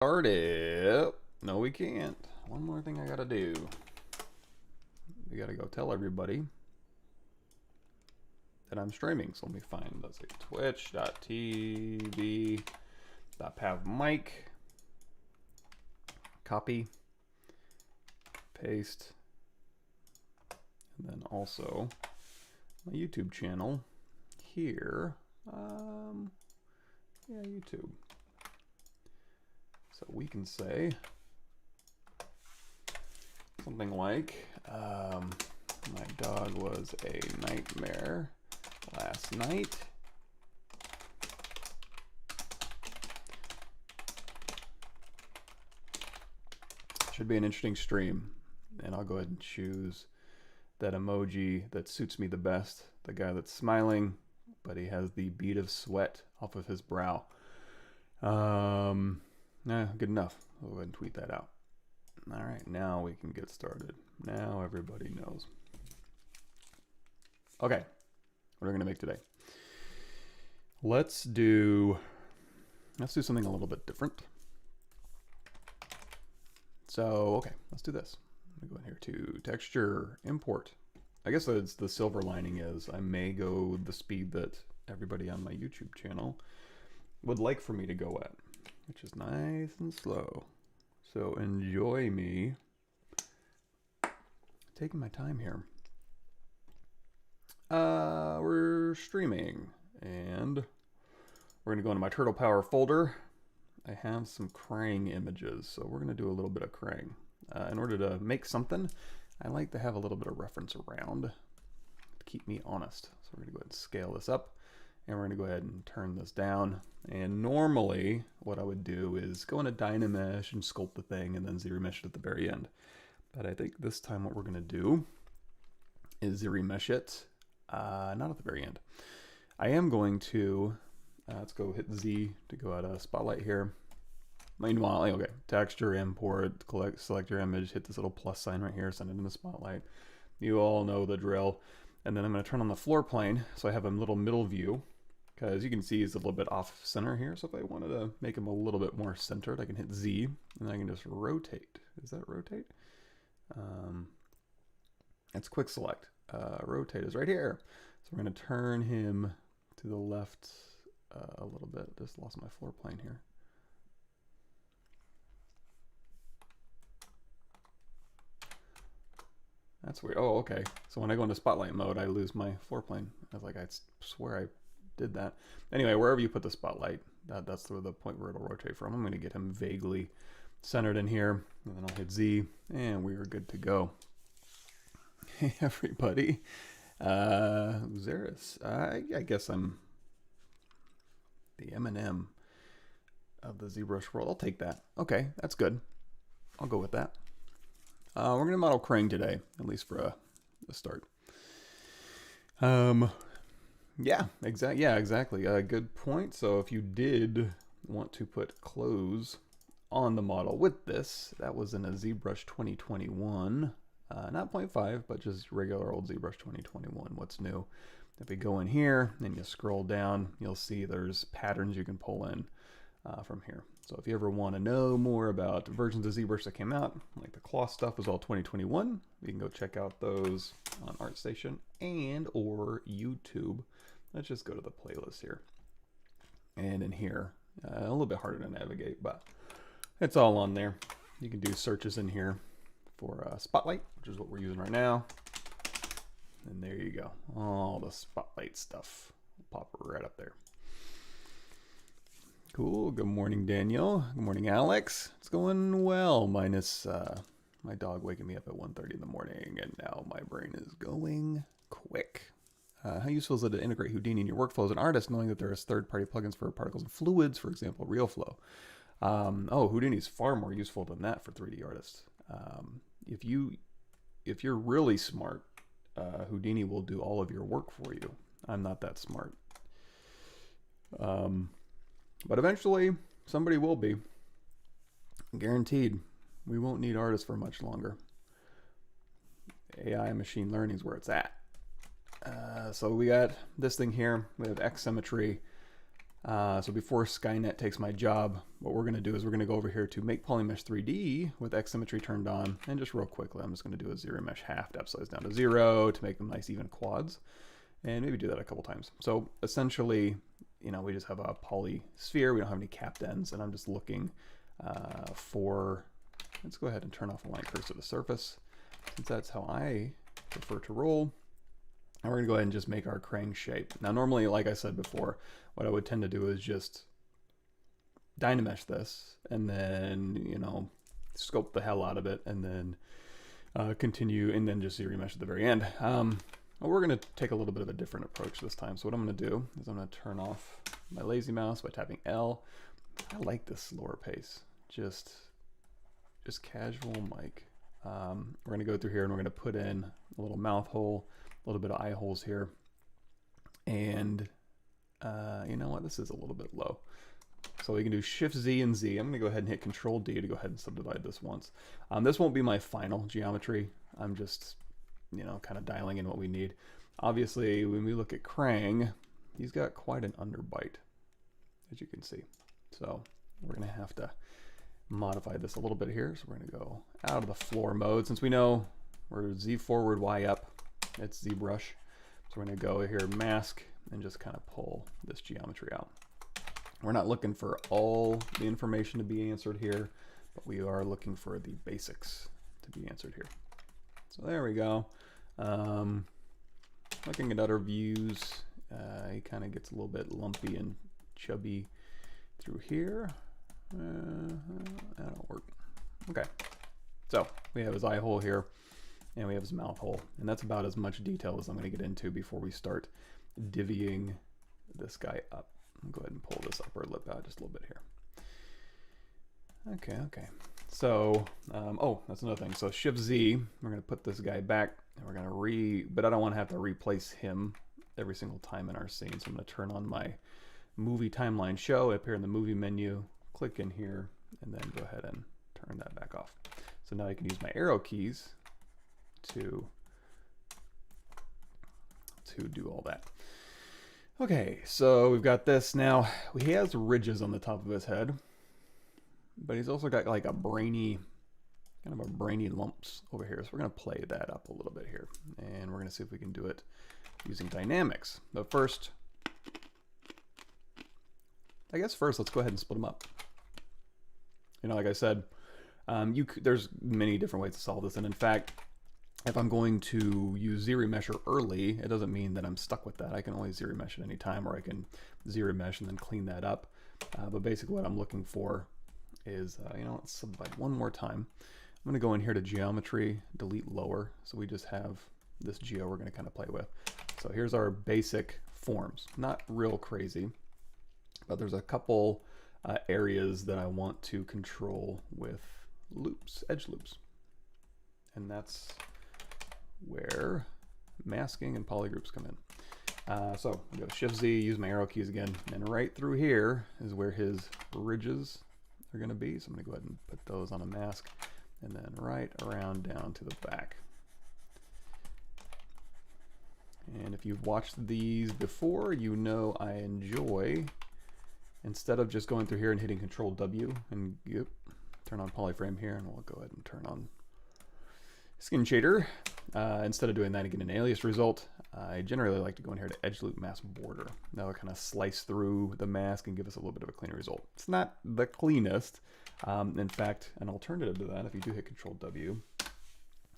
Start it. No, we can't. One more thing I gotta do. We gotta go tell everybody that I'm streaming. So let me find, let's see, twitch.tv.pavmic. Copy. Paste. And then also my YouTube channel here. Yeah, YouTube. So we can say something like, my dog was a nightmare last night. Should be an interesting stream. And I'll go ahead and choose that emoji that suits me the best. The guy that's smiling, but he has the bead of sweat off of his brow. Nah, good enough. I'll go ahead and tweet that out. All right, now we can get started. Now everybody knows. Okay, what are we gonna make today? Let's do something a little bit different. So, okay, let's do this. Let me go in here to texture, import. I guess that's the silver lining is I may go the speed that everybody on my YouTube channel would like for me to go at, which is nice and slow. So enjoy me taking my time here. We're streaming and we're gonna go into my Turtle Power folder. I have some Krang images, so we're gonna do a little bit of Krang. In order to make something, I like to have a little bit of reference around to keep me honest. So we're gonna go ahead and scale this up. And we're going to go ahead and turn this down. And normally what I would do is go into Dynamesh and sculpt the thing and then ZRemesh it at the very end. But I think this time what we're going to do is ZRemesh it, not at the very end. I am going to, let's go hit Z to go out of Spotlight here. Meanwhile, okay, texture, import, select your image, hit this little plus sign right here, send it into Spotlight. You all know the drill. And then I'm going to turn on the floor plane so I have a little middle view. Because you can see he's a little bit off center here. So if I wanted to make him a little bit more centered, I can hit Z and I can just rotate. Is that rotate? That's quick select. Rotate is right here. So we're going to turn him to the left a little bit. Just lost my floor plane here. That's weird. Oh, okay. So when I go into spotlight mode, I lose my floor plane. I was like, I swear I did that. Anyway, wherever you put the spotlight, that's the point where it'll rotate from. I'm going to get him vaguely centered in here, and then I'll hit Z, and we are good to go. Hey, everybody. Xeris. I guess I'm the M&M of the ZBrush world. I'll take that. Okay, that's good. I'll go with that. We're going to model Krang today, at least for a start. Yeah, exactly. Good point. So if you did want to put clothes on the model with this, that was in a ZBrush 2021, not 0.5, but just regular old ZBrush 2021. What's new? If we go in here and you scroll down, you'll see there's patterns you can pull in from here. So if you ever want to know more about versions of ZBrush that came out, like the cloth stuff was all 2021, you can go check out those on ArtStation and or YouTube. Let's just go to the playlist here. And in here, a little bit harder to navigate, but it's all on there. You can do searches in here for Spotlight, which is what we're using right now. And there you go. All the Spotlight stuff will pop right up there. Cool. Good morning, Daniel. Good morning, Alex. It's going well, minus my dog waking me up at 1:30 in the morning, and now my brain is going quick. How useful is it to integrate Houdini in your workflow as an artist, knowing that there is third-party plugins for particles and fluids, for example, RealFlow? Oh, Houdini is far more useful than that for 3D artists. If you're really smart, Houdini will do all of your work for you. I'm not that smart. But eventually, somebody will be. Guaranteed. We won't need artists for much longer. AI and machine learning is where it's at. So we got this thing here. We have X symmetry. So before Skynet takes my job, what we're going to do is we're going to go over here to make Polymesh 3D with X symmetry turned on. And just real quickly, I'm just going to do a ZRemesh half depth size down to 0 to make them nice even quads. And maybe do that a couple times. So essentially, you know, we just have a poly sphere. We don't have any capped ends. And I'm just looking for, let's go ahead and turn off align cursor to the surface, since that's how I prefer to roll. And we're going to go ahead and just make our Krang shape. Now, normally, like I said before, what I would tend to do is just Dynamesh this and then, you know, sculpt the hell out of it and then continue and then just ZRemesh at the very end. Well, we're going to take a little bit of a different approach this time. So what I'm going to do is I'm going to turn off my lazy mouse by tapping L. I like this slower pace. Just casual mic. We're going to go through here and we're going to put in a little mouth hole, a little bit of eye holes here. And you know what? This is a little bit low. So we can do Shift Z and Z. I'm going to go ahead and hit Control D to go ahead and subdivide this once. This won't be my final geometry. I'm just, you know, kind of dialing in what we need. Obviously, when we look at Krang, he's got quite an underbite, as you can see. So we're going to have to modify this a little bit here. So we're going to go out of the floor mode. Since we know we're Z forward, Y up, it's ZBrush. So we're going to go here, mask, and just kind of pull this geometry out. We're not looking for all the information to be answered here, but we are looking for the basics to be answered here. So there we go. Looking at other views, he kind of gets a little bit lumpy and chubby through here. That'll work. Okay, so we have his eye hole here, and we have his mouth hole, and that's about as much detail as I'm going to get into before we start divvying this guy up. I'll go ahead and pull this upper lip out just a little bit here. Okay. So, oh, that's another thing. So Shift Z, we're going to put this guy back, and we're going to but I don't want to have to replace him every single time in our scene. So I'm going to turn on my movie timeline show up here in the movie menu, click in here, and then go ahead and turn that back off. So now I can use my arrow keys to do all that. Okay, so we've got this. Now, he has ridges on the top of his head, but he's also got like a brainy, kind of a brainy lumps over here. So we're going to play that up a little bit here, and we're going to see if we can do it using dynamics. But first, let's go ahead and split them up. You know, like I said, there's many different ways to solve this, and in fact, if I'm going to use ZRemesher early, it doesn't mean that I'm stuck with that. I can always ZRemesh at any time, or I can ZRemesh and then clean that up. But basically what I'm looking for is, you know, let's subdivide one more time. I'm going to go in here to geometry, delete lower. So we just have this geo we're going to kind of play with. So here's our basic forms. Not real crazy, but there's a couple areas that I want to control with loops, edge loops. And that's where masking and polygroups come in. So I go Shift Z, use my arrow keys again, and right through here is where his ridges are going to be. So I'm going to go ahead and put those on a mask, and then right around down to the back. And if you've watched these before, you know I enjoy, instead of just going through here and hitting Control W and turn on polyframe here, and we'll go ahead and turn on skin shader. Instead of doing that and get an alias result, I generally like to go in here to edge loop mask border. That will kind of slice through the mask and give us a little bit of a cleaner result. It's not the cleanest. In fact, an alternative to that, if you do hit Control W,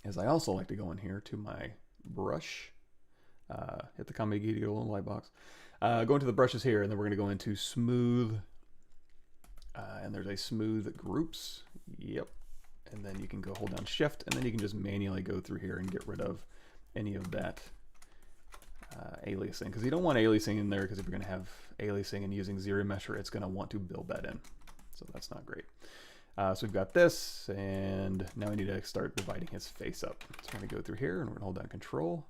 is I also like to go in here to my brush, hit the comedy key to get a little light box, go into the brushes here, and then we're going to go into smooth, and there's a smooth groups. Yep. And then you can go hold down Shift, and then you can just manually go through here and get rid of any of that aliasing, because you don't want aliasing in there, because if you're going to have aliasing and using ZRemesher, it's going to want to build that in. So that's not great. So we've got this, and now we need to start dividing his face up. So we're going to go through here, and we're going to hold down Control,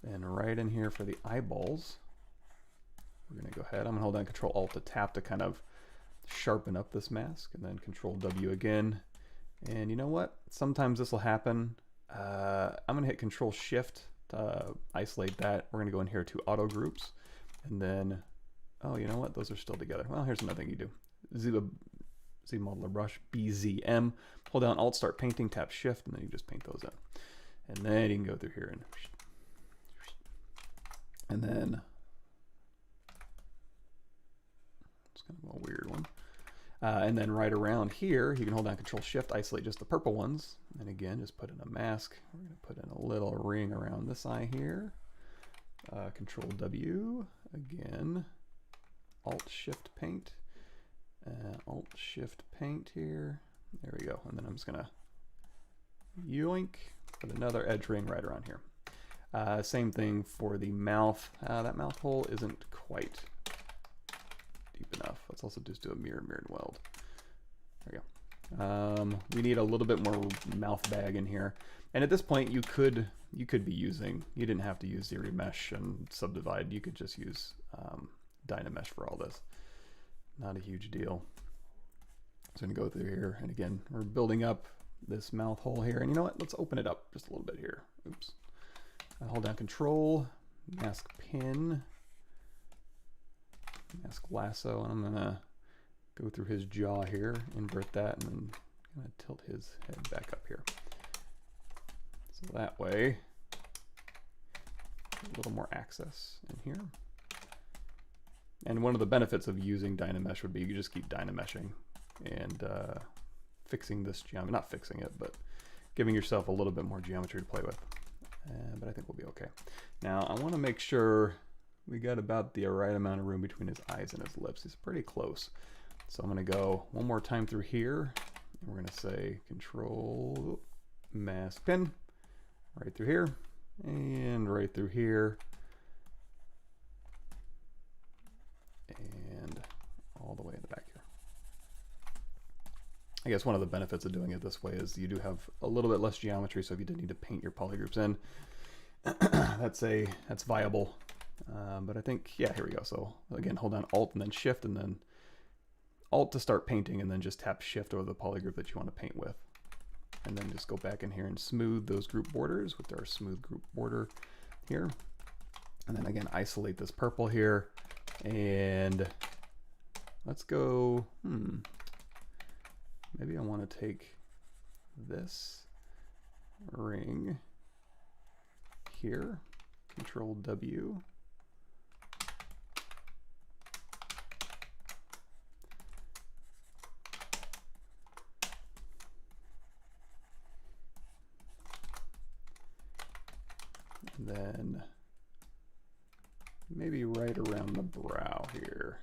and right in here for the eyeballs, we're going to go ahead. I'm going to hold down Control Alt to tap to kind of sharpen up this mask, and then Control W again. And you know what? Sometimes this will happen. I'm going to hit Control Shift to isolate that. We're going to go in here to auto groups, and then Oh, you know what? Those are still together. Well, here's another thing you do. ZModeler brush, BZM. Hold down Alt, start painting, tap Shift, and then you just paint those in. And then you can go through here and then it's kind of a weird one. And then right around here, you can hold down Control Shift, isolate just the purple ones. And again, just put in a mask. We're going to put in a little ring around this eye here. Control W, again, Alt Shift Paint. Alt Shift Paint here. There we go. And then I'm just going to yoink, put another edge ring right around here. Same thing for the mouth. That mouth hole isn't quite deep enough. Let's also just do a mirror and weld. There we go. We need a little bit more mouth bag in here. And at this point, you could be using, you didn't have to use ZRemesh and subdivide. You could just use Dynamesh for all this. Not a huge deal. So I'm gonna go through here, and again, we're building up this mouth hole here. And you know what? Let's open it up just a little bit here. Oops. Hold down Control, mask pin, mask lasso, and I'm gonna go through his jaw here, invert that, and then I'm gonna tilt his head back up here. So that way, a little more access in here. And one of the benefits of using Dynamesh would be you just keep Dynameshing and fixing this geometry, not fixing it, but giving yourself a little bit more geometry to play with. But I think we'll be okay. Now I want to make sure we got about the right amount of room between his eyes and his lips. He's pretty close. So I'm going to go one more time through here. And we're going to say Control Mask Pin right through here and right through here and all the way in the back here. I guess one of the benefits of doing it this way is you do have a little bit less geometry, so if you did need to paint your polygroups in, that's viable. But I think, yeah, here we go. So again, hold down Alt and then Shift, and then Alt to start painting, and then just tap Shift over the polygroup that you want to paint with. And then just go back in here and smooth those group borders with our smooth group border here. And then again, isolate this purple here, and let's go, maybe I want to take this ring here, Control W. And then maybe right around the brow here.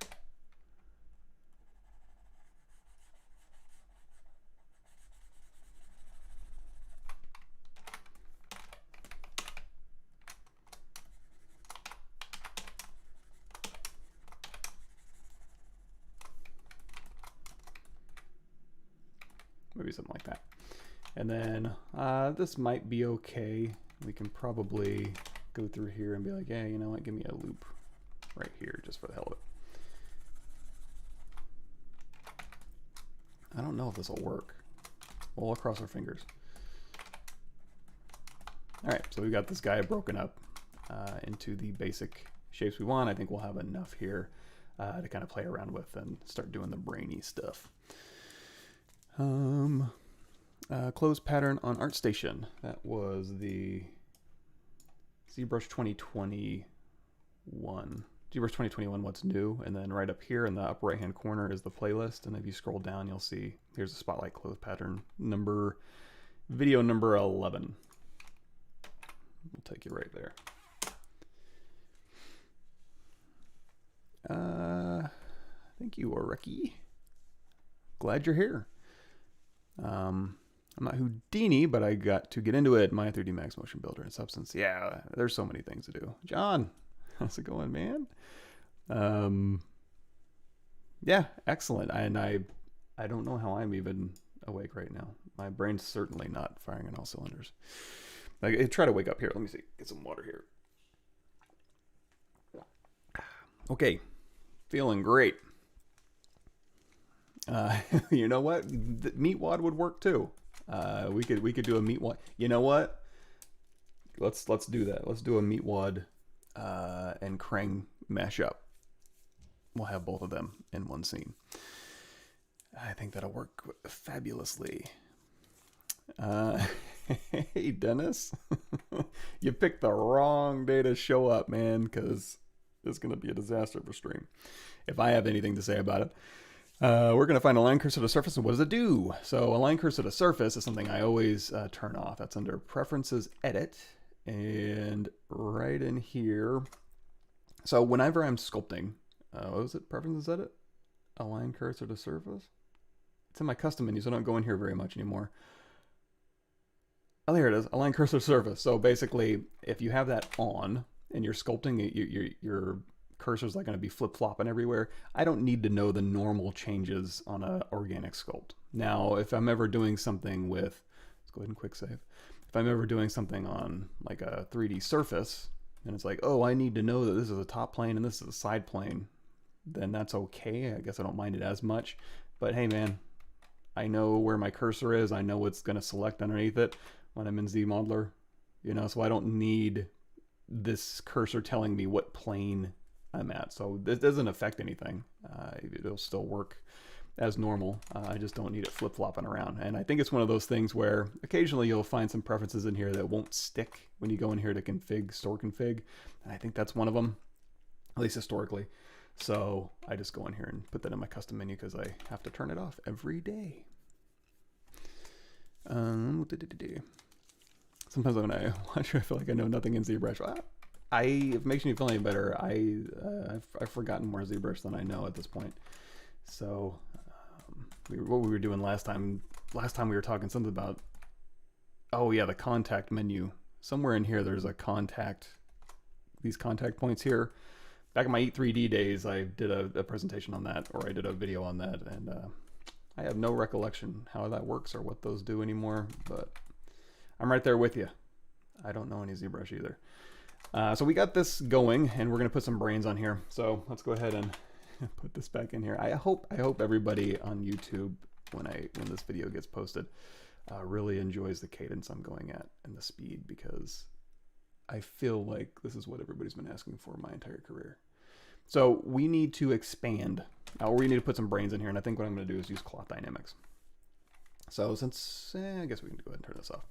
Maybe something like that. And then this might be okay. We can probably go through here and be like, yeah, you know what, give me a loop right here just for the hell of it. I don't know if this will work. We'll cross our fingers. All right, so we've got this guy broken up into the basic shapes we want. I think we'll have enough here to kind of play around with and start doing the brainy stuff. Close pattern on ArtStation. That was the ZBrush 2021. ZBrush 2021, what's new? And then right up here in the upper right hand corner is the playlist. And if you scroll down, you'll see here's the spotlight close pattern video number 11. We'll take you right there. Thank you, Oreki. Glad you're here. I'm not Houdini, but I got to get into it. My 3D Max Motion Builder and Substance. Yeah, there's so many things to do. John, how's it going, man? Yeah, excellent. And I don't know how I'm even awake right now. My brain's certainly not firing on all cylinders. Like, try to wake up here. Let me see. Get some water here. Okay, feeling great. You know what? The Meatwad would work too. We could do a Meatwad. You know what? Let's do that. Let's do a Meatwad and Krang mashup. we'll have both of them in one scene. I think that'll work fabulously. Hey, Dennis. You picked the wrong day to show up, man, because it's going to be a disaster for stream. If I have anything to say about it. We're going to find align cursor to surface, and what does it do? So align cursor to surface is something I always turn off. That's under Preferences, Edit, and right in here. So whenever I'm sculpting, what was it? Preferences, Edit? Align cursor to surface? It's in my custom menu, so I don't go in here very much anymore. Oh, there it is. Align cursor to surface. So basically, if you have that on and you're sculpting, your cursor's like going to be flip-flopping everywhere. I don't need to know the normal changes on an organic sculpt. Now, if I'm ever doing something with, let's go ahead and quick save. If I'm ever doing something on like a 3D surface, and it's like, oh, I need to know that this is a top plane and this is a side plane, then that's okay. I guess I don't mind it as much. But hey, man, I know where my cursor is. I know what's going to select underneath it when I'm in ZModeler, you know, so I don't need this cursor telling me what plane I'm at. So this doesn't affect anything. It'll still work as normal. I just don't need it flip-flopping around. And I think it's one of those things where occasionally you'll find some preferences in here that won't stick when you go in here to config, store config. And I think that's one of them, at least historically. So I just go in here and put that in my custom menu because I have to turn it off every day. Sometimes when I watch, I feel like I know nothing in ZBrush. If it makes me feel any better, I've forgotten more ZBrush than I know at this point. So what we were doing last time we were talking something about, oh yeah, the contact menu. Somewhere in here there's a contact, these contact points here. Back in my Eat 3D days, I did a presentation on that, or I did a video on that, and I have no recollection how that works or what those do anymore, but I'm right there with you. I don't know any ZBrush either. So we got this going, and we're going to put some brains on here. So let's go ahead and put this back in here. I hope everybody on YouTube, when this video gets posted, really enjoys the cadence I'm going at and the speed, because I feel like this is what everybody's been asking for my entire career. So we need to expand, or we need to put some brains in here, and I think what I'm going to do is use cloth dynamics. So since, I guess we can go ahead and turn this off.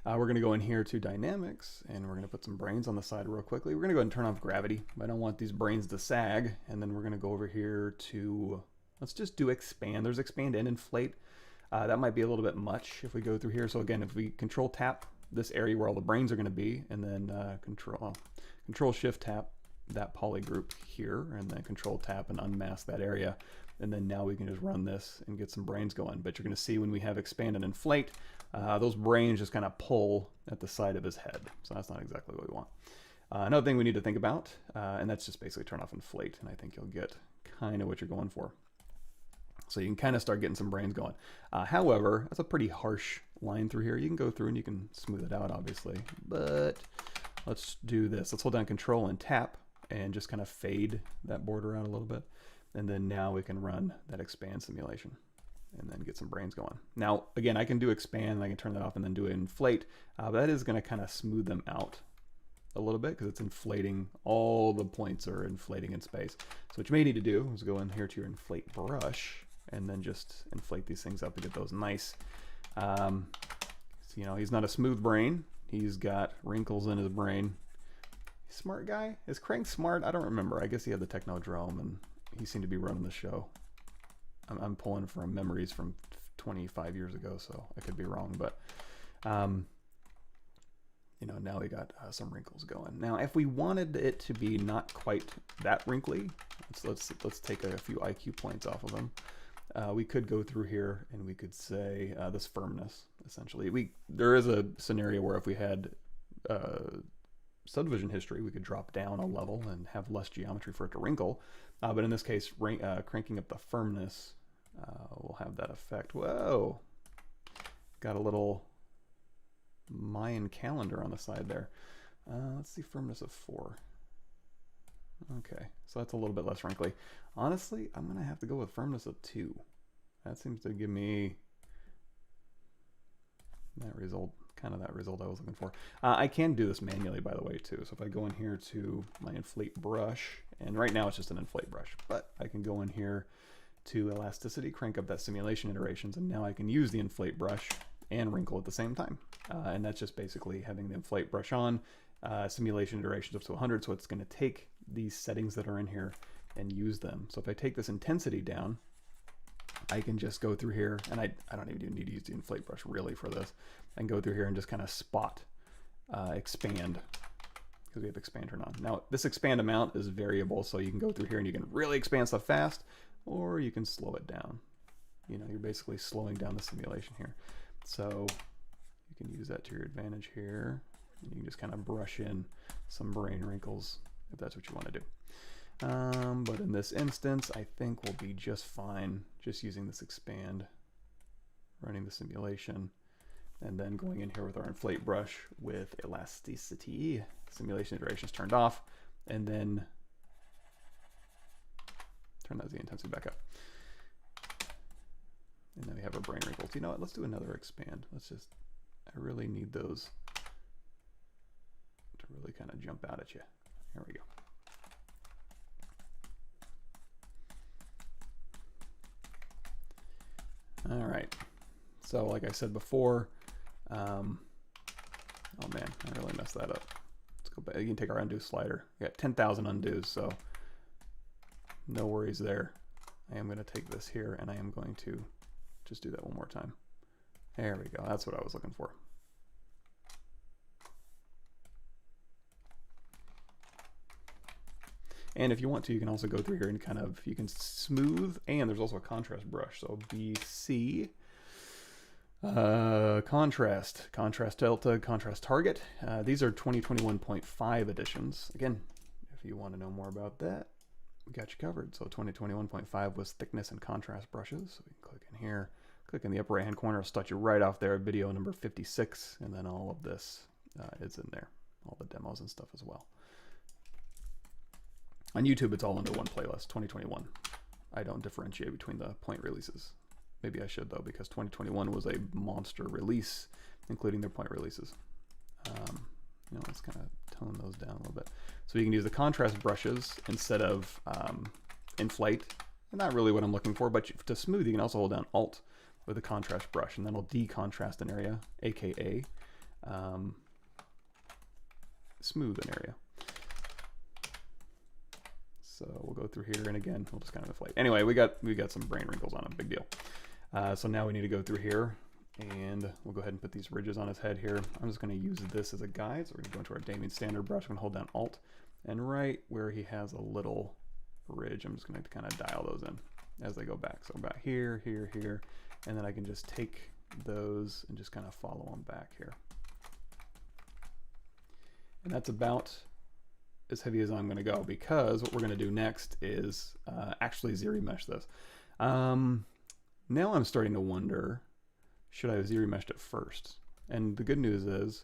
We're going to go in here to dynamics, and we're going to put some brains on the side real quickly. We're going to go ahead and turn off gravity. I don't want these brains to sag. And then we're going to go over here to, let's just do expand. There's expand and inflate. That might be a little bit much if we go through here. So again, if we control tap this area where all the brains are going to be, and then control shift tap that poly group here, and then control tap and unmask that area. And then now we can just run this and get some brains going. But you're going to see when we have expand and inflate, those brains just kind of pull at the side of his head. So that's not exactly what we want. Another thing we need to think about, and that's just basically turn off inflate, and I think you'll get kind of what you're going for. So you can kind of start getting some brains going. However, that's a pretty harsh line through here. You can go through and you can smooth it out, obviously. But let's do this. Let's hold down control and tap and just kind of fade that border out a little bit. And then now we can run that expand simulation and then get some brains going. Now, again, I can do expand, and I can turn that off and then do inflate. But that is going to kind of smooth them out a little bit because it's inflating. All the points are inflating in space. So what you may need to do is go in here to your inflate brush and then just inflate these things up to get those nice. So, you know, he's not a smooth brain. He's got wrinkles in his brain. Smart guy? Is Krang smart? I don't remember. I guess he had the Technodrome and he seemed to be running the show. I'm pulling from memories from 25 years ago, so I could be wrong, but you know, now we got some wrinkles going. Now, if we wanted it to be not quite that wrinkly, let's take a few IQ points off of them. We could go through here and we could say this firmness, essentially. There is a scenario where if we had subdivision history, we could drop down a level and have less geometry for it to wrinkle. But in this case, cranking up the firmness will have that effect. Whoa! Got a little Mayan calendar on the side there. Let's see, firmness of 4. Okay, so that's a little bit less wrinkly. Honestly, I'm going to have to go with firmness of 2. That seems to give me that result kind of that result I was looking for. I can do this manually, by the way, too. So if I go in here to my inflate brush, and right now it's just an inflate brush, but I can go in here to elasticity, crank up that simulation iterations, and now I can use the inflate brush and wrinkle at the same time. And that's just basically having the inflate brush on, simulation iterations up to 100, so it's going to take these settings that are in here and use them. So if I take this intensity down, I can just go through here, and I don't even need to use the inflate brush really for this. I can go through here and just kind of spot expand, because we have expand turned on. Now this expand amount is variable, so you can go through here and you can really expand stuff fast, or you can slow it down. You know, you're basically slowing down the simulation here. So you can use that to your advantage here. And you can just kind of brush in some brain wrinkles if that's what you want to do. But in this instance, I think we'll be just fine just using this expand, running the simulation, and then going in here with our inflate brush with elasticity, simulation iterations turned off, and then turn that Z intensity back up. And then we have our brain wrinkles. You know what, let's do another expand. Let's just, I really need those to really kind of jump out at you. Here we go. All right, so like I said before, oh man, I really messed that up. Let's go back. You can take our undo slider. We got 10,000 undos, so no worries there. I am going to take this here and I am going to just do that one more time. There we go. That's what I was looking for. And if you want to, you can also go through here and kind of, you can smooth, and there's also a contrast brush. So BC, contrast delta, contrast target. These are 2021.5 editions. Again, if you want to know more about that, we got you covered. So 2021.5 was thickness and contrast brushes. So we can click in here, click in the upper right hand corner, it'll start you right off there, video number 56, and then all of this is in there, all the demos and stuff as well. On YouTube, it's all under one playlist, 2021. I don't differentiate between the point releases. Maybe I should, though, because 2021 was a monster release, including their point releases. You know, let's kind of tone those down a little bit. So you can use the contrast brushes instead of inflate. Not really what I'm looking for, but to smooth, you can also hold down Alt with the contrast brush, and then it'll decontrast an area, aka smooth an area. So we'll go through here, and again, we'll just kind of inflate. Anyway, we got some brain wrinkles on him, big deal. So now we need to go through here, and we'll go ahead and put these ridges on his head here. I'm just going to use this as a guide. So we're going to go into our Damien standard brush. I'm going to hold down Alt, and right where he has a little ridge, I'm just going to kind of dial those in as they go back. So about here, here, here, and then I can just take those and just kind of follow them back here. And that's about as heavy as I'm going to go, because what we're going to do next is actually ZRemesh this. Now I'm starting to wonder, should I have ZRemeshed it first? And the good news is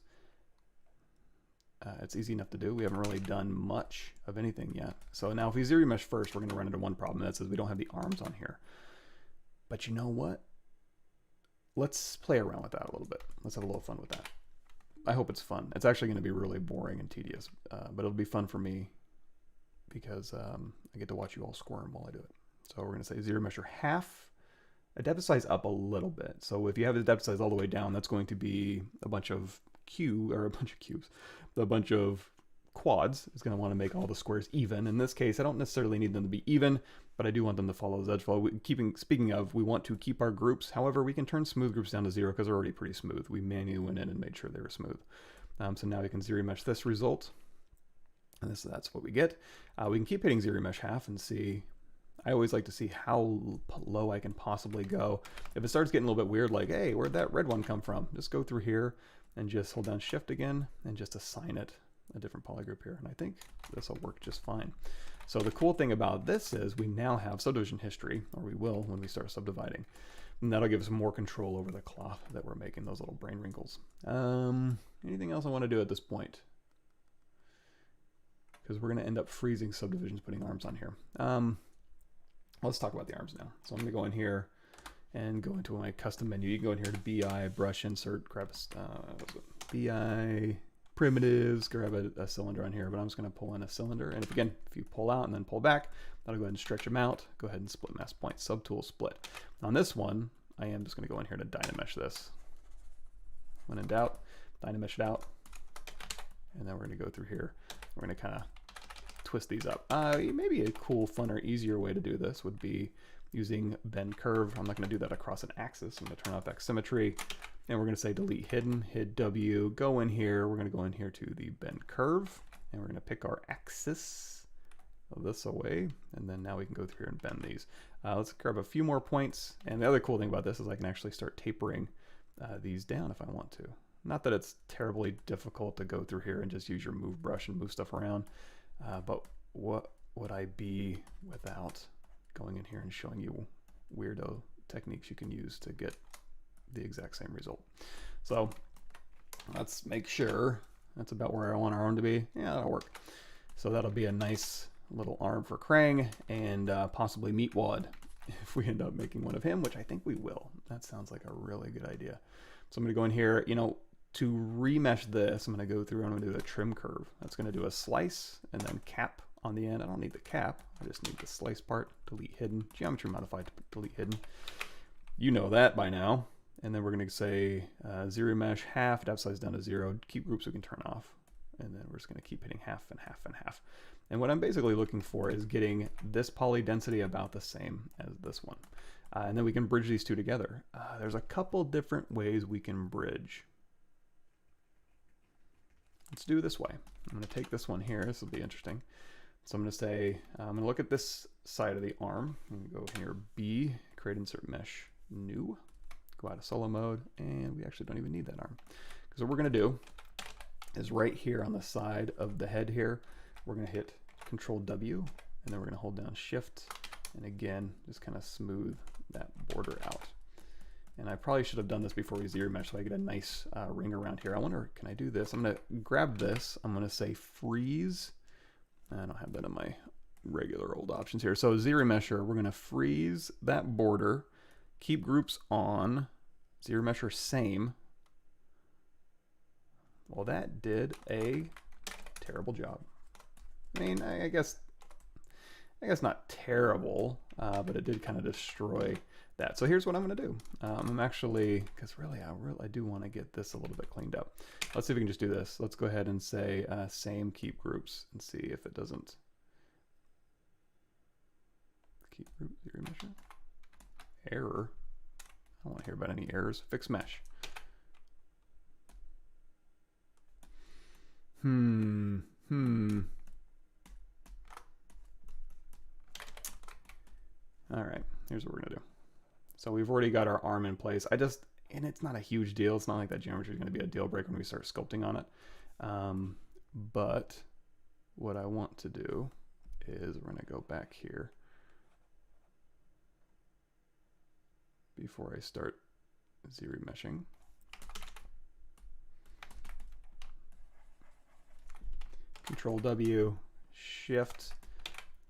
it's easy enough to do. We haven't really done much of anything yet. So now if we ZRemesh first, we're going to run into one problem, and that says we don't have the arms on here. But you know what? Let's play around with that a little bit. Let's have a little fun with that. I hope it's fun. It's actually going to be really boring and tedious, but it'll be fun for me because I get to watch you all squirm while I do it. So we're going to say ZRemesh half, depth of size up a little bit. So if you have the depth size all the way down, that's going to be a bunch of a bunch of quads. It's going to want to make all the squares even. In this case, I don't necessarily need them to be even, but I do want them to follow the edge flow. Speaking of, we want to keep our groups. However, we can turn smooth groups down to 0 because they're already pretty smooth. We manually went in and made sure they were smooth. So now we can ZRemesh this result, and that's what we get. We can keep hitting ZRemesh half and see. I always like to see how low I can possibly go. If it starts getting a little bit weird, like, hey, where'd that red one come from? Just go through here and just hold down Shift again and just assign it a different polygroup here. And I think this will work just fine. So the cool thing about this is we now have subdivision history, or we will when we start subdividing. And that'll give us more control over the cloth that we're making, those little brain wrinkles. Anything else I want to do at this point? Because we're going to end up freezing subdivisions putting arms on here. Let's talk about the arms now. So I'm going to go in here and go into my custom menu. You can go in here to BI, brush, insert, grab a BI, primitives, grab a cylinder on here, but I'm just going to pull in a cylinder. And if you pull out and then pull back, that'll go ahead and stretch them out. Go ahead and split mask point, subtool split. On this one, I am just going to go in here to Dynamesh this. When in doubt, Dynamesh it out. And then we're going to go through here. We're going to kind of twist these up. Maybe a cool, funner, easier way to do this would be using bend curve. I'm not going to do that across an axis. I'm going to turn off X symmetry. And we're going to say delete hidden, hit W, go in here. We're going to go in here to the bend curve. And we're going to pick our axis of this away. And then now we can go through here and bend these. Let's grab a few more points. And the other cool thing about this is I can actually start tapering these down if I want to. Not that it's terribly difficult to go through here and just use your move brush and move stuff around. But what would I be without going in here and showing you weirdo techniques you can use to get the exact same result? So let's make sure that's about where I want our arm to be. Yeah, that'll work. So that'll be a nice little arm for Krang and possibly Meatwad if we end up making one of him, which I think we will. That sounds like a really good idea. So I'm going to go in here, to remesh this, I'm going to go through and I'm going to do a trim curve. That's going to do a slice and then cap on the end. I don't need the cap. I just need the slice part. Delete hidden. Geometry modified. Delete hidden. You know that by now. And then we're going to say ZRemesh half, depth size down to 0. Keep groups we can turn off. And then we're just going to keep hitting half and half and half. And what I'm basically looking for is getting this poly density about the same as this one. And then we can bridge these two together. There's a couple different ways we can bridge. Let's do it this way. I'm going to take this one here. This will be interesting. So I'm going to say, I'm going to look at this side of the arm. I'm going to go here, B, create insert mesh, new, go out of solo mode, and we actually don't even need that arm. Because what we're going to do is right here on the side of the head here, we're going to hit Control W, and then we're going to hold down Shift, and again, just kind of smooth that border out. And I probably should have done this before we ZRemesh so I get a nice ring around here. I wonder, can I do this? I'm going to grab this. I'm going to say freeze. I don't have that in my regular old options here. So ZRemesher, we're going to freeze that border, keep groups on, ZRemesher same. Well, that did a terrible job. I mean, I guess not terrible, but it did kind of destroy that. So here's what I'm going to do. I'm actually, because really I do want to get this a little bit cleaned up. Let's see if we can just do this. Let's go ahead and say same keep groups and see if it doesn't. Keep group, ZRemesh. Error. I don't want to hear about any errors. Fix mesh. All right, here's what we're gonna do. So we've already got our arm in place. And it's not a huge deal. It's not like that geometry is gonna be a deal breaker when we start sculpting on it. But what I want to do is we're gonna go back here before I start ZRemeshing. Control W, Shift,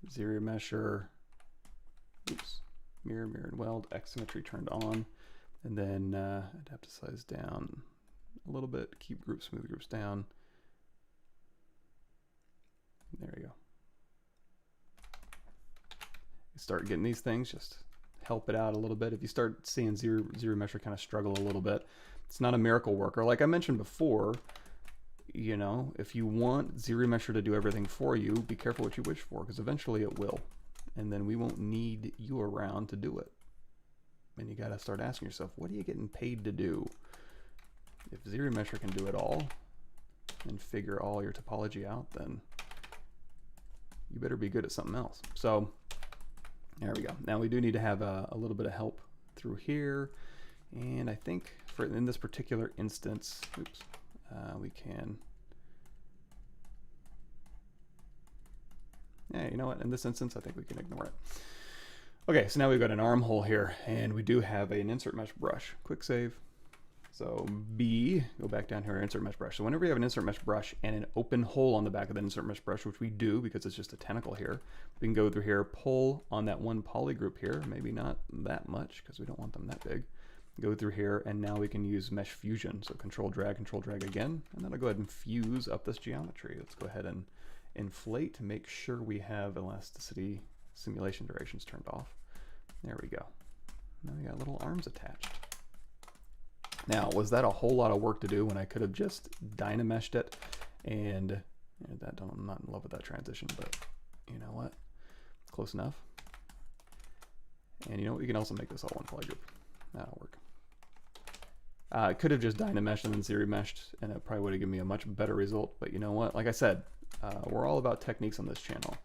ZRemesher, oops, mirror, and weld, X symmetry turned on, and then adapt to size down a little bit, keep groups, smooth groups down. There we go. You start getting these things, just help it out a little bit. If you start seeing ZRemesher kind of struggle a little bit, it's not a miracle worker. Like I mentioned before, you know, if you want ZRemesher to do everything for you, be careful what you wish for, because eventually it will. And then we won't need you around to do it. And you got to start asking yourself, what are you getting paid to do? If ZRemesher can do it all and figure all your topology out, then you better be good at something else. So there we go. Now we do need to have a little bit of help through here. And I think in this particular instance, oops, we can, yeah, you know what, in this instance I think we can ignore it. Okay, so now we've got an armhole here, and we do have an insert mesh brush. Quick save, So B, go back down here, insert mesh brush. So whenever you have an insert mesh brush and an open hole on the back of the insert mesh brush, which we do because it's just a tentacle here, we can go through here, pull on that one poly group here, maybe not that much because we don't want them that big. Go through here, and now we can use mesh fusion. So control drag again, and then I'll go ahead and fuse up this geometry. Let's go ahead and inflate to make sure we have elasticity simulation durations turned off. There we go. Now we got little arms attached. Now, was that a whole lot of work to do when I could have just dynameshed it? And I'm not in love with that transition, but you know what? Close enough. And you know what? We can also make this all one polygroup. That'll work. I could have just dynameshed and then ZRemeshed, and it probably would have given me a much better result. But you know what? Like I said, we're all about techniques on this channel,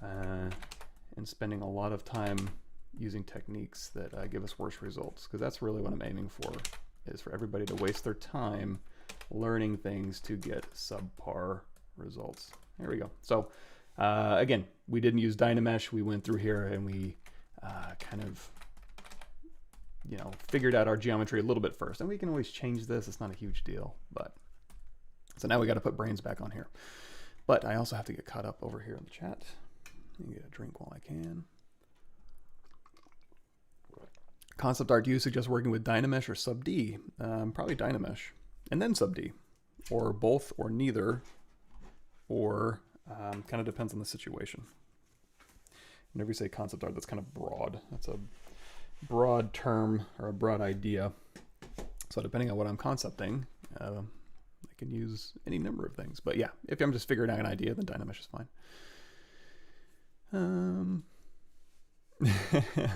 and spending a lot of time using techniques that give us worse results, because that's really what I'm aiming for, is for everybody to waste their time learning things to get subpar results. There we go. So again, we didn't use Dynamesh. We went through here and we kind of, you know, figured out our geometry a little bit first. And we can always change this. It's not a huge deal. But so now we got to put brains back on here. But I also have to get caught up over here in the chat. You can get a drink while I can. Concept art, do you suggest working with Dynamesh or Sub D? Probably Dynamesh, and then Sub D, or both, or neither, or kind of depends on the situation. Whenever you say concept art, that's kind of broad. That's a broad term or a broad idea. So depending on what I'm concepting, I can use any number of things. But yeah, if I'm just figuring out an idea, then Dynamesh is fine.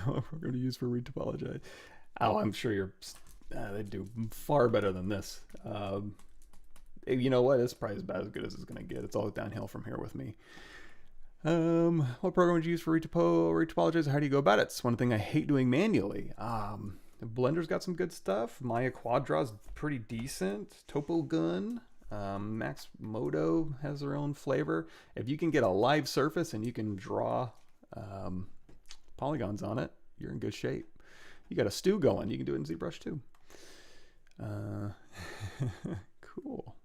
What we're going to use for retopology. Oh, I'm sure they do far better than this. You know what? It's probably about as good as it's going to get. It's all downhill from here with me. What program would you use for retopologize? How do you go about it? It's one thing I hate doing manually. Blender's got some good stuff. Maya Quadra's pretty decent. TopoGun, Max Modo has their own flavor. If you can get a live surface and you can draw polygons on it, you're in good shape. You got a stew going, you can do it in ZBrush too. Cool.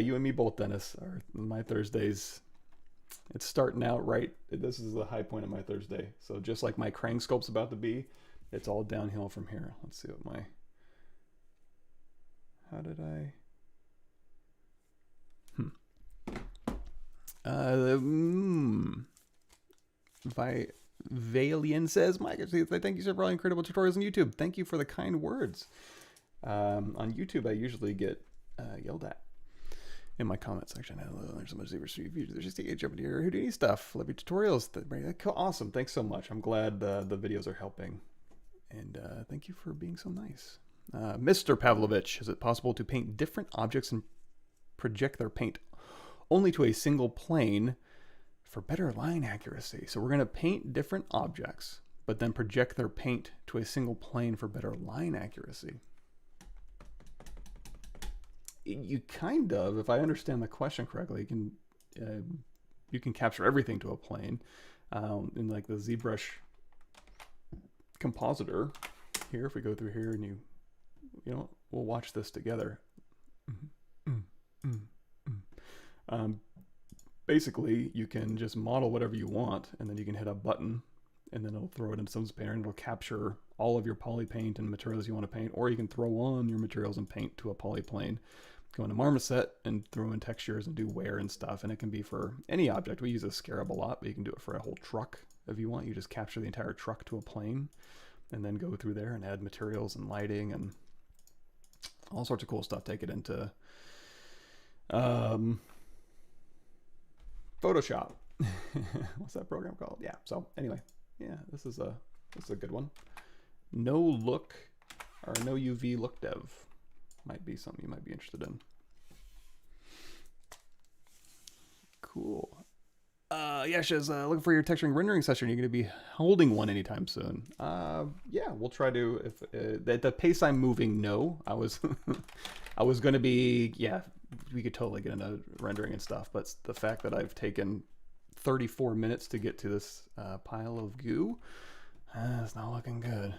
You and me both, Dennis. My Thursdays, it's starting out right. This is the high point of my Thursday. So just like my Krang sculpt's about to be, it's all downhill from here. Let's see what how did I? Valian says, Mike, thank you so for all incredible tutorials on YouTube. Thank you for the kind words. On YouTube, I usually get yelled at in my comment section. There's so much ZBrush reviews. There's just jumping here. Houdini stuff. Love your tutorials. Awesome. Thanks so much. I'm glad the videos are helping. And thank you for being so nice. Mr. Pavlovich, is it possible to paint different objects and project their paint only to a single plane for better line accuracy? So we're going to paint different objects, but then project their paint to a single plane for better line accuracy. You kind of, if I understand the question correctly, you can capture everything to a plane in like the ZBrush compositor. Here, if we go through here and you know, we'll watch this together. Basically, you can just model whatever you want, and then you can hit a button, and then it'll throw it into Substance Painter, and it'll capture all of your Polypaint and materials you want to paint, or you can throw on your materials and paint to a polyplane. Go into Marmoset and throw in textures and do wear and stuff, and it can be for any object. We use a scarab a lot, but you can do it for a whole truck if you want. You just capture the entire truck to a plane, and then go through there and add materials and lighting and all sorts of cool stuff. Take it into Photoshop. What's that program called? Yeah. So anyway, yeah, this is a good one. No look or no UV look dev might be something you might be interested in. Cool. Yesha's looking for your texturing rendering session. You're going to be holding one anytime soon. Yeah, we'll try to. If at the pace I'm moving, no, I was going to be. Yeah, we could totally get into rendering and stuff. But the fact that I've taken 34 minutes to get to this pile of goo, It's not looking good.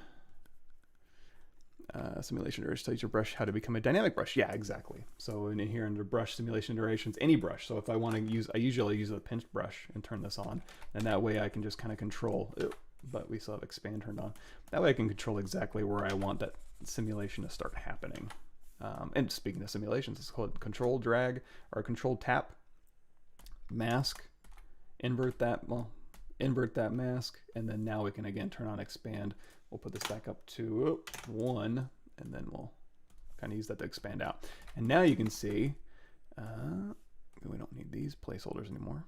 Simulation duration tells your brush how to become a dynamic brush. Yeah, exactly. So in here under brush simulation durations, any brush. So if I want to use, I usually use a pinched brush and turn this on, and that way I can just kind of control. But we still have expand turned on. That way I can control exactly where I want that simulation to start happening. And speaking of simulations, it's called control drag or control tap, mask, invert that mask, and then now we can again turn on expand. We'll put this back up to 1, and then we'll kind of use that to expand out. And now you can see, we don't need these placeholders anymore.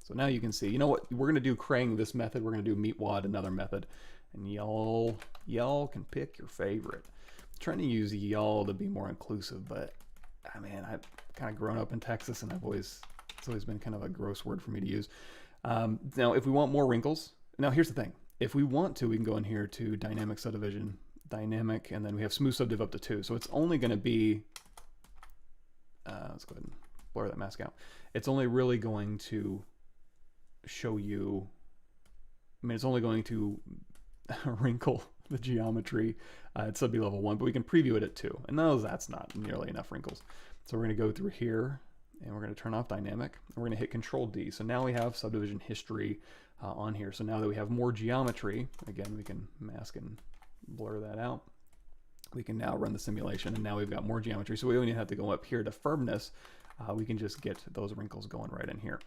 So now you can see, you know what, we're gonna do Krang this method, we're gonna do Meatwad another method, and y'all can pick your favorite. I'm trying to use y'all to be more inclusive, but man, I've kind of grown up in Texas, and it's always been kind of a gross word for me to use. Now, if we want more wrinkles, now here's the thing. If we want to, we can go in here to dynamic subdivision, dynamic, and then we have smooth subdiv up to 2. So it's only going to be, let's go ahead and blur that mask out. It's only really going to show you, I mean, it's only going to wrinkle the geometry at subd level 1, but we can preview it at 2. And that's not nearly enough wrinkles. So we're going to go through here, and we're going to turn off dynamic, and we're going to hit Control D. So now we have subdivision history on here. So now that we have more geometry, again, we can mask and blur that out. We can now run the simulation, and now we've got more geometry. So we only have to go up here to firmness. We can just get those wrinkles going right in here.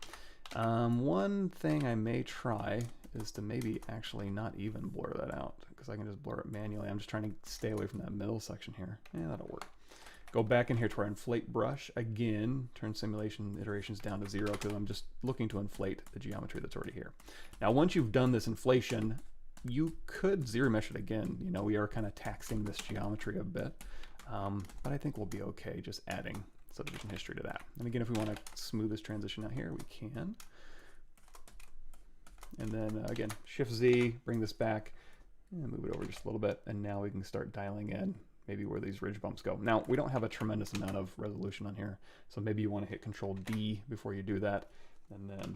One thing I may try is to maybe actually not even blur that out, because I can just blur it manually. I'm just trying to stay away from that middle section here. Yeah, that'll work. Go back in here to our inflate brush. Again, turn simulation iterations down to 0 because I'm just looking to inflate the geometry that's already here. Now, once you've done this inflation, you could ZRemesh it again. You know, we are kind of taxing this geometry a bit, but I think we'll be okay just adding subdivision history to that. And again, if we want to smooth this transition out here, we can. And then again, Shift Z, bring this back, and move it over just a little bit. And now we can start dialing in maybe where these ridge bumps go. Now, we don't have a tremendous amount of resolution on here, so maybe you want to hit Control D before you do that, and then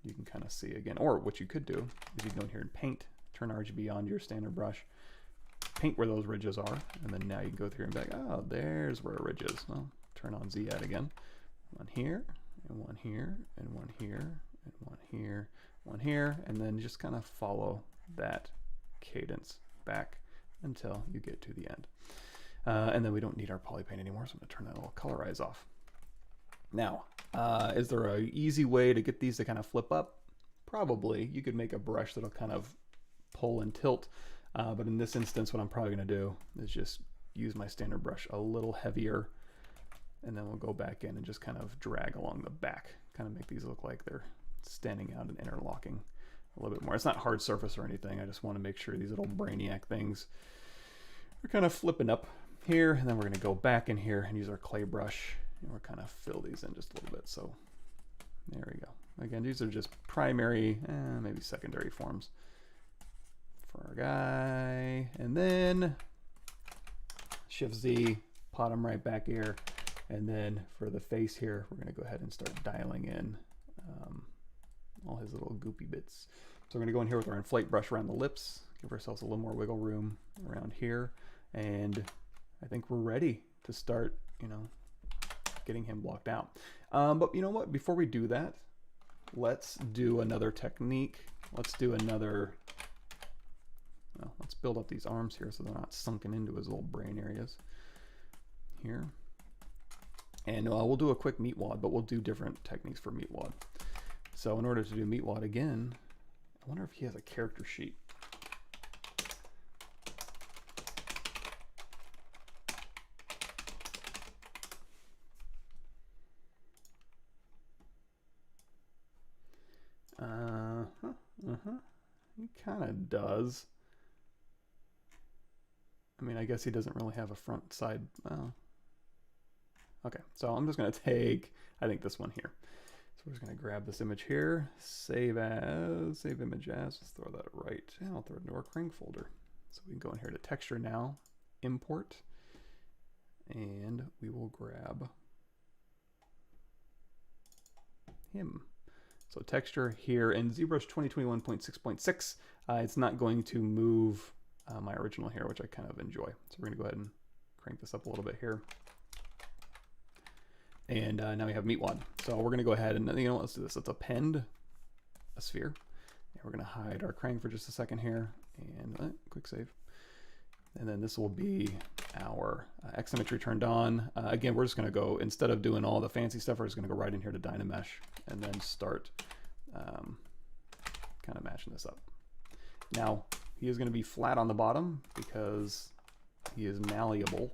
you can kind of see again. Or what you could do is you can go in here and paint, turn RGB on your standard brush, paint where those ridges are, and then now you can go through and be like, oh, there's where a ridge is. Well, turn on Z add again. One here, and one here, and one here, and one here, one here, and then just kind of follow that cadence back until you get to the end. And then we don't need our polypaint anymore, so I'm going to turn that little colorize off. Now, is there an easy way to get these to kind of flip up? Probably. You could make a brush that'll kind of pull and tilt, but in this instance, what I'm probably going to do is just use my standard brush a little heavier, and then we'll go back in and just kind of drag along the back, kind of make these look like they're standing out and interlocking a little bit more. It's not hard surface or anything. I just want to make sure these little brainiac things are kind of flipping up here, and then we're going to go back in here and use our clay brush, and we're kind of fill these in just a little bit. So there we go. Again, these are just primary, maybe secondary forms for our guy, and then Shift Z, pot him right back here, and then for the face here, we're going to go ahead and start dialing in all his little goopy bits. So we're going to go in here with our inflate brush around the lips, give ourselves a little more wiggle room around here, and I think we're ready to start, you know, getting him blocked out. But you know what? Before we do that, let's do another technique. Let's do another, well, let's build up these arms here so they're not sunken into his little brain areas here. And we'll do a quick Meatwad, but we'll do different techniques for Meatwad. So in order to do Meatwad again, I wonder if he has a character sheet. He kind of does. I mean, I guess he doesn't really have a front side. Okay, so I'm just going to take, I think, this one here. So we're just going to grab this image here, save as, save image as, let's throw that right, and I'll throw it into our Krang folder. So we can go in here to texture now, import, and we will grab him. So texture here in ZBrush 2021.6.6, it's not going to move my original here, which I kind of enjoy. So we're gonna go ahead and crank this up a little bit here. And now we have Meatwad. So we're gonna go ahead and, you know what, let's do this. Let's append a sphere. And we're gonna hide our Krang for just a second here, and quick save. And then this will be our X symmetry turned on. Again, we're just gonna go, instead of doing all the fancy stuff, we're just gonna go right in here to ZRemesh and then start kind of matching this up. Now, he is gonna be flat on the bottom because he is malleable.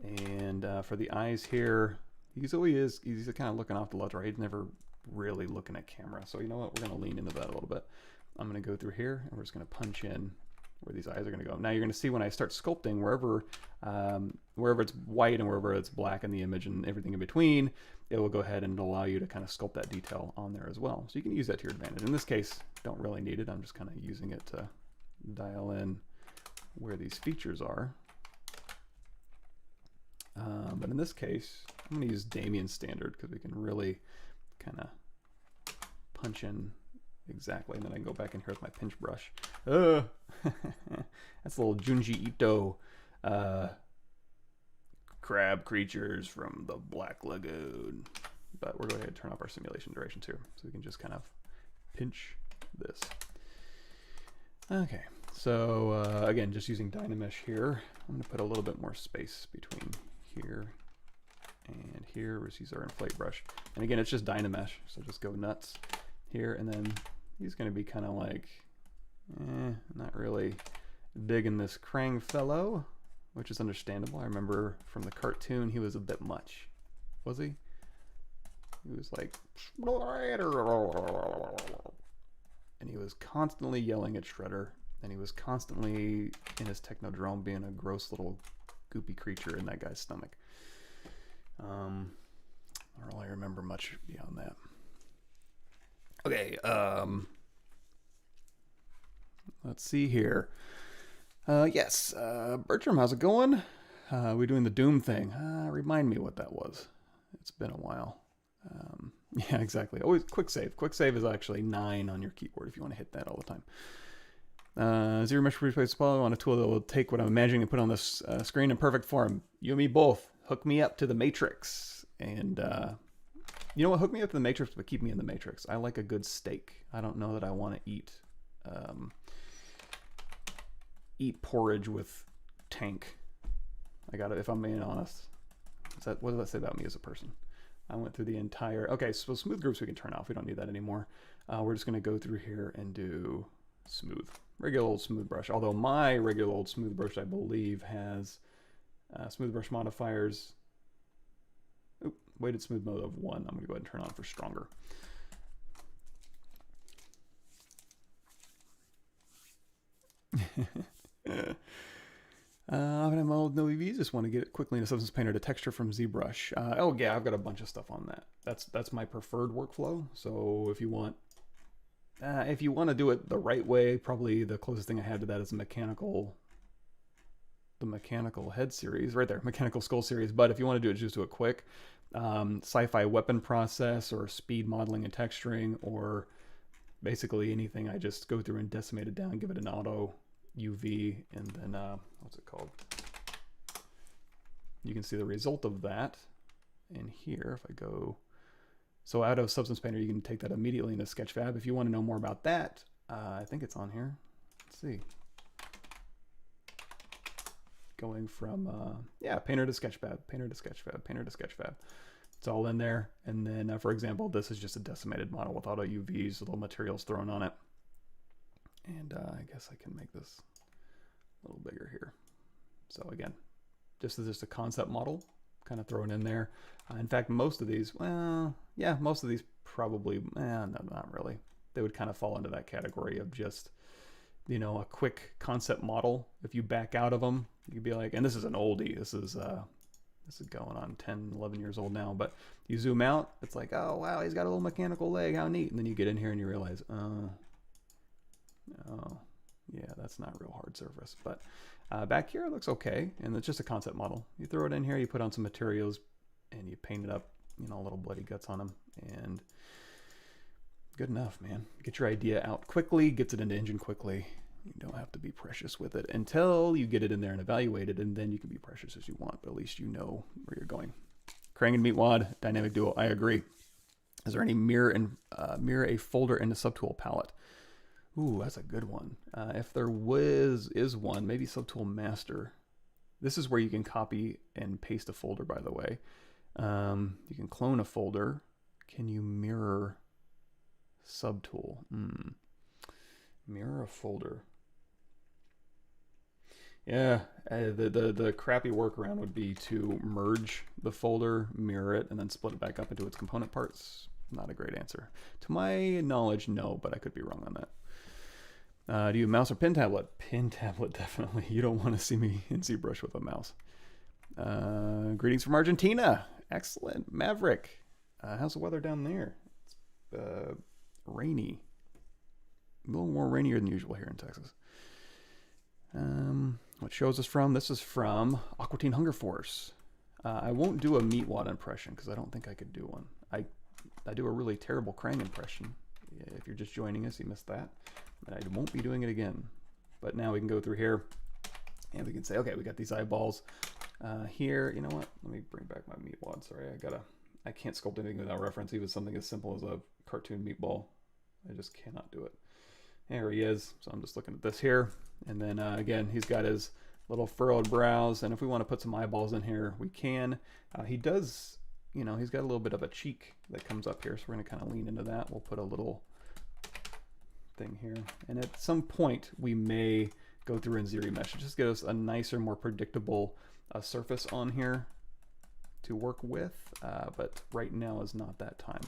And for the eyes here, he's kind of looking off the left, right? He's never really looking at camera. So you know what, we're gonna lean into that a little bit. I'm gonna go through here and we're just gonna punch in where these eyes are gonna go. Now you're gonna see when I start sculpting, wherever it's white and wherever it's black in the image and everything in between, it will go ahead and allow you to kind of sculpt that detail on there as well. So you can use that to your advantage. In this case, don't really need it. I'm just kind of using it to dial in where these features are. But in this case, I'm going to use Damien's standard because we can really kind of punch in exactly. And then I can go back in here with my pinch brush. That's a little Junji Ito crab creatures from the Black Lagoon. But we're going to turn off our simulation duration too. So we can just kind of pinch this. Okay, so again, just using ZRemesh here, I'm going to put a little bit more space between here and here. We'll use our inflate brush. And again, it's just ZRemesh, so just go nuts here. And then he's going to be kind of like, not really digging this Krang fellow, which is understandable. I remember from the cartoon, he was a bit much. Was he? He was like, and he was constantly yelling at Shredder, and he was constantly in his technodrome being a gross little goopy creature in that guy's stomach. I don't really remember much beyond that. Okay, let's see here. Yes, Bertram, how's it going? We're doing the Doom thing. Remind me what that was. It's been a while. Yeah, exactly. Always quick save. Quick save is actually 9 on your keyboard if you want to hit that all the time. ZRemesh replace Poly on a tool that will take what I'm imagining and put on this screen in perfect form. You and me both. Hook me up to the Matrix. And you know what? Hook me up to the Matrix, but keep me in the Matrix. I like a good steak. I don't know that I want to eat porridge with tank. I got it. If I'm being honest. What does that say about me as a person? I went through the entire... Okay, so smooth groups we can turn off. We don't need that anymore. We're just going to go through here and do smooth. Regular old smooth brush. Although my regular old smooth brush, I believe, has smooth brush modifiers. Oop, weighted smooth mode of 1. I'm going to go ahead and turn on for stronger. I'm old no EVs. Just want to get it quickly into Substance Painter to texture from ZBrush. Oh yeah, I've got a bunch of stuff on that. That's my preferred workflow. So if you want to do it the right way, probably the closest thing I have to that is the mechanical head series right there, mechanical skull series. But if you want to do it, just do it quick. Sci-fi weapon process or speed modeling and texturing or basically anything, I just go through and decimate it down, give it an auto UV, and then what's it called? You can see the result of that in here. If I go, so out of Substance Painter, you can take that immediately into Sketchfab. If you want to know more about that, I think it's on here. Let's see. Going from yeah, Painter to Sketchfab, Painter to Sketchfab, Painter to Sketchfab. It's all in there. And then, for example, this is just a decimated model with auto UVs, little materials thrown on it. And I guess I can make this a little bigger here. So again, just a concept model, kind of thrown in there. In fact, most of these, well, yeah, most of these probably, no, not really. They would kind of fall into that category of just, you know, a quick concept model. If you back out of them, you'd be like, and this is an oldie. This is going on 10, 11 years old now, but you zoom out, it's like, oh, wow, he's got a little mechanical leg. How neat. And then you get in here and you realize, oh, yeah, that's not real hard surface. But back here it looks okay, and it's just a concept model. You throw it in here, you put on some materials, and you paint it up, you know, little bloody guts on them, and good enough, man. Get your idea out quickly, gets it into Engine quickly. You don't have to be precious with it until you get it in there and evaluate it, and then you can be precious as you want, but at least you know where you're going. Krang and Meatwad, dynamic duo, I agree. Is there any mirror a folder in the subtool palette? Ooh, that's a good one. If there is one, maybe Subtool Master. This is where you can copy and paste a folder, by the way. You can clone a folder. Can you mirror Subtool? Mirror a folder. Yeah, the crappy workaround would be to merge the folder, mirror it, and then split it back up into its component parts. Not a great answer. To my knowledge, no, but I could be wrong on that. Do you mouse or pen tablet? Pen tablet, definitely. You don't want to see me in ZBrush with a mouse. Greetings from Argentina. Excellent. Maverick. How's the weather down there? It's rainy. A little more rainier than usual here in Texas. What show is this from? This is from Aqua Teen Hunger Force. I won't do a Meatwad impression because I don't think I could do one. I do a really terrible Krang impression. If you're just joining us, you missed that. And I won't be doing it again. But now we can go through here and we can say, okay, we got these eyeballs here. You know what? Let me bring back my Meatwad. Sorry, I can't sculpt anything without reference, even something as simple as a cartoon meatball. I just cannot do it. There he is. So I'm just looking at this here. And then again, he's got his little furrowed brows. And if we want to put some eyeballs in here, we can. He does, you know, he's got a little bit of a cheek that comes up here. So we're going to kind of lean into that. We'll put a little thing here. And at some point, we may go through in ZRemesh. Just get us a nicer, more predictable surface on here to work with. But right now is not that time.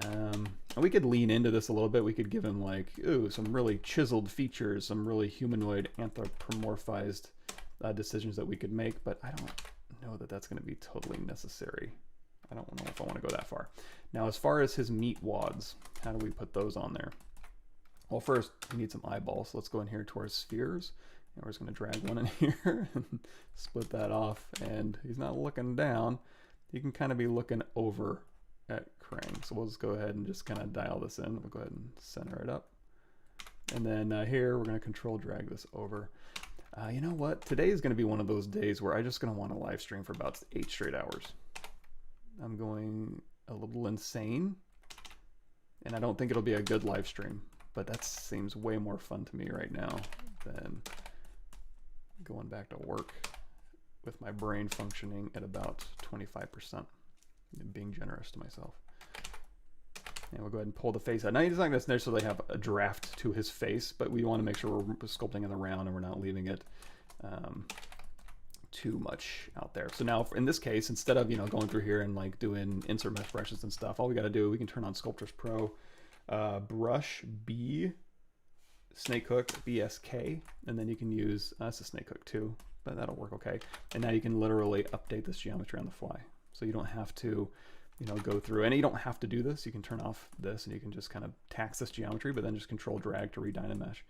And we could lean into this a little bit. We could give him like, ooh, some really chiseled features, some really humanoid anthropomorphized decisions that we could make, but I don't know that that's going to be totally necessary. I don't know if I want to go that far. Now, as far as his Meatwads, how do we put those on there? Well, first, we need some eyeballs. So let's go in here to our spheres, and we're just going to drag one in here and split that off, and he's not looking down. He can kind of be looking over at Krang. So we'll just go ahead and just kind of dial this in. We'll go ahead and center it up. And then here, we're going to control drag this over. You know what? Today is going to be one of those days where I'm just going to want to live stream for about 8 straight hours. I'm going a little insane. And I don't think it'll be a good live stream. But that seems way more fun to me right now than going back to work with my brain functioning at about 25%. Being generous to myself. And we'll go ahead and pull the face out. Now he's not going to necessarily have a draft to his face, but we want to make sure we're sculpting in the round and we're not leaving it too much out there. So now in this case, instead of, you know, going through here and like doing insert mesh brushes and stuff, all we got to do, we can turn on Sculptors Pro, brush B, snake hook, BSK, and then you can use, that's a snake hook too, but that'll work okay. And now you can literally update this geometry on the fly. So you don't have to, you know, go through, and you don't have to do this. You can turn off this and you can just kind of tax this geometry, but then just control drag to redynamesh.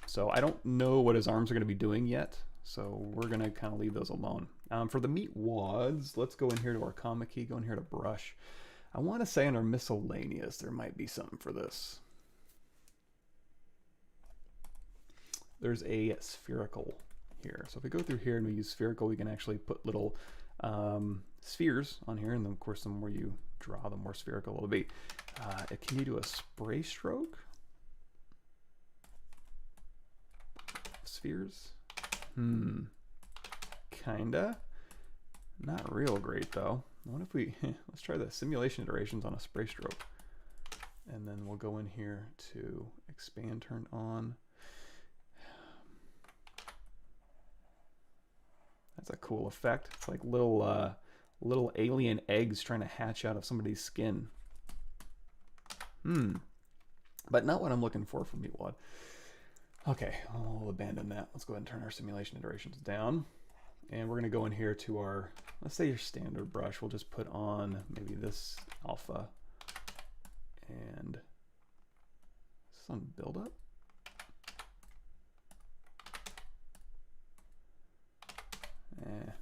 So I don't know what his arms are going to be doing yet. So we're going to kind of leave those alone. For the Meatwads, let's go in here to our comma key, go in here to brush. I want to say in our miscellaneous, there might be something for this. There's a spherical here. So if we go through here and we use spherical, we can actually put little spheres on here, and then of course the more you draw, the more spherical it'll be. Can you do a spray stroke? Spheres? Kinda. Not real great though. What if we, let's try the simulation iterations on a spray stroke. And then we'll go in here to expand turned on. That's a cool effect. It's like little little alien eggs trying to hatch out of somebody's skin. But not what I'm looking for Meatwad. Okay, I'll abandon that. Let's go ahead and turn our simulation iterations down. And we're going to go in here to our, let's say your standard brush. We'll just put on maybe this alpha. And is this on buildup?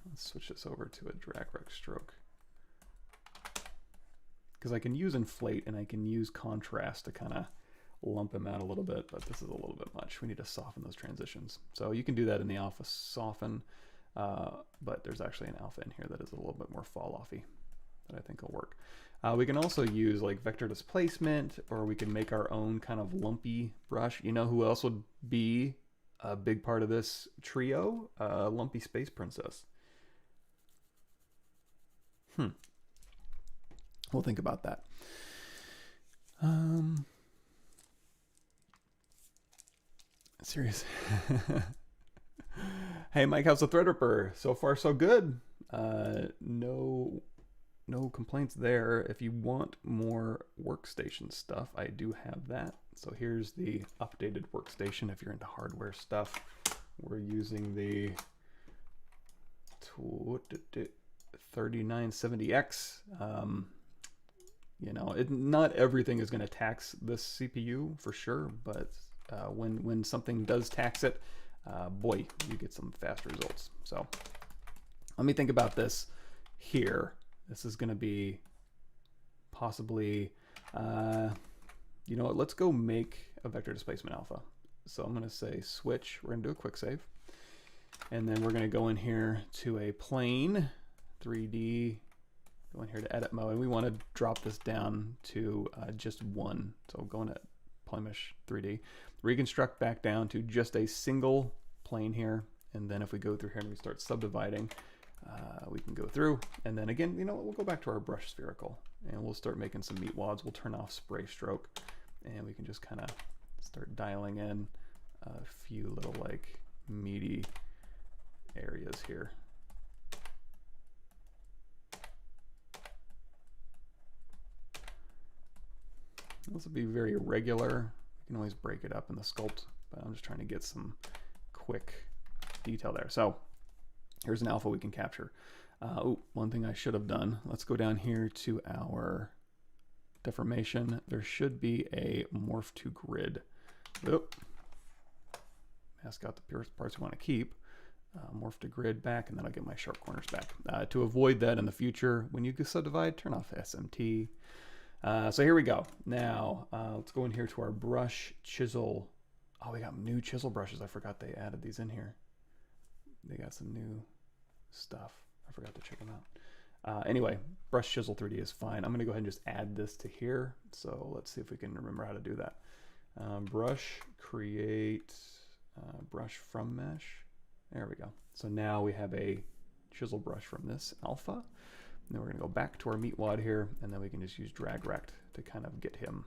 Let's switch this over to a drag rect stroke. because I can use inflate and I can use contrast to kind of lump him out a little bit, but this is a little bit much. We need to soften those transitions. So you can do that in the alpha soften, but there's actually an alpha in here that is a little bit more fall-offy that I think will work. We can also use like vector displacement, or we can make our own kind of lumpy brush. You know who else would be a big part of this trio? Lumpy Space Princess. We'll think about that. Serious. Hey Mike, how's the Threadripper? So far so good. No complaints there. If you want more workstation stuff, I do have that. So here's the updated workstation. If you're into hardware stuff, we're using the 3970X. You know, not everything is going to tax this CPU for sure, but when something does tax it, boy, you get some fast results. So let me think about this here. This is going to be possibly, you know what, let's go make a vector displacement alpha. So I'm going to say switch, we're going to do a quick save. And then we're going to go in here to a plane, 3D, go in here to edit mode, and we want to drop this down to just one. So go into Polymesh 3D, reconstruct back down to just a single plane here. And then if we go through here and we start subdividing, we can go through, and then again, you know, we'll go back to our brush spherical and we'll start making some Meatwads. We'll turn off spray stroke and we can just kind of start dialing in a few little like meaty areas here. This will be very irregular. You can always break it up in the sculpt, but I'm just trying to get some quick detail there. So here's an alpha we can capture. Oh, one thing I should have done. Let's go down here to our deformation. There should be a morph to grid. Oop. Mask out the parts we want to keep. Morph to grid back, and then I'll get my sharp corners back. To avoid that in the future, when you subdivide, turn off SMT. So here we go. Now, let's go in here to our brush chisel. Oh, we got new chisel brushes. I forgot they added these in here. They got some new stuff. I forgot to check them out. Anyway, brush chisel 3D is fine. I'm going to go ahead and just add this to here. So let's see if we can remember how to do that. Brush, create, brush from mesh. There we go. So now we have a chisel brush from this alpha. And then we're going to go back to our Meatwad here, and then we can just use drag rect to kind of get him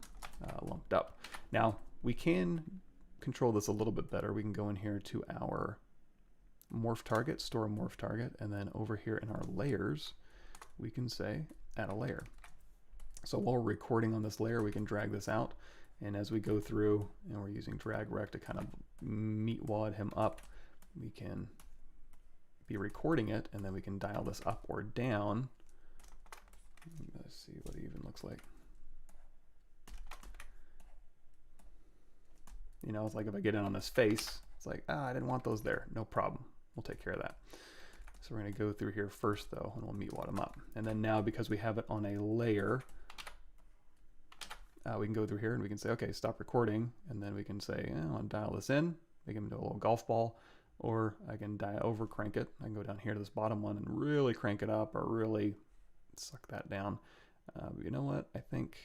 lumped up. Now, we can control this a little bit better. We can go in here to our morph target, store a morph target, and then over here in our layers, we can say add a layer. So while we're recording on this layer, we can drag this out, and as we go through, and we're using drag rect to kind of Meatwad him up, we can be recording it, and then we can dial this up or down. Let's see what it even looks like. You know, it's like if I get in on this face, it's like, I didn't want those there. No problem. We'll take care of that. So we're going to go through here first, though, and we'll Meatwad them up. And then now, because we have it on a layer, we can go through here and we can say, okay, stop recording. And then we can say, I want to dial this in, make him into a little golf ball, or I can over crank it. I can go down here to this bottom one and really crank it up, or really suck that down. You know what? I think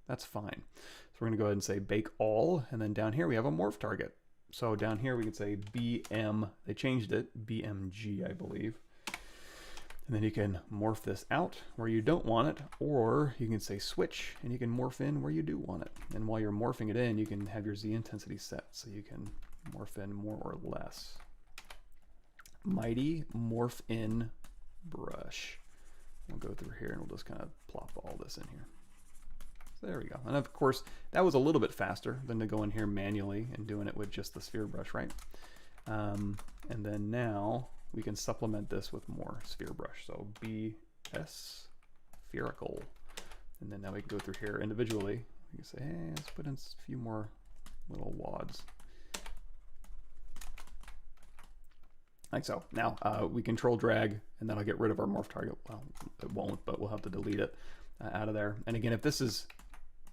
that's fine. So we're going to go ahead and say bake all, and then down here we have a morph target. So down here we can say BM, they changed it, BMG I believe. And then you can morph this out where you don't want it, or you can say switch and you can morph in where you do want it. And while you're morphing it in, you can have your Z intensity set so you can morph in more or less. Mighty morph in brush. We'll go through here and we'll just kind of plop all this in here. So there we go. And of course, that was a little bit faster than to go in here manually and doing it with just the sphere brush, right? And then now we can supplement this with more sphere brush. So BS spherical. And then now we can go through here individually. We can say, hey, let's put in a few more little wads. like so. Now we control drag, and that'll get rid of our morph target. Well, it won't, but we'll have to delete it out of there. And again, if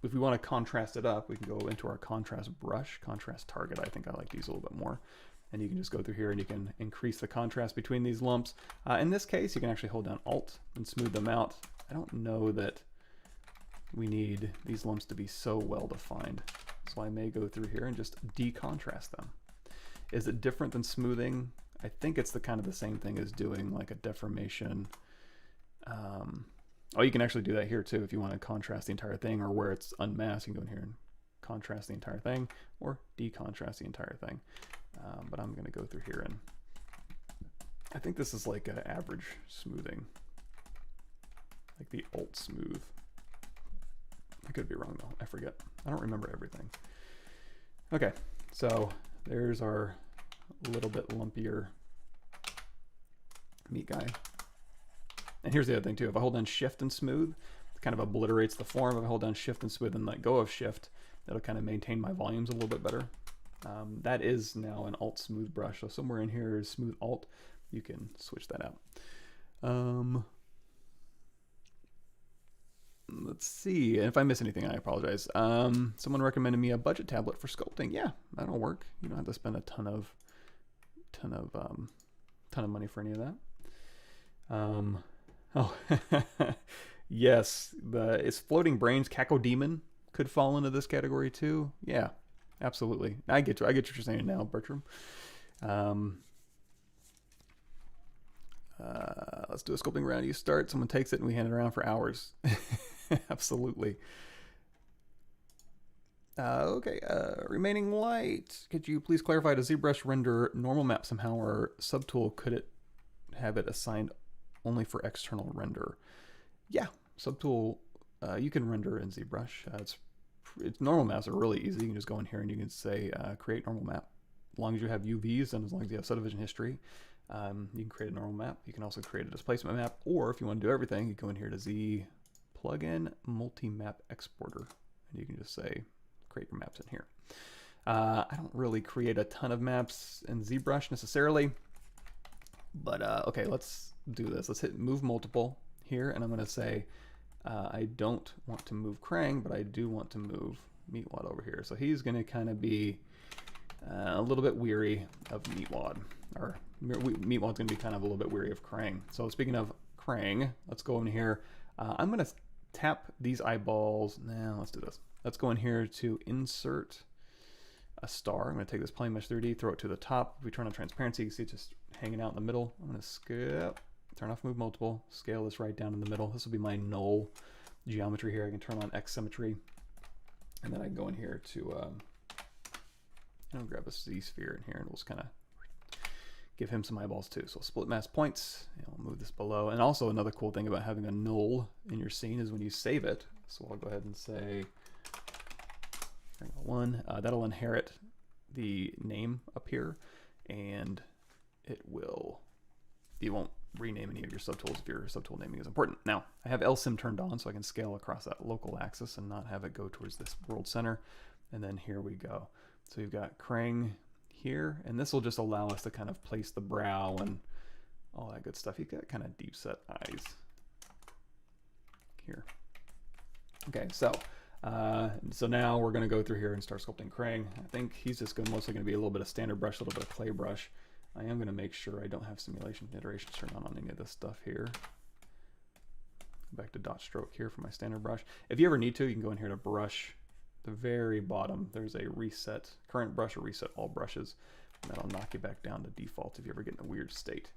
we want to contrast it up, we can go into our contrast brush, contrast target. I think I like these a little bit more. And you can just go through here and you can increase the contrast between these lumps. In this case, you can actually hold down Alt and smooth them out. I don't know that we need these lumps to be so well defined. So I may go through here and just decontrast them. Is it different than smoothing? I think it's the kind of the same thing as doing like a deformation. Oh, you can actually do that here too if you want to contrast the entire thing, or where it's unmasked, you can go in here and contrast the entire thing, or decontrast the entire thing. But I'm going to go through here, and I think this is like an average smoothing, like the Alt smooth. I could be wrong though, I forget. I don't remember everything. Okay, so there's our little bit lumpier meat guy. And here's the other thing too, if I hold down Shift and smooth, it kind of obliterates the form. If I hold down Shift and smooth and let go of Shift, that'll kind of maintain my volumes a little bit better. That is now an Alt smooth brush, so somewhere in here is smooth Alt. You can switch that out. Let's see, and if I miss anything, I apologize. Someone recommended me a budget tablet for sculpting. Yeah, that'll work. You don't have to spend a ton of money for any of that. Oh, yes, is Floating Brains Cacodemon could fall into this category too. Yeah, absolutely. I get what you're saying now, Bertram. Let's do a sculpting round. You start, someone takes it, and we hand it around for hours. Absolutely. Okay, remaining light. Could you please clarify, does ZBrush render normal map somehow, or subtool could it have it assigned only for external render? Yeah, subtool, you can render in ZBrush. It's normal maps are really easy. You can just go in here and you can say create normal map. As long as you have UVs and as long as you have subdivision history, you can create a normal map. You can also create a displacement map, or if you want to do everything, you go in here to Z plugin multi-map exporter, and you can just say create your maps in here. I don't really create a ton of maps in ZBrush necessarily, but okay, let's do this. Let's hit move multiple here, and I'm going to say I don't want to move Krang, but I do want to move Meatwad over here. So he's going to kind of be a little bit weary of Meatwad, or Meatwad's going to be kind of a little bit weary of Krang. So speaking of Krang, let's go in here. I'm going to tap these eyeballs. Now let's do this. Let's go in here to insert a star. I'm going to take this plane mesh 3D, throw it to the top. If we turn on transparency, you can see it's just hanging out in the middle. I'm going to skip, turn off move multiple, scale this right down in the middle. This will be my null geometry here. I can turn on X symmetry, and then I can go in here to grab a Z sphere in here, and we'll just kind of give him some eyeballs too. So split mask points, and I'll move this below. And also another cool thing about having a null in your scene is when you save it. So I'll go ahead and say one, that'll inherit the name up here, and you won't rename any of your subtools if your subtool naming is important. Now, I have LSIM turned on so I can scale across that local axis and not have it go towards this world center. And then here we go. So you've got Krang here, and this will just allow us to kind of place the brow and all that good stuff. You've got kind of deep set eyes here. Okay, so now we're going to go through here and start sculpting Krang. I think he's just mostly going to be a little bit of standard brush, a little bit of clay brush. I am going to make sure I don't have simulation iterations turned on any of this stuff here. Go back to dot stroke here for my standard brush. If you ever need to, you can go in here to brush. The very bottom, there's a reset current brush or reset all brushes, and that'll knock you back down to default if you ever get in a weird state,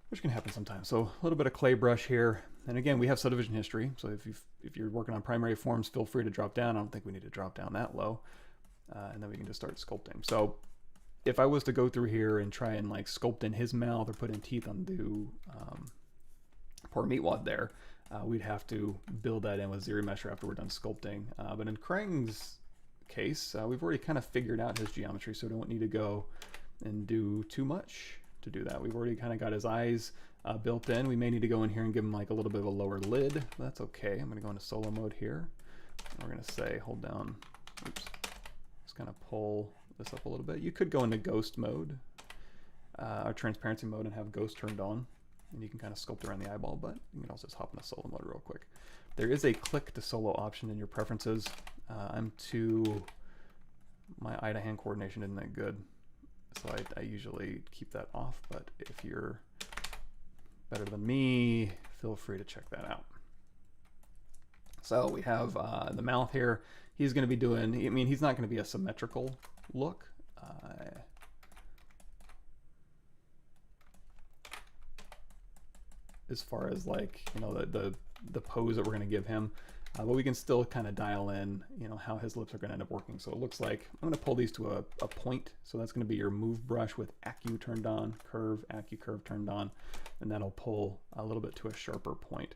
which can happen sometimes. So a little bit of clay brush here, and again, we have subdivision history, so if you're working on primary forms, feel free to drop down. I don't think we need to drop down that low, and then we can just start sculpting. So if I was to go through here and try and like sculpt in his mouth or put in teeth on poor Meatwad there, we'd have to build that in with ZRemesh after we're done sculpting. But in Krang's case, we've already kind of figured out his geometry, so we don't need to go and do too much to do that. We've already kind of got his eyes built in. We may need to go in here and give him like a little bit of a lower lid, but that's okay. I'm going to go into solo mode here. And we're going to say, hold down, oops, just kind of pull this up a little bit. You could go into ghost mode our transparency mode and have ghost turned on, and you can kind of sculpt around the eyeball, but you can also just hop in the solo mode real quick. There is a click to solo option in your preferences. My eye to hand coordination isn't that good, so I usually keep that off, but if you're better than me, feel free to check that out. So we have the mouth here. He's going to be doing, I mean, he's not going to be a symmetrical look. As far as like, you know, the pose that we're going to give him, but we can still kind of dial in, you know, how his lips are going to end up working. So it looks like I'm going to pull these to a point. So that's going to be your move brush with Accu turned on, curve, Accu curve turned on, and that'll pull a little bit to a sharper point.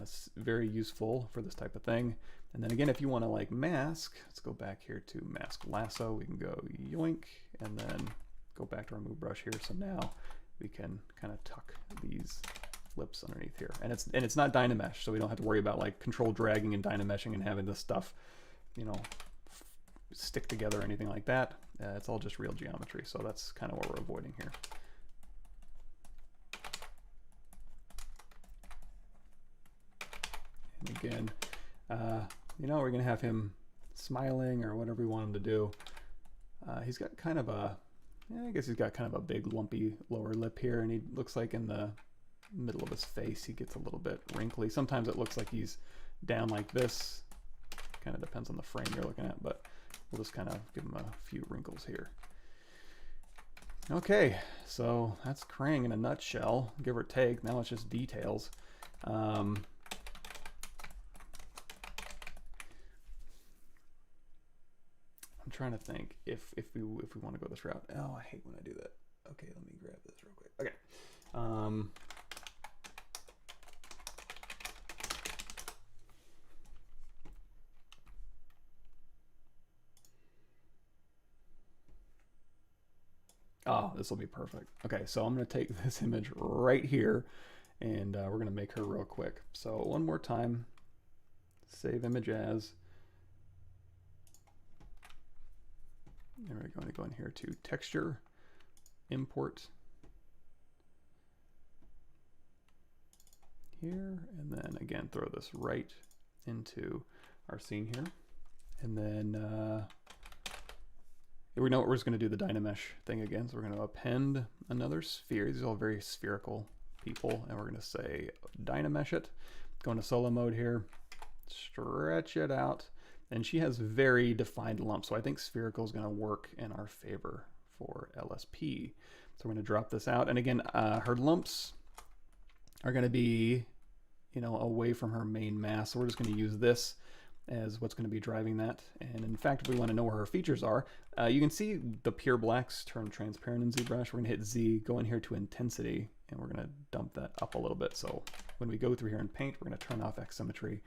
It's very useful for this type of thing. And then again, if you want to like mask, let's go back here to mask lasso. We can go yoink and then go back to our move brush here. So now we can kind of tuck these lips underneath here, and it's not Dynamesh, so we don't have to worry about like control dragging and Dynameshing and having this stuff, you know, stick together or anything like that. It's all just real geometry, so that's kind of what we're avoiding here. And again, you know, we're gonna have him smiling or whatever we want him to do. He's got kind of a, I guess he's got kind of a big lumpy lower lip here, and he looks like in the middle of his face he gets a little bit wrinkly. Sometimes it looks like he's down like this. Kind of depends on the frame you're looking at, but we'll just kind of give him a few wrinkles here. Okay, so that's Krang in a nutshell, give or take. Now it's just details. I'm trying to think if we want to go this route. Oh, I hate when I do that. Okay, let me grab this real quick. Okay. Oh, this will be perfect. Okay, so I'm going to take this image right here, and we're going to make her real quick. So one more time, save image as. And we're going to go in here to texture, import here, and then again throw this right into our scene here, and then we know we're just going to do the Dynamesh thing again, so we're going to append another sphere. These are all very spherical people, and we're going to say Dynamesh it. Go into solo mode here, stretch it out, and she has very defined lumps, so I think spherical is going to work in our favor for LSP. So we're going to drop this out, and again, her lumps are going to be, you know, away from her main mass, so we're just going to use this as what's going to be driving that. And in fact, if we want to know where her features are, you can see the pure blacks turn transparent in ZBrush. We're going to hit Z, go in here to intensity, and we're going to dump that up a little bit. So when we go through here in paint, we're going to turn off X symmetry,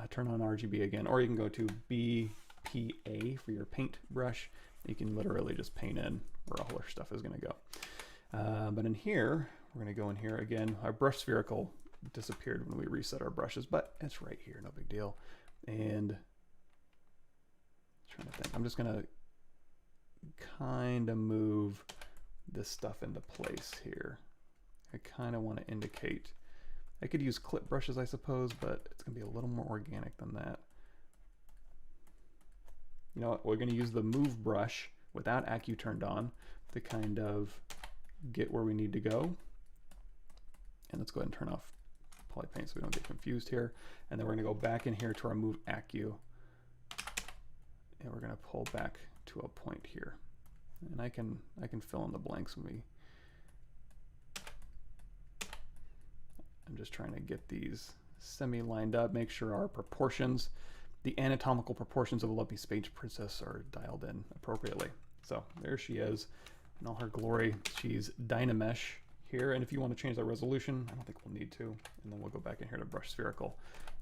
turn on RGB again, or you can go to BPA for your paint brush. You can literally just paint in where all our stuff is going to go. But in here, we're going to go in here again. Our brush spherical disappeared when we reset our brushes, but it's right here, no big deal. And trying to think, I'm just gonna kind of move this stuff into place here. I kind of want to indicate, I could use clip brushes, I suppose, but it's gonna be a little more organic than that. You know what, we're gonna use the move brush without Accu turned on to kind of get where we need to go. And let's go ahead and turn off Polypaint so we don't get confused here. And then we're going to go back in here to our move Accu, and we're going to pull back to a point here. And I can fill in the blanks when we. I'm just trying to get these semi lined up, make sure our proportions, the anatomical proportions of a Lumpy Space Princess, are dialed in appropriately. So there she is in all her glory. She's Dynamesh here, and if you want to change that resolution, I don't think we'll need to, and then we'll go back in here to brush spherical,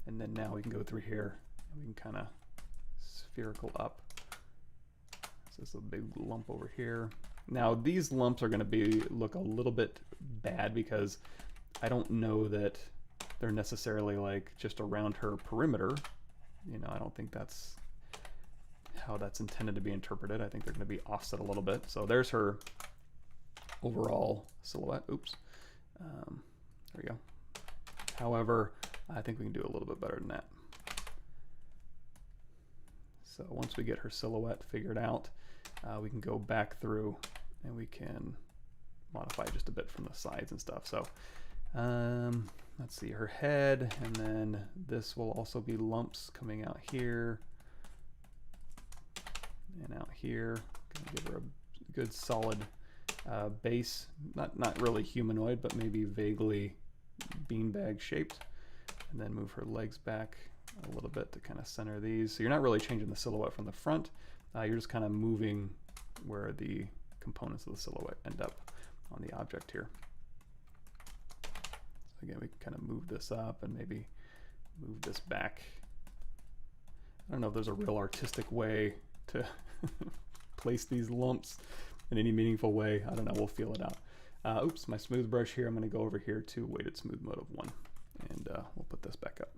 and then now we can go through here and we can kind of spherical up. So this is a big lump over here. Now these lumps are going to look a little bit bad because I don't know that they're necessarily like just around her perimeter. You know, I don't think that's how that's intended to be interpreted. I think they're going to be offset a little bit. So there's her overall silhouette. Oops. There we go. However, I think we can do a little bit better than that. So once we get her silhouette figured out, we can go back through and we can modify just a bit from the sides and stuff. So let's see, her head, and then this will also be lumps coming out here and out here. Gonna give her a good solid base, not really humanoid, but maybe vaguely beanbag shaped, and then move her legs back a little bit to kind of center these. So you're not really changing the silhouette from the front, you're just kind of moving where the components of the silhouette end up on the object here. So again, we can kind of move this up and maybe move this back. I don't know if there's a real artistic way to place these lumps in any meaningful way. I don't know, we'll feel it out. Oops, my smooth brush here, I'm gonna go over here to weighted smooth mode of 1, and we'll put this back up.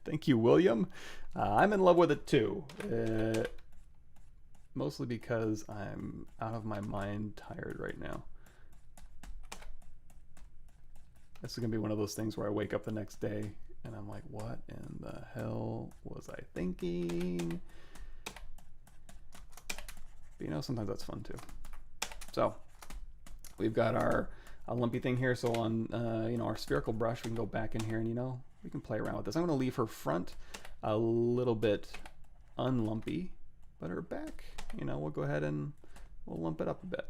Thank you, William. I'm in love with it too. Mostly because I'm out of my mind tired right now. This is gonna be one of those things where I wake up the next day and I'm like, what in the hell was I thinking? But you know, sometimes that's fun too. So we've got our lumpy thing here. So on you know, our spherical brush, we can go back in here and, you know, we can play around with this. I'm gonna leave her front a little bit unlumpy, but her back, you know, we'll go ahead and we'll lump it up a bit.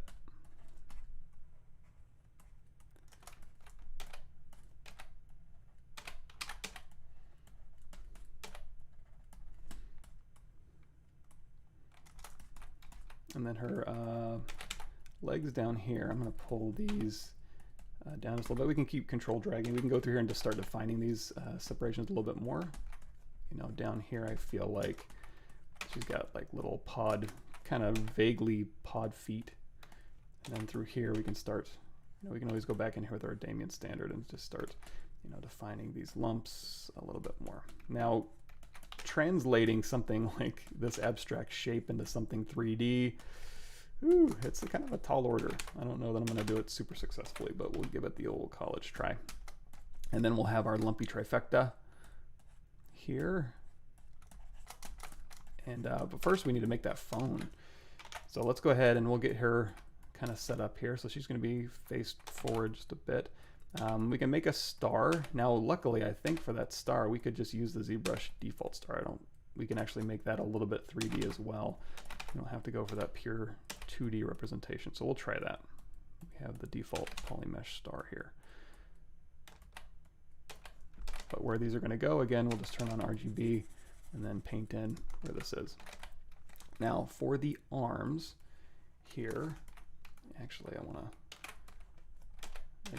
And then her legs down here, I'm going to pull these down just a little bit. We can keep control dragging. We can go through here and just start defining these separations a little bit more. You know, down here I feel like she's got like little pod, kind of vaguely pod feet. And then through here we can start, you know, we can always go back in here with our Damien standard and just start, you know, defining these lumps a little bit more. Now, translating something like this abstract shape into something 3D, ooh, it's kind of a tall order. I don't know that I'm going to do it super successfully, but we'll give it the old college try. And then we'll have our lumpy trifecta here. And but first we need to make that phone. So let's go ahead and we'll get her kind of set up here. So she's going to be faced forward just a bit. We can make a star. Now, luckily, I think for that star, we could just use the ZBrush default star. We can actually make that a little bit 3D as well. We don't have to go for that pure 2D representation. So we'll try that. We have the default polymesh star here. But where these are going to go, again, we'll just turn on RGB and then paint in where this is. Now, for the arms here, actually, I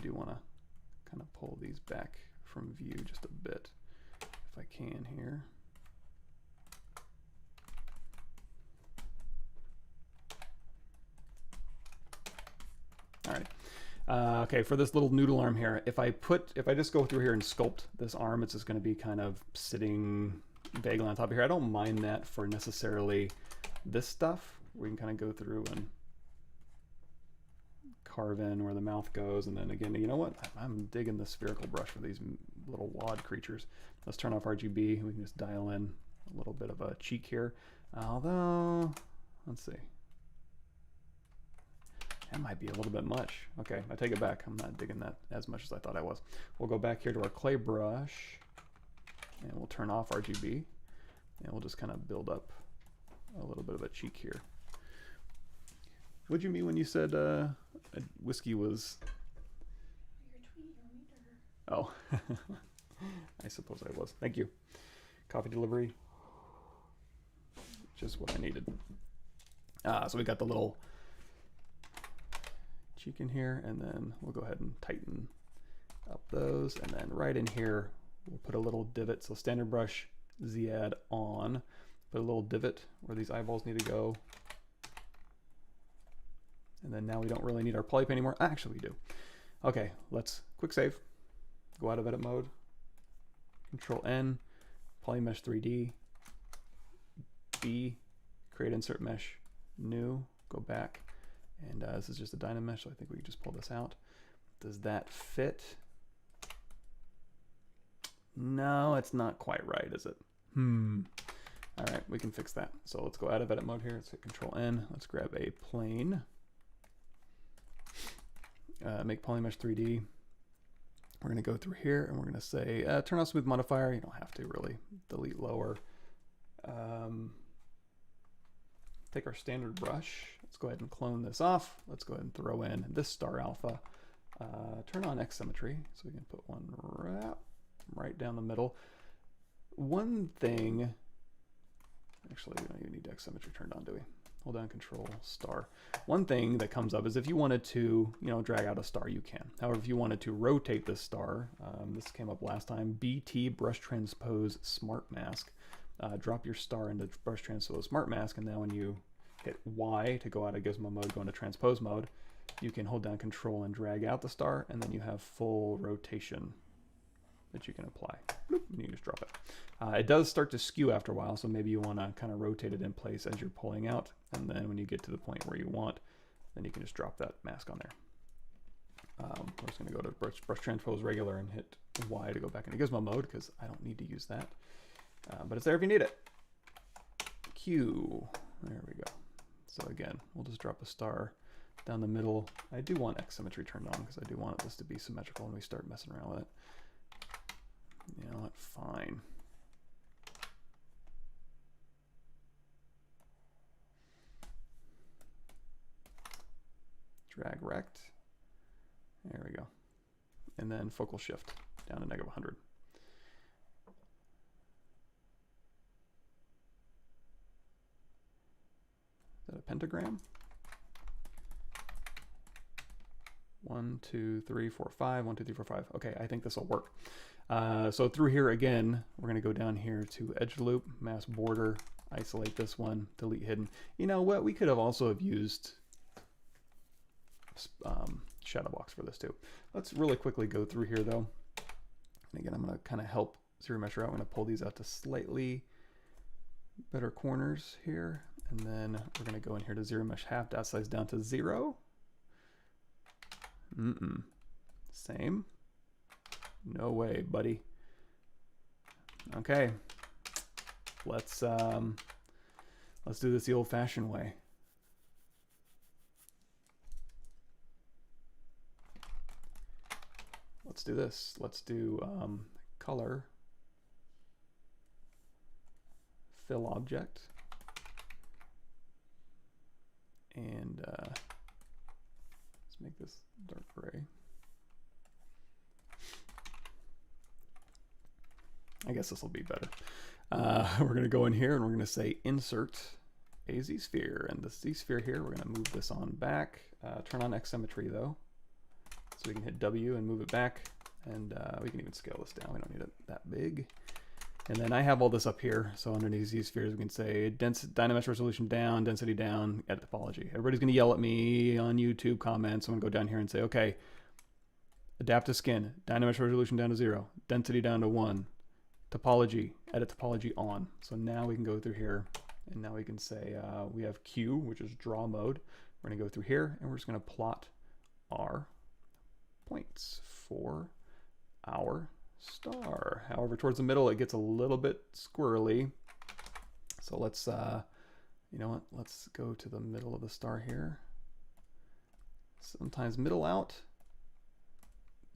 do want to kind of pull these back from view just a bit if I can here. All right. Okay, for this little noodle arm here, if I just go through here and sculpt this arm, it's just going to be kind of sitting vaguely on top of here. I don't mind that for necessarily this stuff. We can kind of go through and carve in where the mouth goes, and then again, you know what? I'm digging the spherical brush for these little wad creatures. Let's turn off RGB. We can just dial in a little bit of a cheek here. Although, let's see. That might be a little bit much. Okay, I take it back. I'm not digging that as much as I thought I was. We'll go back here to our clay brush, and we'll turn off RGB, and we'll just kind of build up a little bit of a cheek here. What'd you mean when you said whiskey was... Oh, I suppose I was. Thank you. Coffee delivery. Just what I needed. So we got the little cheek in here, and then we'll go ahead and tighten up those. And then right in here, we'll put a little divot. So standard brush, Z-add on. Put a little divot where these eyeballs need to go. And then now we don't really need our polypaint anymore. Actually, we do. Okay, let's quick save. Go out of edit mode. Control N, Polymesh 3D, B, create insert mesh, new, go back. And this is just a Dynamesh, so I think we can just pull this out. Does that fit? No, it's not quite right, is it? All right, we can fix that. So let's go out of edit mode here. Let's hit Control N. Let's grab a plane. Make Polymesh 3D. We're going to go through here and we're going to say turn off smooth modifier. You don't have to really. Delete lower. Take our standard brush. Let's go ahead and clone this off. Let's go ahead and throw in this star alpha. Turn on X symmetry so we can put one right down the middle. One thing, actually we don't even need X symmetry turned on, do we? Hold down Control star. One thing that comes up is if you wanted to, drag out a star, you can. However, if you wanted to rotate this star, this came up last time, BT brush transpose smart mask. Drop your star into brush transpose smart mask, and now when you hit Y to go out of gizmo mode, go into transpose mode, you can hold down Control and drag out the star, and then you have full rotation that you can apply. Bloop, and you can just drop it. It does start to skew after a while, so maybe you want to kind of rotate it in place as you're pulling out, and then when you get to the point where you want, then you can just drop that mask on there. We're just going to go to brush transpose regular and hit Y to go back into gizmo mode, because I don't need to use that. But it's there if you need it. Q. There we go. So again, we'll just drop a star down the middle. I do want X symmetry turned on because I do want this to be symmetrical when we start messing around with it. You know what? Fine. Drag rect. There we go. And then focal shift down to -100. Is that a pentagram? 1, 2, 3, 4, 5. 1, 2, 3, 4, 5. Okay, I think this will work. So through here again, we're going to go down here to edge loop, mask border, isolate this one, delete hidden. You know what? We could have also have used shadow box for this too. Let's really quickly go through here though. And again, I'm going to kind of help ZRemesh out. I'm going to pull these out to slightly better corners here. And then we're going to go in here to ZRemesh half, dot size down to 0. Same. No way, buddy. Okay. Let's do this the old-fashioned way. Let's do this. Let's do color, fill object, and let's make this dark gray. I guess this will be better. We're going to go in here and we're going to say insert a Z-sphere, and the Z-sphere here, we're going to move this on back. Turn on X symmetry though, so we can hit W and move it back, and we can even scale this down. We don't need it that big. And then I have all this up here, so underneath these spheres we can say Dynamesh resolution down, density down, edit topology. Everybody's going to yell at me on YouTube comments. I'm going to go down here and say, okay, adaptive skin, Dynamesh resolution down to 0, density down to 1, topology, edit topology on. So now we can go through here, and now we can say we have Q, which is draw mode. We're going to go through here, and we're just going to plot our points for our star. However, towards the middle it gets a little bit squirrely, so let's you know what, let's go to the middle of the star here. Sometimes middle out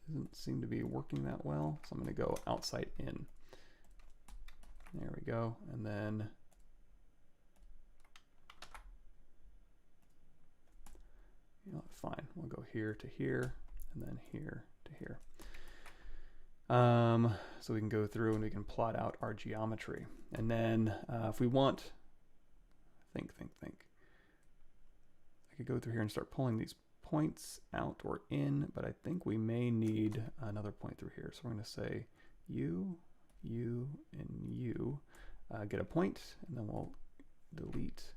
doesn't seem to be working that well, so I'm going to go outside in. There we go, and then you know what, fine, we'll go here to here and then here to here. So we can go through and we can plot out our geometry. And then if we want, think. I could go through here and start pulling these points out or in, but I think we may need another point through here. So we're going to say U, and U. Get a point, and then we'll delete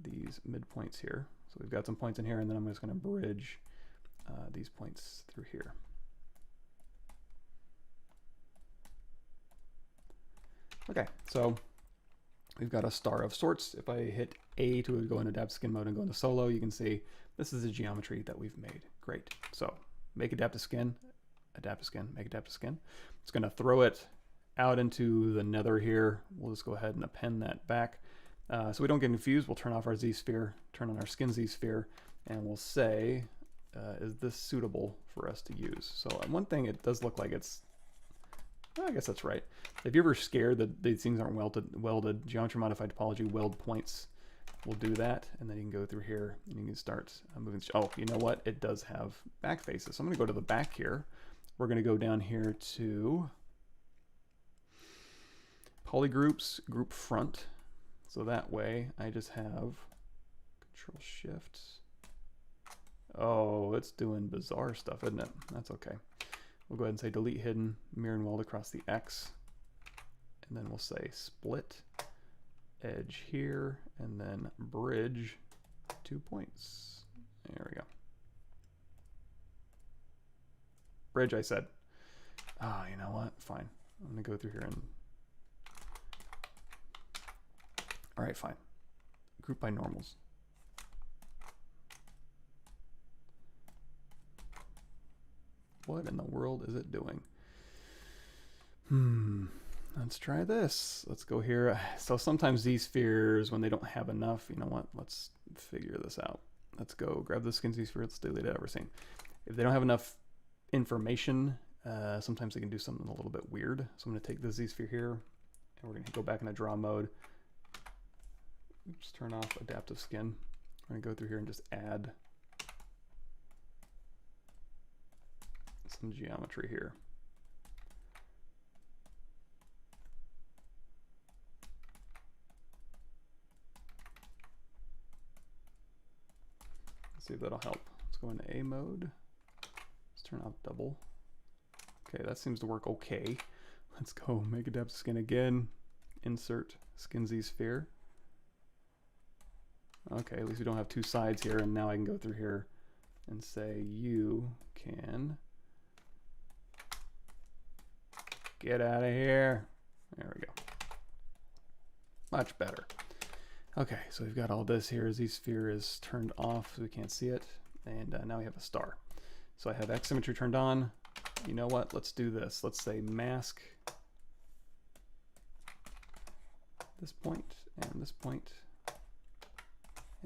these midpoints here. So we've got some points in here, and then I'm just going to bridge these points through here. Okay, so we've got a star of sorts. If I hit A to go into adaptive skin mode and go into solo, you can see this is the geometry that we've made. Great. So make adaptive skin, make adaptive skin. It's going to throw it out into the nether here. We'll just go ahead and append that back. So we don't get confused. We'll turn off our Z-sphere, turn on our skin Z-sphere, and we'll say, is this suitable for us to use? So one thing, it does look like it's, well, I guess that's right. If you're ever scared that these things aren't welded, geometry modified topology weld points will do that. And then you can go through here and you can start moving. Oh, you know what? It does have back faces. So I'm going to go to the back here. We're going to go down here to polygroups, group front. So that way I just have Control Shift. Oh, it's doing bizarre stuff, isn't it? That's okay. We'll go ahead and say delete hidden, mirror and weld across the X. And then we'll say split edge here, and then bridge 2 points. There we go. Bridge, I said. Ah, you know what? Fine. I'm going to go through here and... All right, fine. Group by normals. What in the world is it doing? Let's try this. Let's go here. So sometimes these spheres, when they don't have enough, you know what? Let's figure this out. Let's go grab the skin Z-sphere. Let's delete it, everything. If they don't have enough information, sometimes they can do something a little bit weird. So I'm going to take the Z-sphere here, and we're going to go back into draw mode. Oops, turn off adaptive skin. We're going to go through here and just add some geometry here. Let's see if that'll help. Let's go into A mode. Let's turn off double. Okay, that seems to work okay. Let's go make adaptive skin again. Insert skin Z sphere. Okay, at least we don't have two sides here, and now I can go through here and say you can get out of here. There we go. Much better. Okay, so we've got all this here. Z-sphere is turned off, so we can't see it. And now we have a star. So I have X symmetry turned on. You know what? Let's do this. Let's say mask this point, and this point,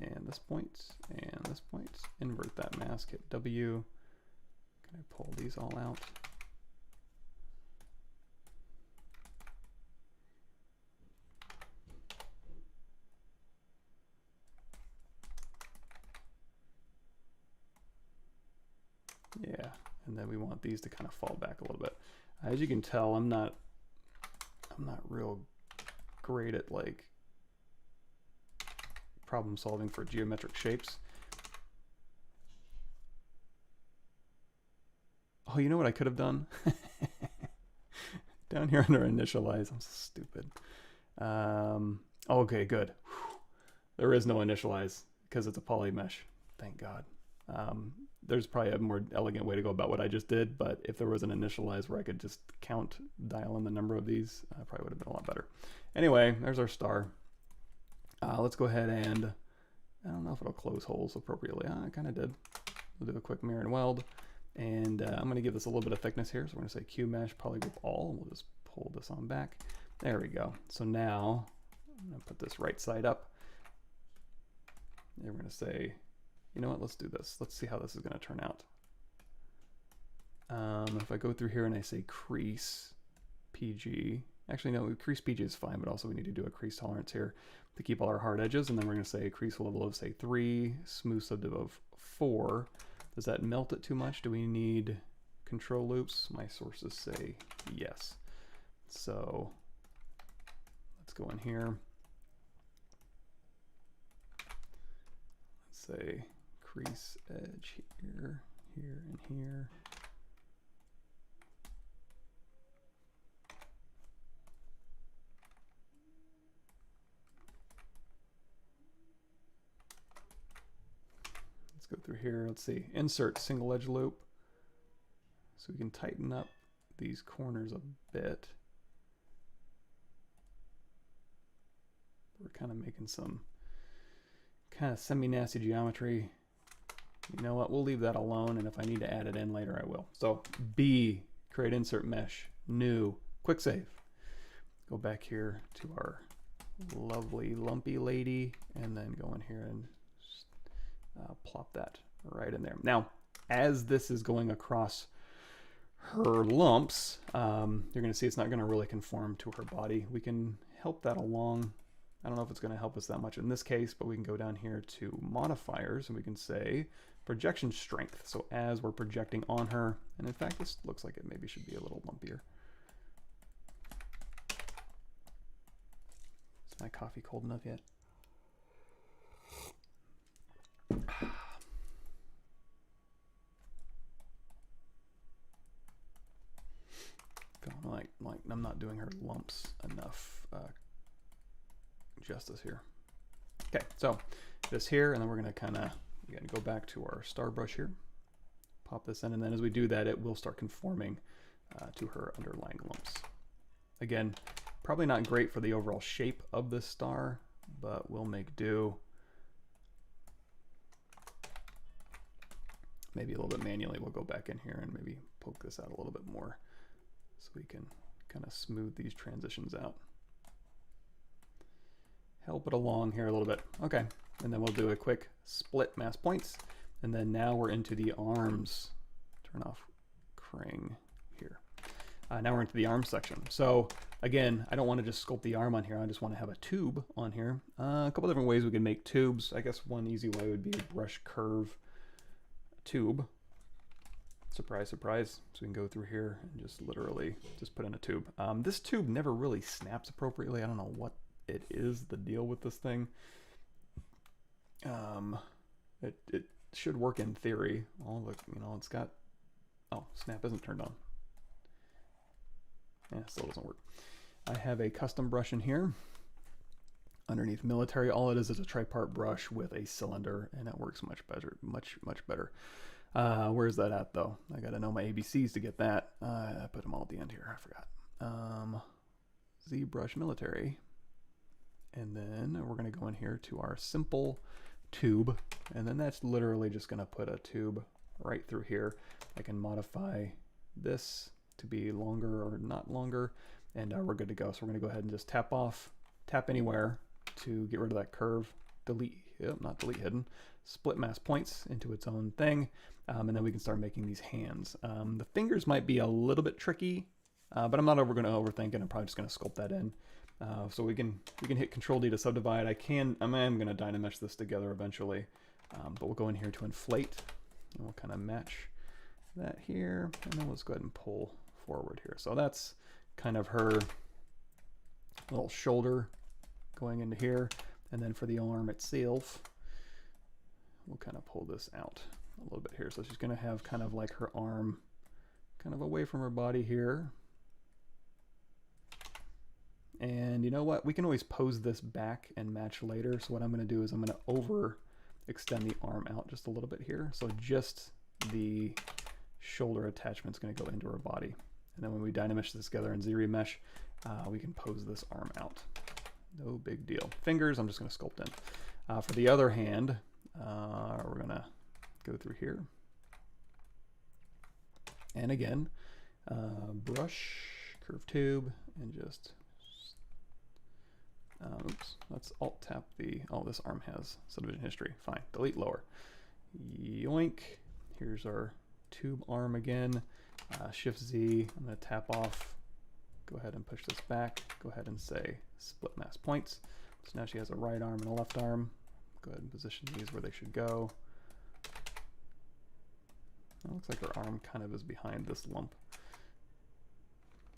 and this point, and this point. Invert that mask, hit W. Can I pull these all out? Yeah, and then we want these to kind of fall back a little bit. As you can tell, I'm not real great at like problem solving for geometric shapes. Oh, you know what I could have done? Down here under initialize, I'm so stupid. Okay, good. There is no initialize because it's a poly mesh. Thank God. There's probably a more elegant way to go about what I just did, but if there was an initialize where I could just dial in the number of these, probably would have been a lot better. Anyway, there's our star. Let's go ahead and, I don't know if it'll close holes appropriately. I kind of did. We'll do a quick mirror and weld. And I'm going to give this a little bit of thickness here. So we're going to say Q mesh polygroup all. We'll just pull this on back. There we go. So now I'm going to put this right side up. And we're going to say, you know what, let's do this. Let's see how this is going to turn out. If I go through here and I say crease PG, actually no, crease PG is fine, but also we need to do a crease tolerance here to keep all our hard edges. And then we're going to say crease level of say 3, smooth subdiv of 4. Does that melt it too much? Do we need control loops? My sources say yes. So let's go in here. Let's say crease edge here, here, and here. Let's go through here. Let's see, insert single edge loop. So we can tighten up these corners a bit. kind of making some kind of semi-nasty geometry. You know what, we'll leave that alone, and if I need to add it in later, I will. So B, create insert mesh, new, quick save. Go back here to our lovely lumpy lady, and then go in here and plop that right in there. Now, as this is going across her lumps, you're going to see it's not going to really conform to her body. We can help that along. I don't know if it's going to help us that much in this case, but we can go down here to modifiers, and we can say projection strength. So as we're projecting on her, and in fact, this looks like it maybe should be a little lumpier. Is my coffee cold enough yet? Feeling like I'm not doing her lumps enough justice here. Okay, so this here, and then we're gonna kind of go back to our star brush here, pop this in, and then as we do that, it will start conforming to her underlying lumps. Again, probably not great for the overall shape of this star, but we'll make do. Maybe a little bit manually, we'll go back in here and maybe poke this out a little bit more so we can kind of smooth these transitions out. Help it along here a little bit. Okay, and then we'll do a quick split mask points, and then now we're into the arms. Turn off Krang here. Now we're into the arm section. So again, I don't want to just sculpt the arm on here. I just want to have a tube on here. A couple different ways we can make tubes. I guess one easy way would be a brush curve tube. Surprise, surprise. So we can go through here and just literally just put in a tube. This tube never really snaps appropriately. I don't know what it is, the deal with this thing. It should work in theory. All the, you know, it's got, oh, snap isn't turned on. Yeah, still doesn't work. I have a custom brush in here underneath military. All it is a tripart brush with a cylinder, and it works much better, much better. Where's that at though? I gotta know my ABCs to get that. I put them all at the end here, I forgot. ZBrush military. And then we're gonna go in here to our simple tube, and then that's literally just gonna put a tube right through here. I can modify this to be longer or not longer, and we're good to go. So we're gonna go ahead and just tap anywhere to get rid of that curve, delete, yep, not delete hidden, split mask points into its own thing, and then we can start making these hands. The fingers might be a little bit tricky, but I'm not gonna overthink it. I'm probably just gonna sculpt that in. So we can hit Control D to subdivide. I am gonna Dynamesh this together eventually, but we'll go in here to inflate, and we'll kind of match that here, and then let's go ahead and pull forward here. So that's kind of her little shoulder going into here, and then for the arm itself, we'll kind of pull this out a little bit here. So she's gonna have kind of like her arm kind of away from her body here. And you know what? We can always pose this back and match later. So what I'm going to do is I'm going to over extend the arm out just a little bit here. So just the shoulder attachment is going to go into her body. And then when we Dynamesh this together in ZRemesh, we can pose this arm out. No big deal. Fingers, I'm just going to sculpt in. For the other hand, we're going to go through here. And again, brush, curve tube, and just... oops, let's alt tap the, oh, this arm has subdivision history. Fine, delete lower. Yoink. Here's our tube arm again. Shift Z, I'm gonna tap off, go ahead and push this back, go ahead and say split mask points. So now she has a right arm and a left arm. Go ahead and position these where they should go. It looks like her arm kind of is behind this lump.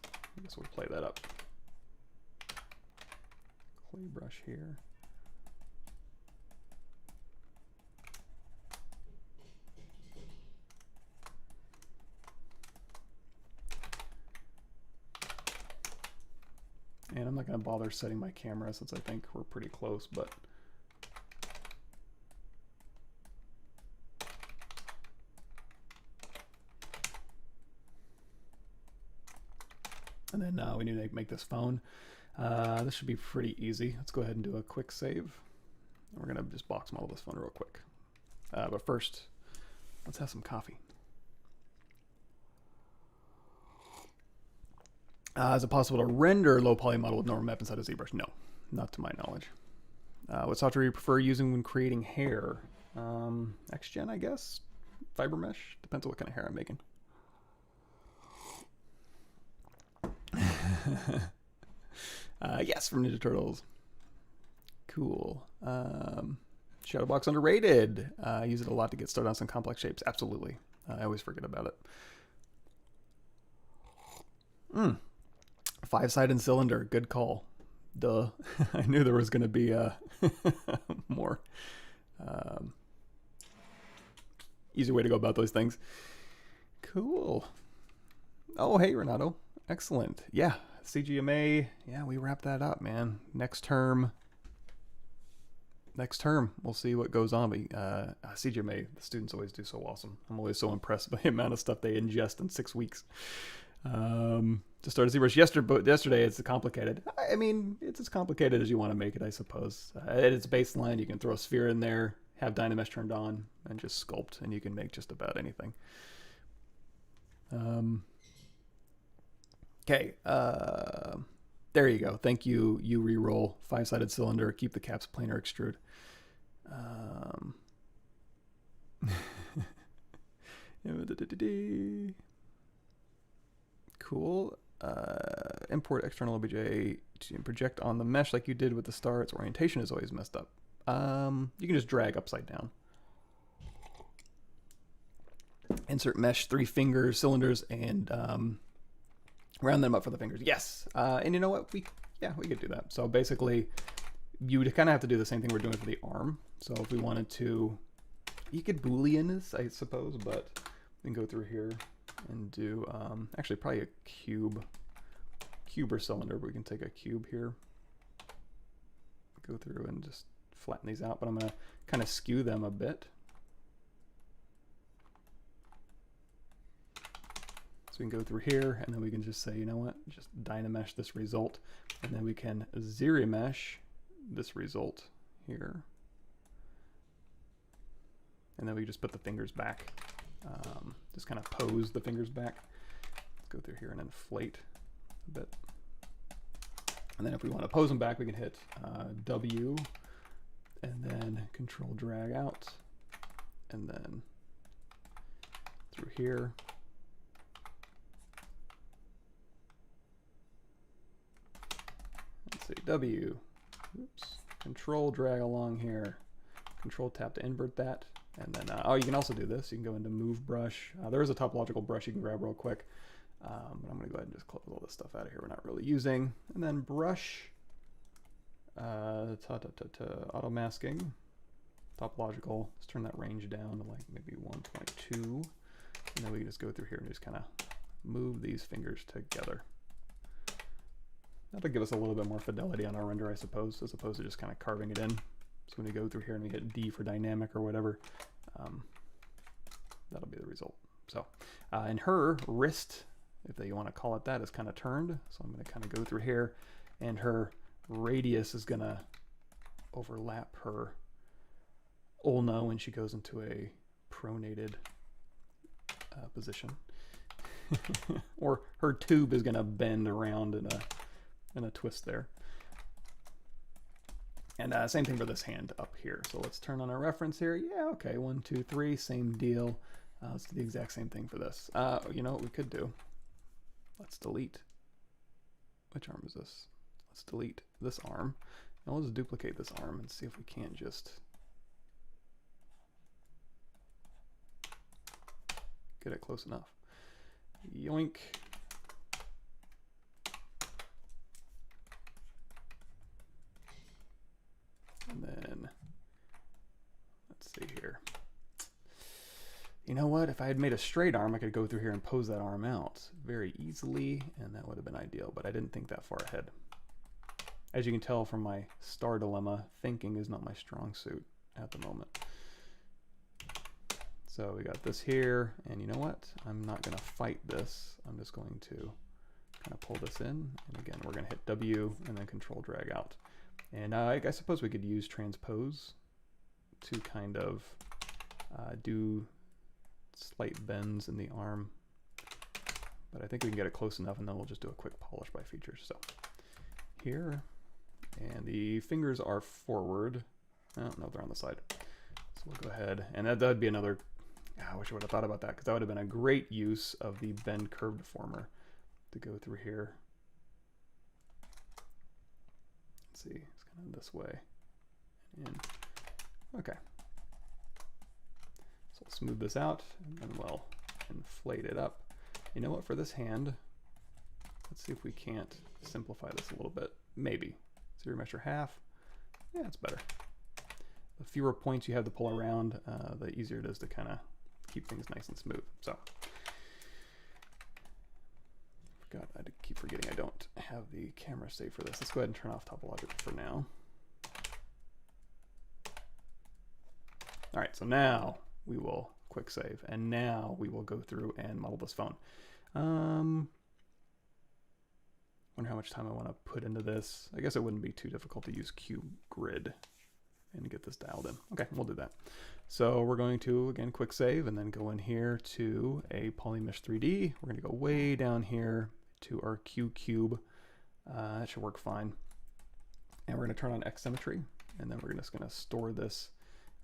I guess we'll play that up. Clay brush here. And I'm not going to bother setting my camera since I think we're pretty close, but and then we need to make this phone. This should be pretty easy. Let's go ahead and do a quick save. We're gonna just box model this one real quick. But first, let's have some coffee. Is it possible to render low poly model with normal map inside of ZBrush? No, not to my knowledge. What software do you prefer using when creating hair? XGen, I guess. Fiber mesh. Depends on what kind of hair I'm making. Yes, from Ninja Turtles. Cool. Shadowbox underrated. I use it a lot to get started on some complex shapes. Absolutely. I always forget about it. 5-sided cylinder. Good call. Duh. I knew there was going to be more easy way to go about those things. Cool. Oh, hey, Renato. Excellent. Yeah, CGMA. Yeah, we wrapped that up, man. Next term, we'll see what goes on. But CGMA, the students always do so awesome. I'm always so impressed by the amount of stuff they ingest in 6 weeks. To start a ZBrush yesterday, it's complicated. I mean, it's as complicated as you want to make it, I suppose. At its baseline, you can throw a sphere in there, have Dynamesh turned on, and just sculpt, and you can make just about anything. Okay, there you go. Thank you, you reroll. 5-sided cylinder, keep the caps planar extrude. Cool. Import external OBJ to project on the mesh like you did with the star. Its orientation is always messed up. You can just drag upside down. Insert mesh 3 fingers, cylinders, and round them up for the fingers. Yes. And you know what? We could do that. So basically, you would kind of have to do the same thing we're doing for the arm. So if we wanted to, you could Boolean this, I suppose, but we can go through here and do actually probably a cube or cylinder, but we can take a cube here, go through and just flatten these out, but I'm going to kind of skew them a bit. So we can go through here, and then we can just say, you know what, just Dynamesh this result, and then we can ZRemesh this result here. And then we just put the fingers back. Just kind of pose the fingers back. Let's go through here and inflate a bit. And then if we want to pose them back, we can hit W and then Control drag out, and then through here. Let's see, W, oops, Control drag along here, Control tap to invert that. And then, oh, you can also do this. You can go into Move Brush. There is a topological brush you can grab real quick. But I'm going to go ahead and just close all this stuff out of here we're not really using. And then Brush, auto masking, topological. Let's turn that range down to like maybe 1.2. And then we can just go through here and just kind of move these fingers together. That'll give us a little bit more fidelity on our render, I suppose, as opposed to just kind of carving it in. So when we go through here and we hit D for dynamic or whatever, that'll be the result. So, and her wrist, if you want to call it that, is kind of turned. So I'm going to kind of go through here, and her radius is going to overlap her ulna when she goes into a pronated position. Or her tube is going to bend around in a twist there. And same thing for this hand up here. So let's turn on our reference here. Yeah, okay, 1, 2, 3, same deal. Let's do the exact same thing for this. You know what we could do? Let's delete. Which arm is this? Let's delete this arm. Now let's duplicate this arm and see if we can't just get it close enough. Yoink. And then, let's see here. You know what? If I had made a straight arm, I could go through here and pose that arm out very easily, and that would have been ideal, but I didn't think that far ahead. As you can tell from my star dilemma, thinking is not my strong suit at the moment. So we got this here, and you know what? I'm not going to fight this. I'm just going to kind of pull this in, and again, we're going to hit W and then Control drag out. And I suppose we could use transpose to kind of do slight bends in the arm, but I think we can get it close enough, and then we'll just do a quick polish by features. So here, and the fingers are forward. Oh, no, they're on the side. So we'll go ahead, and that'd be another, I wish I would have thought about that, because that would have been a great use of the bend curve deformer to go through here. Let's see, it's kind of this way. And okay. So we'll smooth this out, and then we'll inflate it up. You know what, for this hand, let's see if we can't simplify this a little bit. Maybe. ZRemesh half. Yeah, it's better. The fewer points you have to pull around, the easier it is to kind of keep things nice and smooth. So, I keep forgetting I don't have the camera saved for this. Let's go ahead and turn off topology for now. All right, so now we will quick save, and now we will go through and model this phone. Wonder how much time I want to put into this. I guess it wouldn't be too difficult to use Cube Grid and get this dialed in. Okay, we'll do that. So we're going to, again, quick save, and then go in here to a Polymesh 3D. We're going to go way down here to our Cube. That should work fine. And we're going to turn on X symmetry, and then we're just going to store this.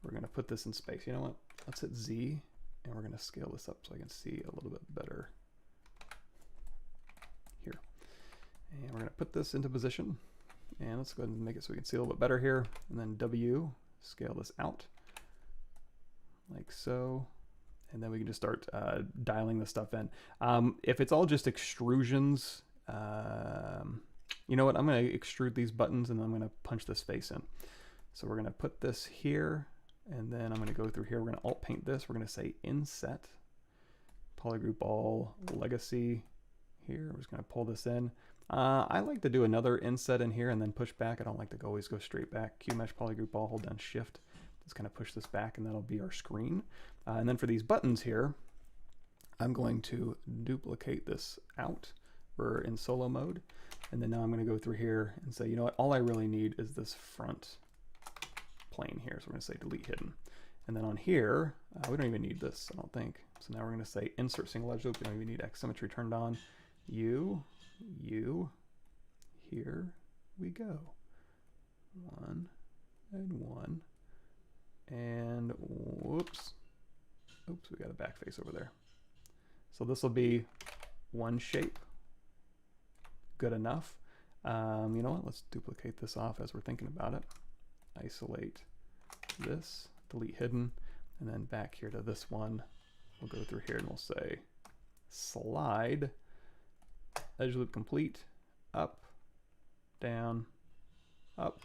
We're going to put this in space. You know what? Let's hit Z, and we're going to scale this up so I can see a little bit better here. And we're going to put this into position, and let's go ahead and make it so we can see a little bit better here. And then W, scale this out like so. And then we can just start dialing this stuff in. If it's all just extrusions, you know what? I'm going to extrude these buttons, and then I'm going to punch this face in. So we're going to put this here, and then I'm going to go through here. We're going to alt paint this. We're going to say inset, polygroup all, legacy here. We're just going to pull this in. I like to do another inset in here and then push back. I don't like to always go straight back. QMesh polygroup all, hold down shift. Just kind of push this back, and that'll be our screen. And then for these buttons here, I'm going to duplicate this out. We're in solo mode. And then now I'm going to go through here and say, you know what, all I really need is this front plane here. So we're going to say delete hidden. And then on here, we don't even need this, I don't think. So now we're going to say insert single edge loop. We don't even need X symmetry turned on. U, here we go. 1 and 1. And whoops, oops, we got a back face over there. So this will be one shape. Good enough. You know what, let's duplicate this off as we're thinking about it. Isolate this, delete hidden, and then back here to this one. We'll go through here and we'll say slide, edge loop complete, up, down, up,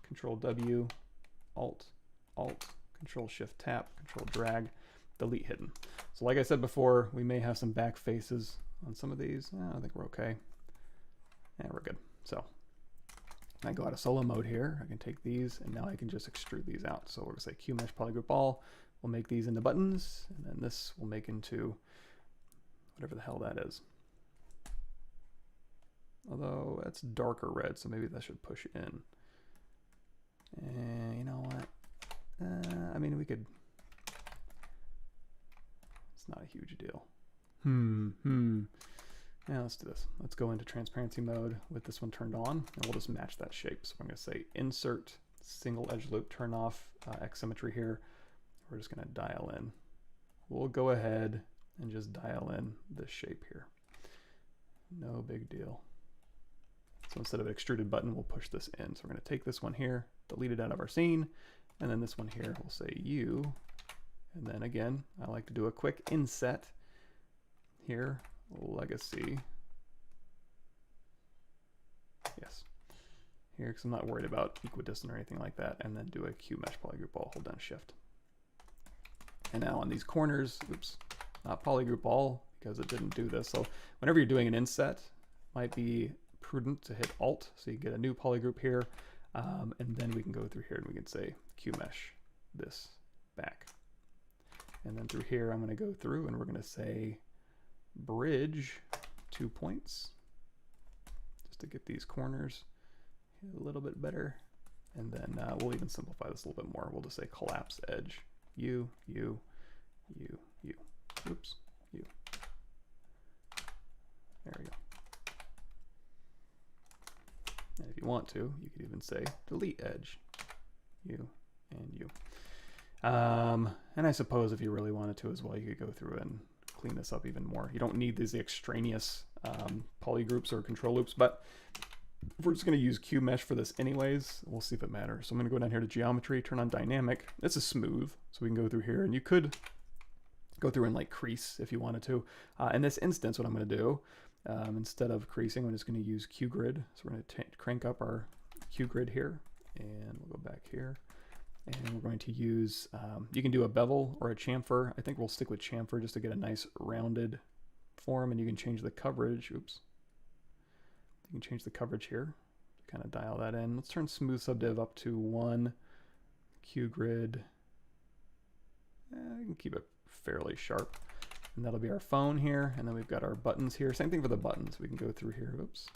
Control W, Alt, Control Shift Tap, Control Drag, delete hidden. So like I said before, we may have some back faces on some of these. I think we're okay. Yeah, we're good. So I go out of solo mode here. I can take these, and now I can just extrude these out. So we're gonna say QMesh polygroup all. We'll make these into buttons, and then this we'll make into whatever the hell that is. Although that's darker red, so maybe that should push in. And you know what? I mean, we could. It's not a huge deal. Yeah, let's do this. Let's go into transparency mode with this one turned on, and we'll just match that shape. So I'm going to say insert single edge loop, turn off X symmetry here. We're just going to dial in. We'll go ahead and just dial in this shape here. No big deal. So instead of an extruded button, we'll push this in. So we're going to take this one here, delete it out of our scene, and then this one here, we'll say U. And then again, I like to do a quick inset here. Legacy. Yes. Here, because I'm not worried about equidistant or anything like that. And then do a QMesh polygroup all, hold down shift. And now on these corners, oops, not polygroup all, because it didn't do this. So whenever you're doing an inset, it might be prudent to hit Alt, so you get a new polygroup here. And then we can go through here and we can say QMesh this back. And then through here, I'm going to go through and we're going to say bridge 2 points just to get these corners a little bit better. And then we'll even simplify this a little bit more. We'll just say collapse edge. U, U, U, U. Oops, U. There we go. And if you want to, you could even say delete edge. U and U. And I suppose if you really wanted to as well, you could go through and clean this up even more. You don't need these extraneous polygroups or control loops, but if we're just going to use QMesh for this anyways, we'll see if it matters. So I'm going to go down here to geometry, turn on dynamic. This is smooth, so we can go through here, and you could go through and like crease if you wanted to. In this instance, what I'm going to do, instead of creasing, I'm just going to use QGrid. So we're going to crank up our QGrid here, and we'll go back here. And we're going to use, you can do a bevel or a chamfer. I think we'll stick with chamfer just to get a nice rounded form, and you can change the coverage. Oops. You can change the coverage here to kind of dial that in. Let's turn smooth subdiv up to 1. QGrid. You can keep it fairly sharp. And that'll be our phone here. And then we've got our buttons here. Same thing for the buttons. We can go through here. Oops.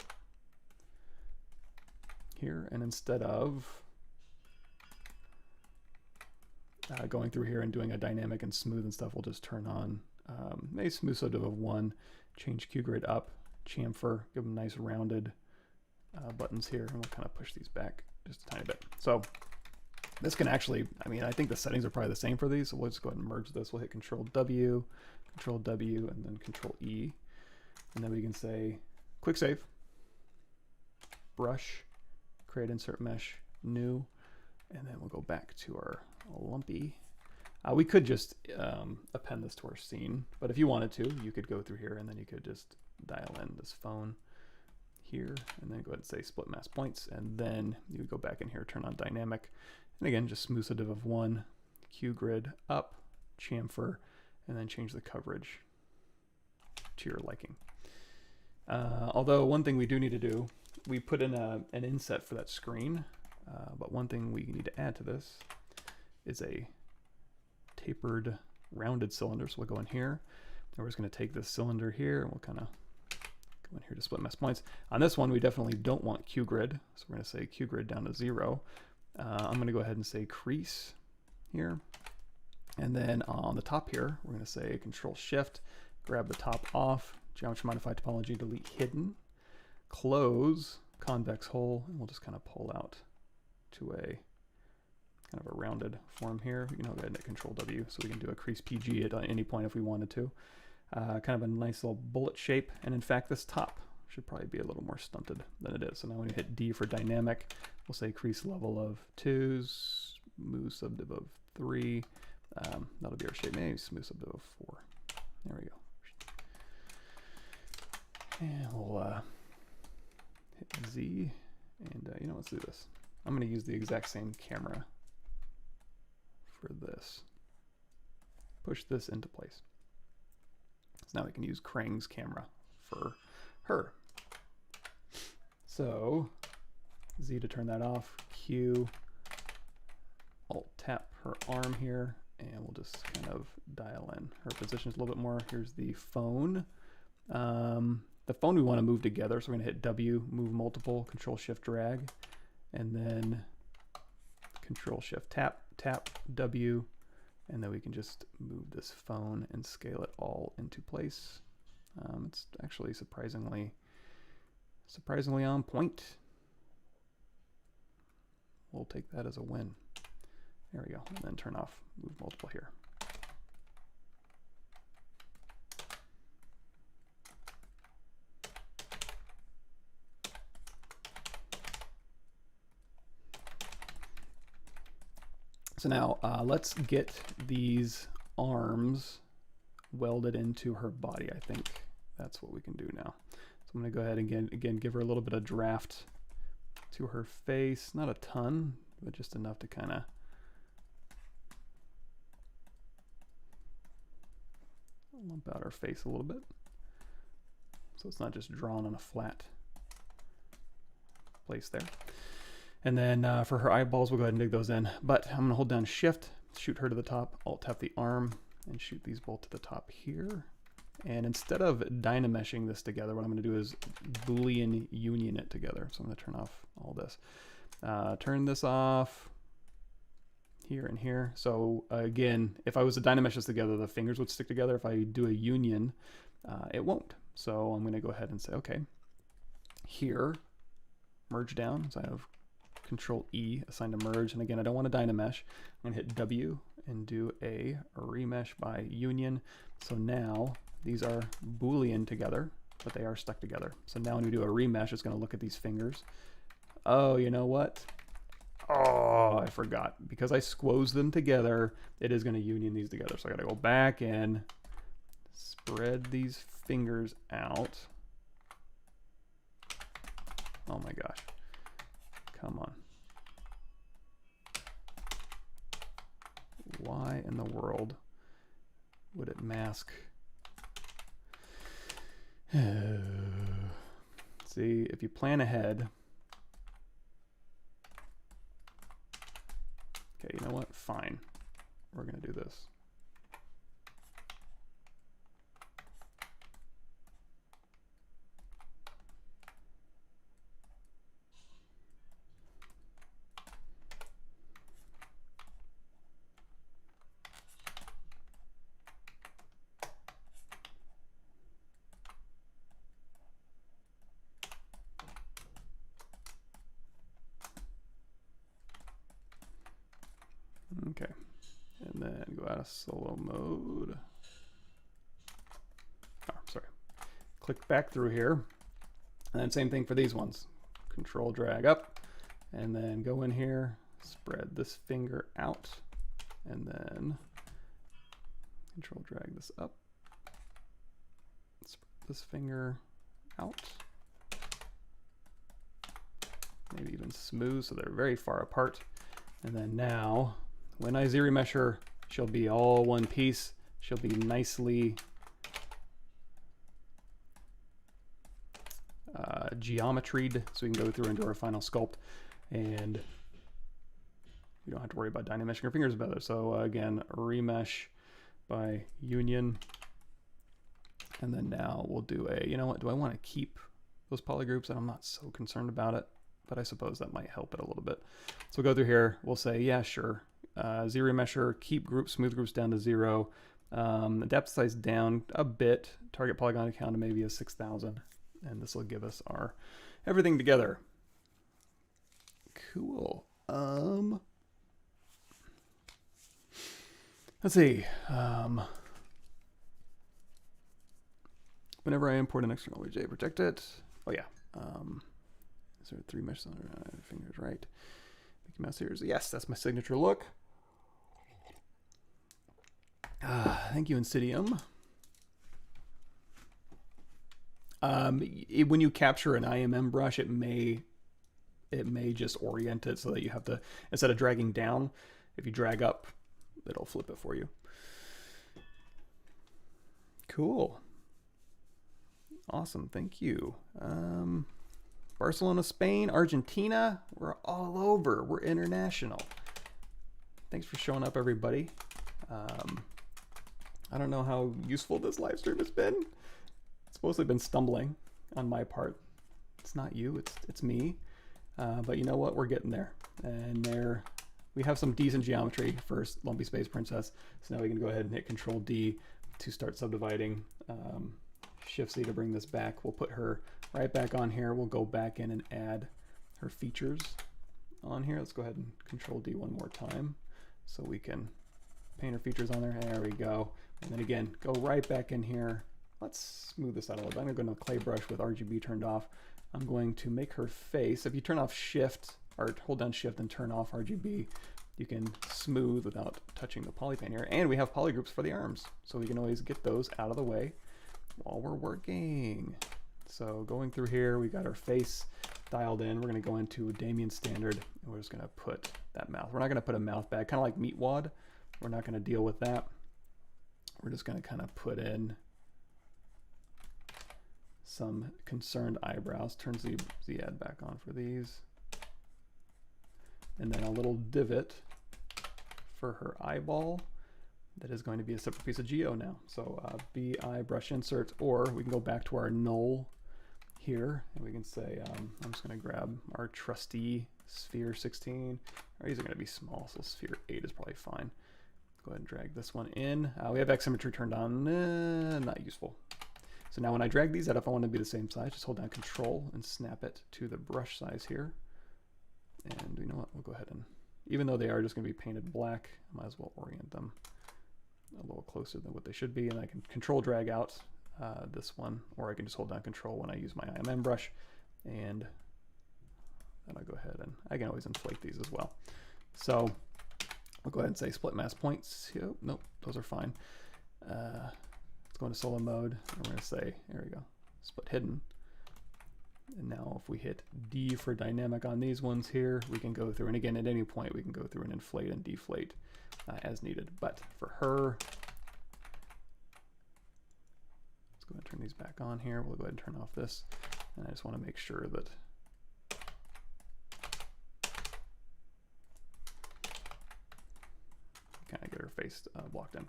Here. And instead of going through here and doing a dynamic and smooth and stuff, we'll just turn on a smooth subdiv of 1. Change QGrid up. Chamfer, give them nice rounded buttons here, and we'll kind of push these back just a tiny bit. So this can actually, I mean, I think the settings are probably the same for these, so we'll just go ahead and merge this. We'll hit Control W, and then Control E, and then we can say quick save, brush, create insert mesh, new, and then we'll go back to our lumpy. We could just append this to our scene, but if you wanted to, you could go through here and then you could just dial in this phone here and then go ahead and say split mask points, and then you would go back in here, turn on dynamic, and again just smooth subdiv of 1, QGrid up, chamfer, and then change the coverage to your liking. Although one thing we do need to do, we put in an inset for that screen, but one thing we need to add to this is a tapered rounded cylinder. So we'll go in here and we're just going to take this cylinder here and we'll kind of go in here to split mask points. On this one we definitely don't want QGrid, so we're going to say QGrid down to 0. I'm going to go ahead and say crease here, and then on the top here we're going to say Control Shift, grab the top off, geometry modify topology, delete hidden, close convex hole, and we'll just kind of pull out to a kind of a rounded form here. We can go ahead and hit Control W, so we can do a crease PG at any point if we wanted to. Kind of a nice little bullet shape, and in fact this top should probably be a little more stunted than it is. So now when you hit D for dynamic, we'll say crease level of 2, smooth subdiv of 3. That'll be our shape. Maybe smooth subdiv of 4. There we go. And we'll hit Z, and you know, let's do this. I'm going to use the exact same camera for this. Push this into place. So now we can use Krang's camera for her. So Z to turn that off, Q, Alt tap her arm here, and we'll just kind of dial in her positions a little bit more. Here's the phone. The phone we want to move together, so we're going to hit W, move multiple, Control Shift drag, and then Control Shift tap, tap, W, and then we can just move this phone and scale it all into place. It's actually surprisingly on point. We'll take that as a win. There we go, and then turn off move multiple here. So now let's get these arms welded into her body. I think that's what we can do now. So I'm going to go ahead and again give her a little bit of draft to her face. Not a ton, but just enough to kind of lump out her face a little bit. So it's not just drawn on a flat place there. And then for her eyeballs, we'll go ahead and dig those in. But I'm going to hold down Shift, shoot her to the top, Alt tap the arm, and shoot these both to the top here. And instead of dynameshing this together, what I'm going to do is Boolean union it together. So I'm going to turn off all this. Turn this off here and here. So again, if I was to dynamesh this together, the fingers would stick together. If I do a union, it won't. So I'm going to go ahead and say, okay, here, merge down. So I have Control E assigned to merge. And again, I don't want to dynamesh. I'm going to hit W and do a remesh by union. So now these are Boolean together, but they are stuck together. So now when we do a remesh, it's going to look at these fingers. Oh, you know what? Oh, I forgot. Because I squoze them together, it is going to union these together. So I got to go back and spread these fingers out. Oh my gosh. Come on. Why in the world would it mask? See, if you plan ahead. Okay, you know what? Fine. We're going to do this. Okay, and then go out of solo mode. Oh, sorry. Click back through here, and then same thing for these ones. Control drag up, and then go in here, spread this finger out, and then control drag this up, spread this finger out. Maybe even smooth so they're very far apart. And then now, when I ZRemesh her, she'll be all one piece. She'll be nicely geometried, so we can go through and do our final sculpt. And you don't have to worry about dynameshing your fingers about it. So again, remesh by union. And then now we'll do a, you know what, do I want to keep those polygroups? And I'm not so concerned about it, but I suppose that might help it a little bit. So we'll go through here, we'll say, yeah, sure. ZRemesher, keep groups, smooth groups down to 0. Depth size down a bit. Target polygon count to maybe a 6,000. And this will give us our everything together. Cool. Let's see. Whenever I import an external OBJ, protect it. Oh yeah. Is there 3 meshes on fingers, right? Mickey Mouse ears. Yes, that's my signature look. Thank you, Insidium. When you capture an IMM brush, it may just orient it so that you have to, instead of dragging down, if you drag up, it'll flip it for you. Cool. Awesome, thank you. Barcelona, Spain, Argentina, we're all over. We're international. Thanks for showing up, everybody. I don't know how useful this live stream has been. It's mostly been stumbling on my part. It's not you, it's me. But you know what? We're getting there. And there, we have some decent geometry for Lumpy Space Princess. So now we can go ahead and hit Control D to start subdividing. Shift C to bring this back. We'll put her right back on here. We'll go back in and add her features on here. Let's go ahead and Control D one more time so we can paint her features on there. There we go. And then again, go right back in here. Let's smooth this out a little bit. I'm going to go to clay brush with RGB turned off. I'm going to make her face. If you turn off Shift or hold down Shift and turn off RGB, you can smooth without touching the Polypaint here. And we have polygroups for the arms, so we can always get those out of the way while we're working. So going through here, we got our face dialed in. We're going to go into Damien Standard, and we're just going to put that mouth. We're not going to put a mouth bag, kind of like Meatwad. We're not going to deal with that. We're just going to kind of put in some concerned eyebrows. Turn Z-Add back on for these. And then a little divot for her eyeball that is going to be a separate piece of geo now. So BI brush insert, or we can go back to our null here, and we can say, I'm just going to grab our trusty sphere 16. These are going to be small, so sphere 8 is probably fine. Go ahead and drag this one in. We have X symmetry turned on, not useful. So now when I drag these out, if I want to be the same size, just hold down Control and snap it to the brush size here. And you know what, we'll go ahead and, even though they are just going to be painted black, I might as well orient them a little closer than what they should be, and I can Control drag out this one, or I can just hold down Control when I use my IMM brush, and then I'll go ahead and I can always inflate these as well. So I'll go ahead and say split mask points. Oh, nope, those are fine. Let's go into solo mode, and we're going to say, there we go, split hidden. And now if we hit D for dynamic on these ones here, we can go through, and again, at any point we can go through and inflate and deflate as needed. But for her, let's go ahead and turn these back on here. We'll go ahead and turn off this. And I just want to make sure that kind of get her face blocked in.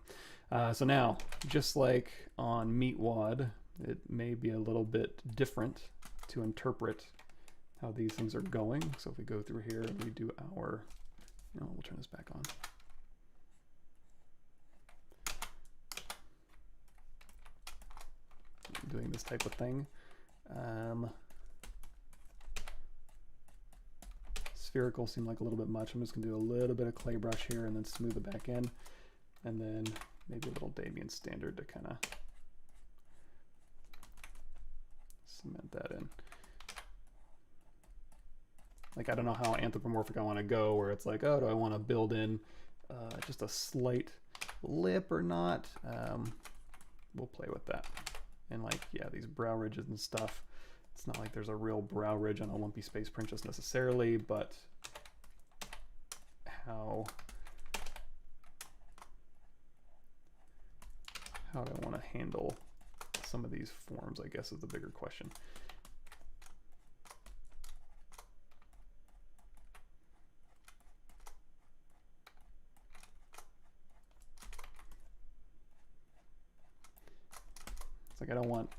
So now, just like on Meatwad, it may be a little bit different to interpret how these things are going. So if we go through here and we do our, we'll turn this back on. Doing this type of thing. Spherical seemed like a little bit much. I'm just gonna do a little bit of clay brush here and then smooth it back in. And then maybe a little Damien standard to kind of cement that in. Like, I don't know how anthropomorphic I want to go, where it's like, oh, do I want to build in just a slight lip or not? We'll play with that. And like, yeah, these brow ridges and stuff, it's not like there's a real brow ridge on a Lumpy Space Princess necessarily, but how do I want to handle some of these forms, I guess, is the bigger question. It's like I don't want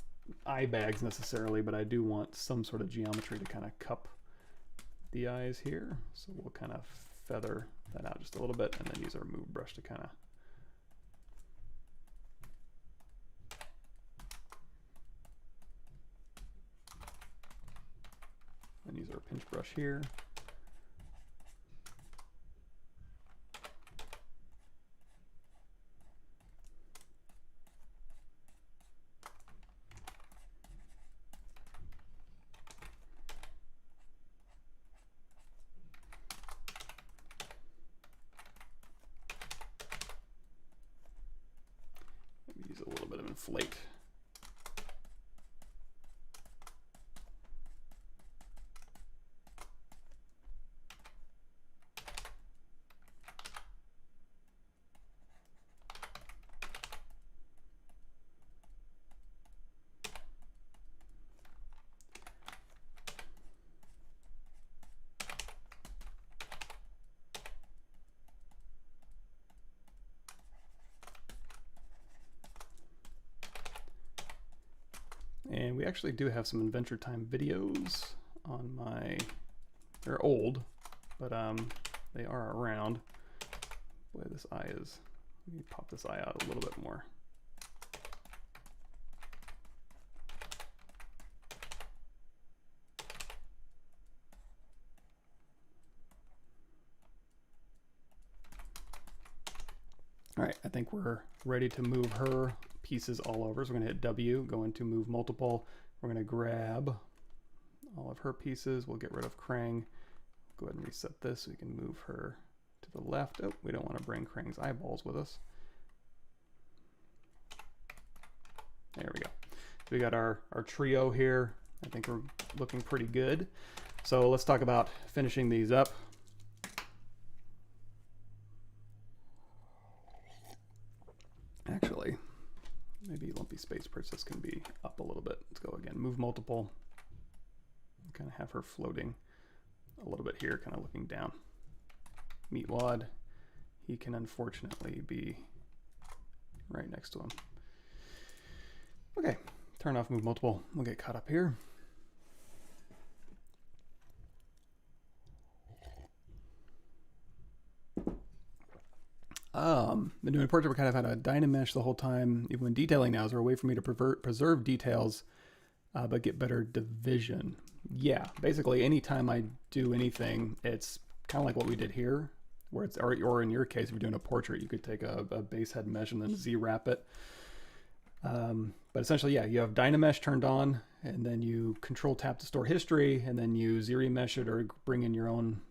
eye bags necessarily, but I do want some sort of geometry to kind of cup the eyes here. So we'll kind of feather that out just a little bit and then use our move brush to kind of and use our pinch brush here. Maybe use a little bit of inflate. And we actually do have some Adventure Time videos on my, they're old, but they are around. Boy, this eye is, let me pop this eye out a little bit more. All right, I think we're ready to move her pieces all over. So we're gonna hit W, go into move multiple. We're gonna grab all of her pieces. We'll get rid of Krang. Go ahead and reset this so we can move her to the left. Oh, we don't want to bring Krang's eyeballs with us. There we go. So we got our trio here. I think we're looking pretty good. So let's talk about finishing these up. Actually, maybe Lumpy Space Princess can be up a little bit. Let's go again, move multiple. Kind of have her floating a little bit here, kind of looking down. Meatwad, he can unfortunately be right next to him. Okay, turn off move multiple. We'll get caught up here. Been doing a portrait where kind of had a Dynamesh the whole time. Even when detailing now, is there a way for me to preserve details but get better division? Yeah, basically anytime I do anything, it's kind of like what we did here, where it's, or in your case, if you're doing a portrait, you could take a base head mesh and then Z-wrap it. But essentially, yeah, you have Dynamesh turned on, and then you control tap to store history, and then you ZRemesh it or bring in your own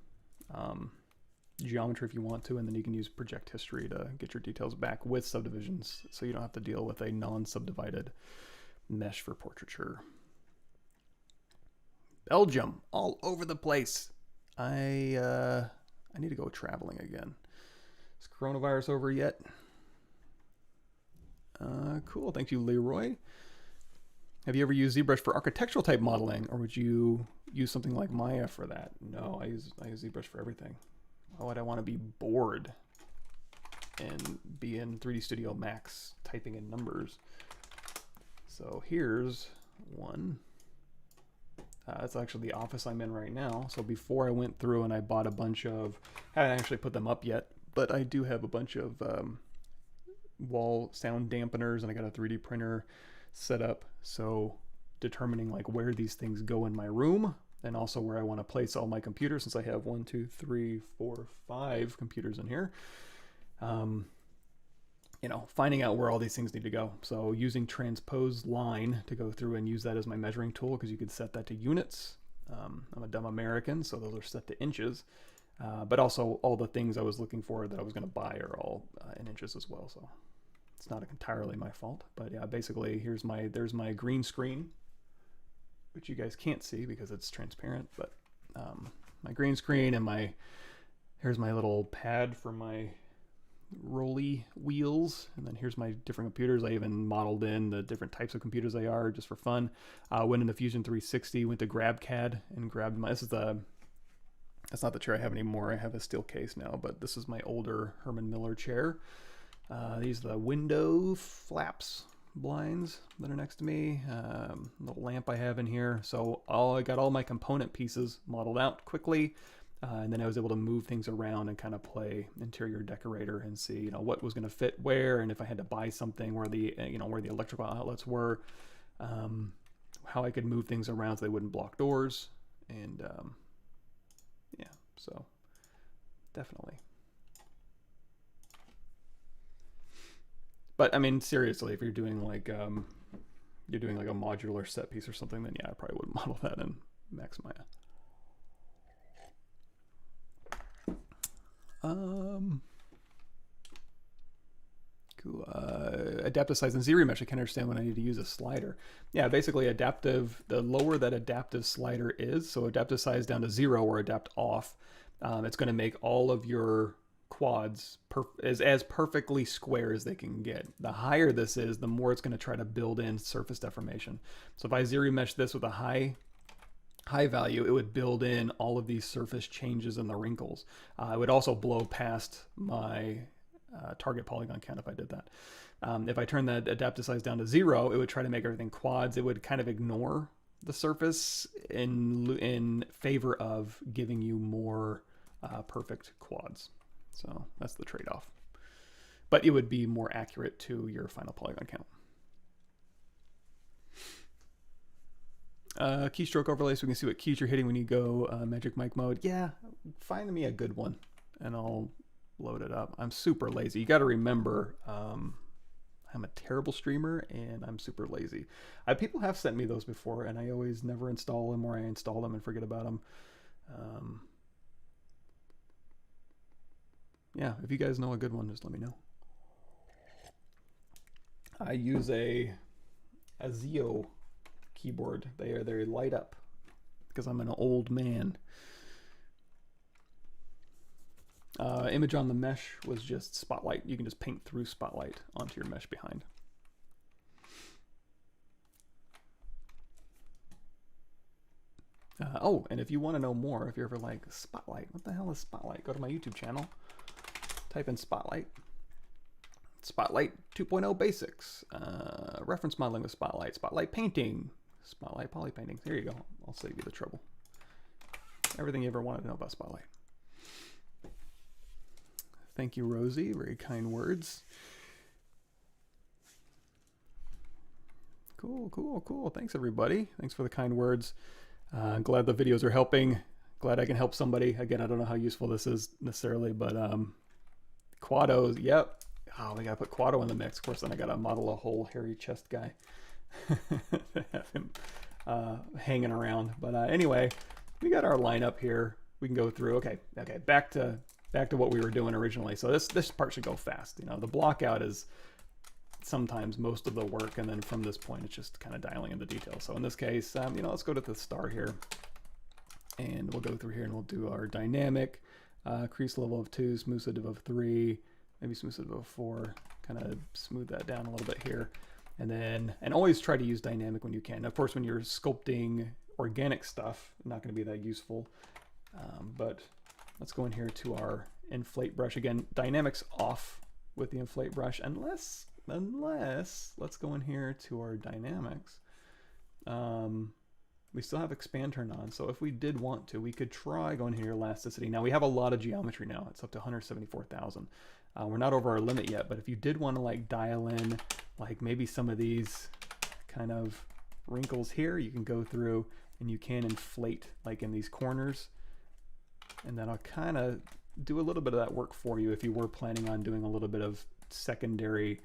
geometry if you want to, and then you can use project history to get your details back with subdivisions, so you don't have to deal with a non-subdivided mesh for portraiture. Belgium, all over the place. I need to go traveling again. Is coronavirus over yet? Cool, thank you, Leroy. Have you ever used ZBrush for architectural type modeling, or would you use something like Maya for that? No, I use ZBrush for everything. Why would I want to be bored and be in 3D Studio Max typing in numbers? So here's one. That's actually the office I'm in right now. So before I went through and I bought a bunch of, I haven't actually put them up yet, but I do have a bunch of wall sound dampeners, and I got a 3D printer set up. So determining like where these things go in my room, and also where I want to place all my computers, since I have 1, 2, 3, 4, 5 computers in here. You know, finding out where all these things need to go. So using transpose line to go through and use that as my measuring tool, because you could set that to units. I'm a dumb American, so those are set to inches. But also all the things I was looking for that I was going to buy are all in inches as well. So it's not entirely my fault. But yeah, basically there's my green screen, which you guys can't see because it's transparent. But my green screen, and here's my little pad for my rolly wheels, and then here's my different computers. I even modeled in the different types of computers they are just for fun. Went into Fusion 360, went to GrabCAD and grabbed my, that's not the chair I have anymore. I have a steel case now, but this is my older Herman Miller chair. These are the window flaps blinds that are next to me. The lamp I have in here. So I got all my component pieces modeled out quickly. And then I was able to move things around and kind of play interior decorator and see, you know, what was going to fit where, and if I had to buy something, where the, you know, where the electrical outlets were, how I could move things around so they wouldn't block doors, and yeah, so definitely. But I mean, seriously, if you're doing like a modular set piece or something, then yeah, I probably would model that in Max Maya. Cool. Adaptive size and ZRemesh. I can't understand when I need to use a slider. Yeah, basically adaptive, the lower that adaptive slider is, so adaptive size down to 0 or adapt off, it's going to make all of your quads as perfectly square as they can get. The higher this is, the more it's going to try to build in surface deformation. So if I ZRemesh this with a high value, it would build in all of these surface changes and the wrinkles. It would also blow past my target polygon count if I did that. If I turn that adaptive size down to 0, it would try to make everything quads. It would kind of ignore the surface in favor of giving you more perfect quads. So that's the trade-off. But it would be more accurate to your final polygon count. Keystroke overlay, so we can see what keys you're hitting when you go Magic Mike mode. Yeah, find me a good one and I'll load it up. I'm super lazy. You got to remember, I'm a terrible streamer and I'm super lazy. People have sent me those before and I always never install them, or I install them and forget about them. Yeah, if you guys know a good one, just let me know. I use a Zio keyboard. They light up because I'm an old man. Image on the mesh was just Spotlight. You can just paint through Spotlight onto your mesh behind. Oh, and if you want to know more, if you're ever like, Spotlight, what the hell is Spotlight? Go to my YouTube channel, type in Spotlight. Spotlight 2.0 basics, reference modeling with Spotlight, Spotlight painting, Spotlight polypainting. There you go. I'll save you the trouble. Everything you ever wanted to know about Spotlight. Thank you, Rosie. Very kind words. Cool, cool, cool. Thanks, everybody. Thanks for the kind words. Glad the videos are helping. Glad I can help somebody. Again, I don't know how useful this is necessarily, but Quados, yep. Oh, we gotta put Quado in the mix. Of course, then I gotta model a whole hairy chest guy. Have him hanging around. But anyway, we got our lineup here. We can go through. Okay, back to what we were doing originally. So this part should go fast. You know, the block out is sometimes most of the work, and then from this point it's just kind of dialing in the details. So in this case, you know, let's go to the star here, and we'll go through here and we'll do our dynamic, crease level of 2, smooth div of 3, maybe smooth div of 4, kind of smooth that down a little bit here, and then always try to use dynamic when you can. Of course, when you're sculpting organic stuff, not going to be that useful, but let's go in here to our inflate brush. Again, dynamics off with the inflate brush, unless let's go in here to our dynamics. We still have expand turned on, so if we did want to, we could try going here elasticity. Now we have a lot of geometry now. It's up to 174,000. We're not over our limit yet, but if you did want to like dial in like maybe some of these kind of wrinkles here, you can go through and you can inflate like in these corners, and then I'll kind of do a little bit of that work for you if you were planning on doing a little bit of secondary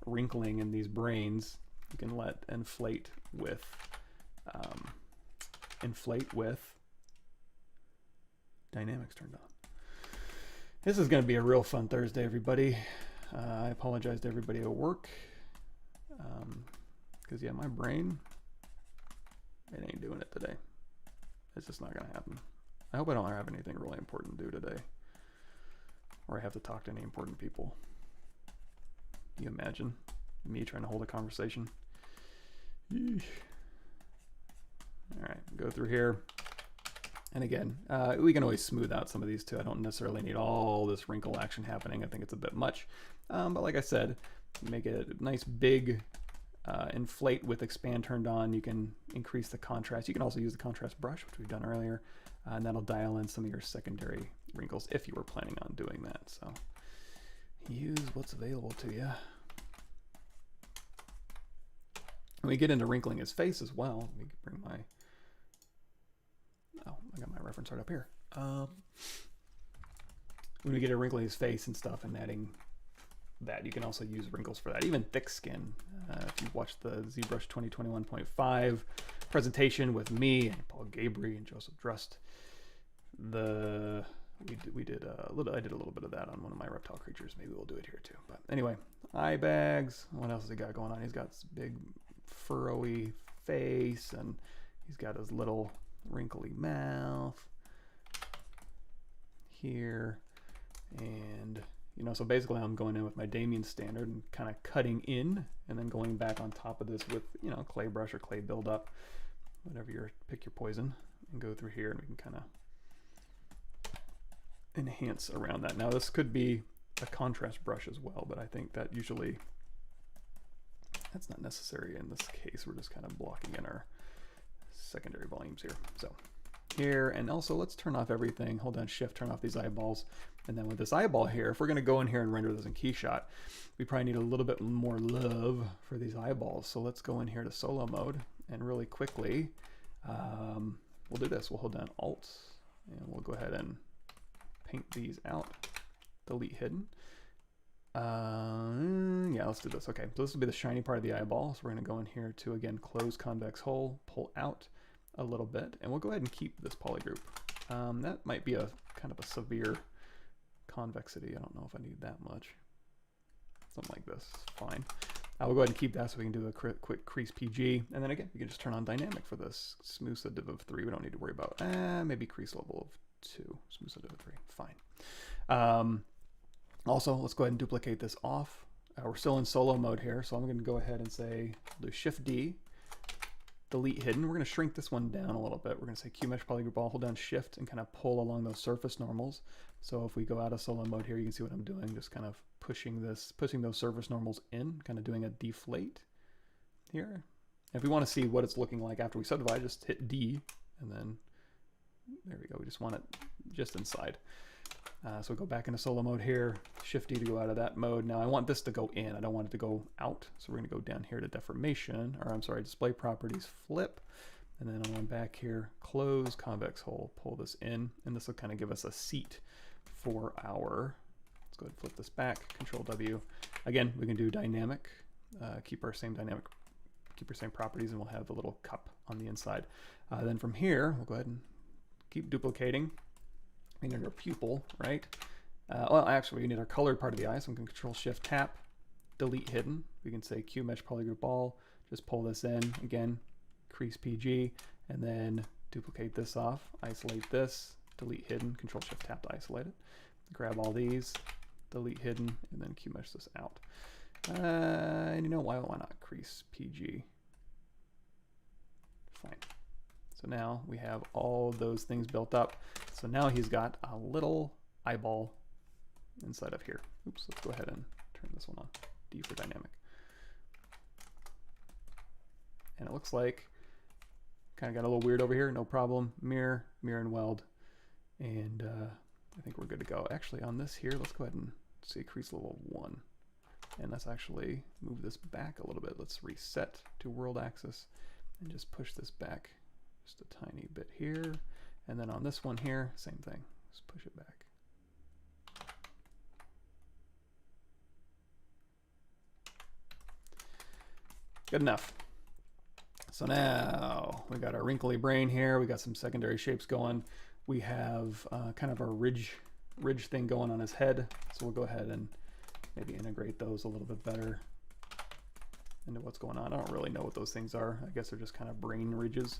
wrinkling in these brains. You can let inflate with dynamics turned on. This is going to be a real fun Thursday, everybody. I apologize to everybody at work, because yeah, my brain, it ain't doing it today. It's just not going to happen. I hope I don't have anything really important to do today, or I have to talk to any important people. Can you imagine me trying to hold a conversation? Eesh. All right, go through here. And again, we can always smooth out some of these too. I don't necessarily need all this wrinkle action happening. I think it's a bit much. But like I said, make it a nice big inflate with expand turned on. You can increase the contrast. You can also use the contrast brush, which we've done earlier. And that'll dial in some of your secondary wrinkles if you were planning on doing that. So use what's available to you. When we get into wrinkling his face as well, let me bring my, oh, I got my reference right up here. When we get a wrinkling his face and stuff and adding that, you can also use wrinkles for that. Even thick skin. If you've watched the ZBrush 2021.5 presentation with me and Paul Gabry and Joseph Drust, we did a little. I did a little bit of that on one of my reptile creatures. Maybe we'll do it here too. But anyway, eye bags. What else has he got going on? He's got this big furrowy face, and he's got his little wrinkly mouth here, and you know, so basically I'm going in with my Damien standard and kind of cutting in and then going back on top of this with, you know, clay brush or clay buildup, whatever your, pick your poison, and go through here and we can kind of enhance around that. Now this could be a contrast brush as well, but I think that usually that's not necessary in this case. We're just kind of blocking in our secondary volumes here. So here, and also let's turn off everything. Hold down shift, turn off these eyeballs. And then with this eyeball here, if we're gonna go in here and render this in Keyshot, we probably need a little bit more love for these eyeballs. So let's go in here to solo mode and really quickly, we'll do this. We'll hold down Alt and we'll go ahead and paint these out, delete hidden. Yeah, let's do this. Okay, so this will be the shiny part of the eyeball. So we're gonna go in here to, again, close convex hole, pull out a little bit, and we'll go ahead and keep this polygroup. That might be a kind of a severe convexity. I don't know if I need that much. Something like this, fine. We'll go ahead and keep that so we can do a quick crease PG. And then again, we can just turn on dynamic for this. Smooth div of 3, we don't need to worry about. Maybe crease level of 2, smooth div of 3, fine. Also, let's go ahead and duplicate this off. We're still in solo mode here, so I'm gonna go ahead and say, do Shift D, delete hidden. We're gonna shrink this one down a little bit. We're gonna say Q Mesh Polygroup All, hold down Shift and kind of pull along those surface normals. So if we go out of solo mode here, you can see what I'm doing, just kind of pushing those surface normals in, kind of doing a deflate here. If we want to see what it's looking like after we subdivide, just hit D, and then there we go. We just want it just inside. So we go back into solo mode here, Shift D to go out of that mode. Now I want this to go in. I don't want it to go out. So we're going to go down here to deformation, or I'm sorry, display properties, flip. And then I'm back here, close convex hole, pull this in, and this will kind of give us a seat for our, let's go ahead and flip this back, Control W. Again, we can do dynamic, keep our same properties, and we'll have the little cup on the inside. Then from here, we'll go ahead and keep duplicating. We need our pupil, right? Well, actually, we need our colored part of the eye, so we can Control Shift Tap, delete hidden. We can say Q Mesh Polygroup All, just pull this in, again, crease PG, and then duplicate this off, isolate this, delete hidden, Control Shift Tap to isolate it. Grab all these, delete hidden, and then Q Mesh this out. And you know, why not crease PG? Fine. So now we have all those things built up. So now he's got a little eyeball inside of here. Oops, let's go ahead and turn this one on. D for dynamic. And it looks like kind of got a little weird over here. No problem. Mirror, mirror and weld. And I think we're good to go. Actually, on this here, let's go ahead and say crease level 1. And let's actually move this back a little bit. Let's reset to world axis and just push this back just a tiny bit here. And then on this one here, same thing. Just push it back. Good enough. So now we got our wrinkly brain here. We got some secondary shapes going. We have kind of our ridge thing going on his head. So we'll go ahead and maybe integrate those a little bit better into what's going on. I don't really know what those things are. I guess they're just kind of brain ridges.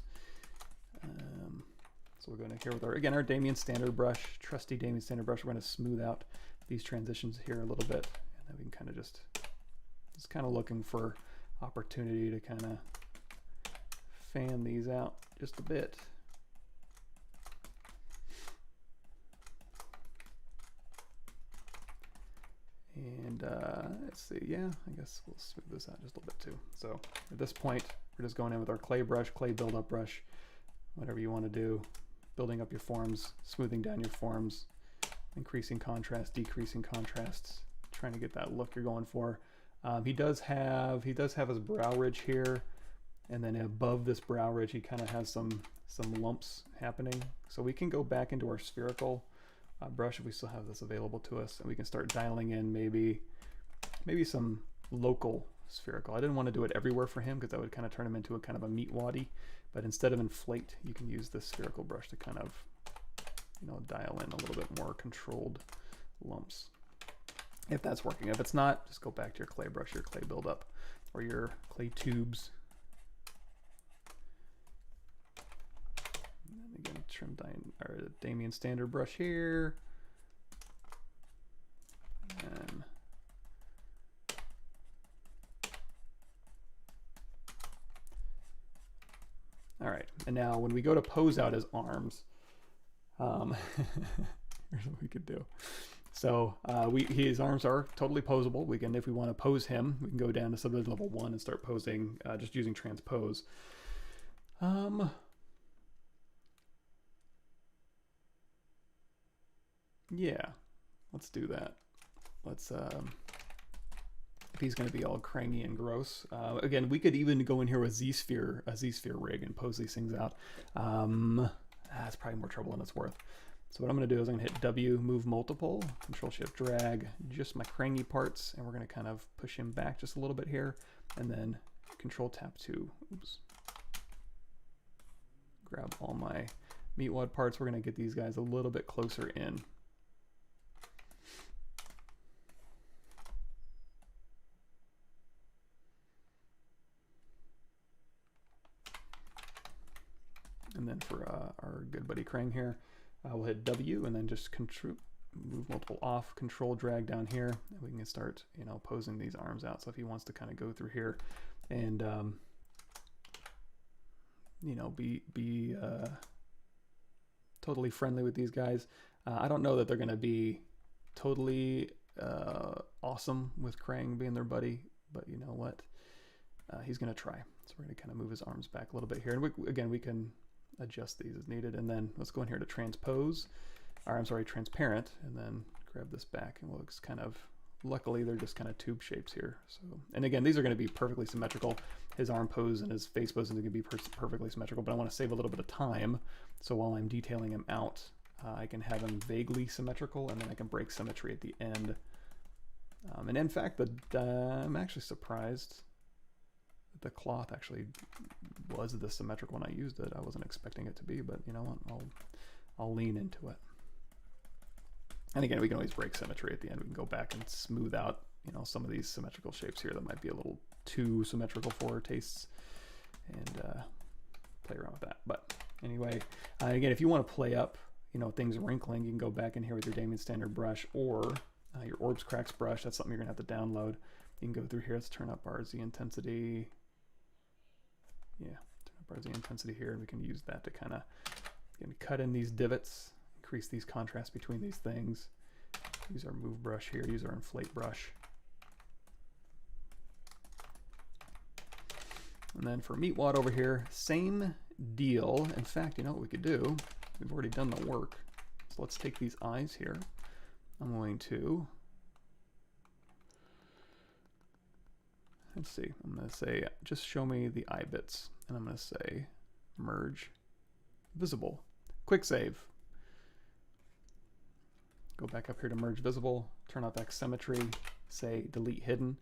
So we're going to here with our, again, our Damien standard brush, trusty Damien standard brush. We're going to smooth out these transitions here a little bit. And then we can kind of just kind of looking for opportunity to kind of fan these out just a bit. And let's see, yeah, I guess we'll smooth this out just a little bit too. So at this point, we're just going in with our clay brush, clay build-up brush, whatever you want to do, building up your forms, smoothing down your forms, increasing contrast, decreasing contrasts, trying to get that look you're going for. He does have his brow ridge here, and then above this brow ridge, he kind of has some lumps happening. So we can go back into our spherical brush if we still have this available to us, and we can start dialing in maybe some local spherical. I didn't want to do it everywhere for him because that would kind of turn him into a kind of a Meatwad-y, but instead of inflate, you can use this spherical brush to kind of, you know, dial in a little bit more controlled lumps. If that's working. If it's not, just go back to your clay brush, your clay buildup, or your clay tubes. And then again, trim our Damien standard brush here. And all right, and now when we go to pose out his arms, here's what we could do. So his arms are totally posable. We can, if we want to pose him, we can go down to subdivision level 1 and start posing just using transpose. Yeah, let's do that. Let's if he's going to be all crangy and gross. Again, we could even go in here with a Z-sphere rig and pose these things out. That's probably more trouble than it's worth. So what I'm going to do is I'm going to hit W, move multiple, Control Shift drag just my crangy parts, and we're going to kind of push him back just a little bit here, and then Control Tap 2. Oops. Grab all my Meatwad parts. We're going to get these guys a little bit closer in. And then for our good buddy Krang here, we'll hit W and then just move multiple off, Control drag down here, and we can start, you know, posing these arms out. So if he wants to kind of go through here and you know, be totally friendly with these guys. I don't know that they're going to be totally awesome with Krang being their buddy, but you know what? He's going to try. So we're going to kind of move his arms back a little bit here. And again, we can adjust these as needed. And then let's go in here to transpose, or I'm sorry, transparent, and then grab this back, and we'll just kind of, luckily they're just kind of tube shapes here. So, and again, these are going to be perfectly symmetrical. His arm pose and his face pose is going to be perfectly symmetrical, but I want to save a little bit of time. So while I'm detailing him out, I can have him vaguely symmetrical, and then I can break symmetry at the end. And in fact, I'm actually surprised that the cloth actually was this symmetrical when I used it. I wasn't expecting it to be, but you know what? I'll lean into it. And again, we can always break symmetry at the end. We can go back and smooth out, you know, some of these symmetrical shapes here that might be a little too symmetrical for our tastes, and play around with that. But anyway, again, if you want to play up, you know, things wrinkling, you can go back in here with your Damien Standard brush or your Orbs Cracks brush. That's something you're gonna have to download. You can go through here. Let's turn up our Z intensity. Yeah, turn up our Z intensity here, and we can use that to kind of cut in these divots, increase these contrasts between these things. Use our move brush here, use our inflate brush. And then for Meatwad over here, same deal. In fact, you know what we could do? We've already done the work. So let's take these eyes here. I'm going to, let's see, I'm going to say, just show me the eye bits. And I'm going to say, merge, visible, quick save. Go back up here to merge visible, turn off X symmetry, say delete hidden,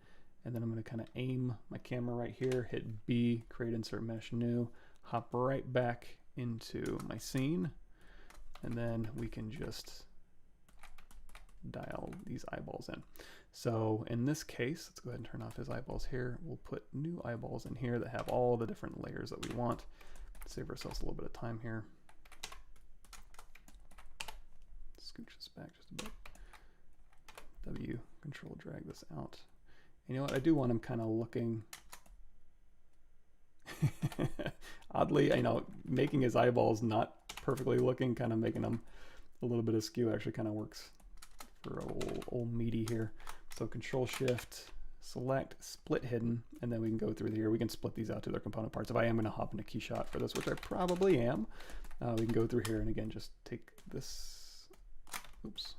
and then I'm going to kind of aim my camera right here, hit B, create insert mesh new, hop right back into my scene, and then we can just dial these eyeballs in. So in this case, let's go ahead and turn off his eyeballs here. We'll put new eyeballs in here that have all the different layers that we want. Save ourselves a little bit of time here. Scooch this back just a bit. W, control drag this out. You know what, I do want him kind of looking oddly, I know making his eyeballs not perfectly looking, kind of making them a little bit askew actually kind of works for old meaty here. So control shift, select, split hidden, and then we can go through here. We can split these out to their component parts. If I am going to hop into Keyshot for this, which I probably am, we can go through here and again just take this. Oops.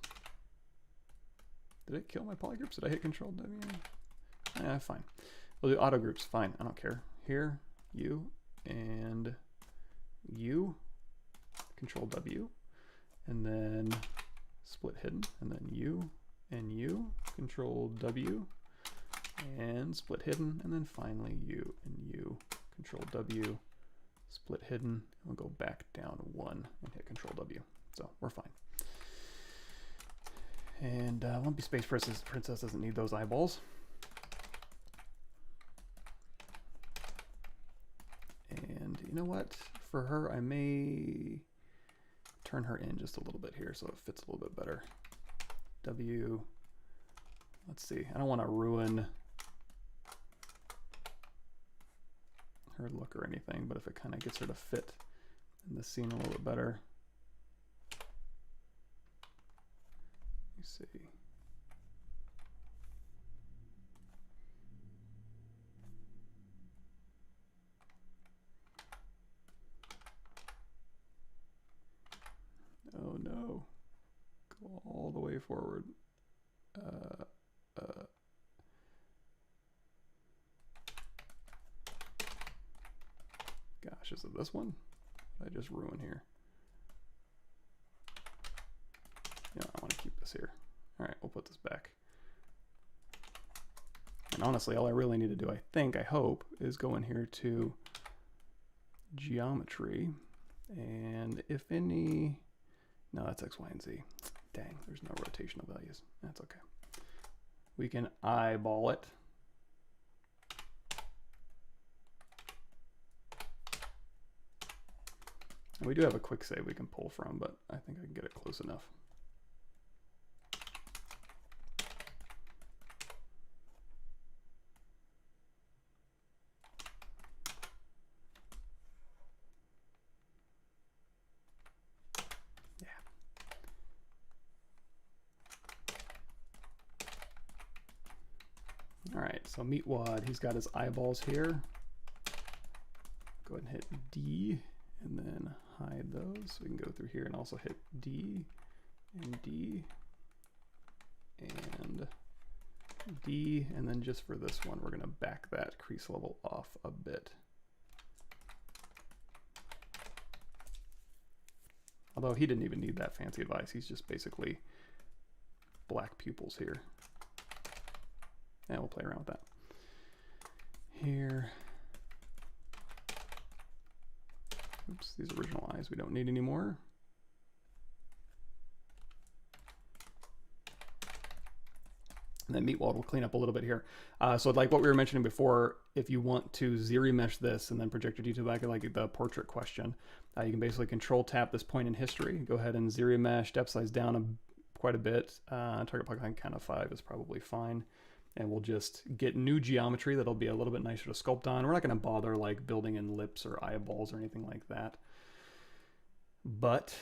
Did it kill my polygroups? Did I hit Control W? Yeah, fine. We'll do auto groups. Fine. I don't care. Here, U, and U. Control W. And then split hidden. And then U and U. Control W. And split hidden. And then finally U and U. Control W. Split hidden. We'll go back down 1 and hit Control W. So we're fine. And Lumpy Space Princess doesn't need those eyeballs. And you know what? For her, I may turn her in just a little bit here so it fits a little bit better. W. Let's see. I don't want to ruin her look or anything, but if it kind of gets her to fit in the scene a little bit better. See. Oh no. Go all the way forward. Gosh, is it this one? What did I just ruin here? Yeah, I want to keep this here. All right, we'll put this back. And honestly, all I really need to do, I hope, is go in here to geometry. And if any, no, that's X, Y, and Z. Dang, there's no rotational values. That's okay. We can eyeball it. And we do have a quick save we can pull from, but I think I can get it close enough. All right, so Meatwad, he's got his eyeballs here. Go ahead and hit D and then hide those. So we can go through here and also hit D and D and D. And then just for this one, we're gonna back that crease level off a bit. Although he didn't even need that fancy advice. He's just basically black pupils here. And we'll play around with that. Here. Oops, these original eyes we don't need anymore. And then Meatwad will clean up a little bit here. So like what we were mentioning before, if you want to ZRemesh this and then project your detail back, like the portrait question, you can basically control tap this point in history. Go ahead and ZRemesh, depth size down quite a bit. Target polygon count of 5 is probably fine. And we'll just get new geometry that'll be a little bit nicer to sculpt on. We're not going to bother like building in lips or eyeballs or anything like that. But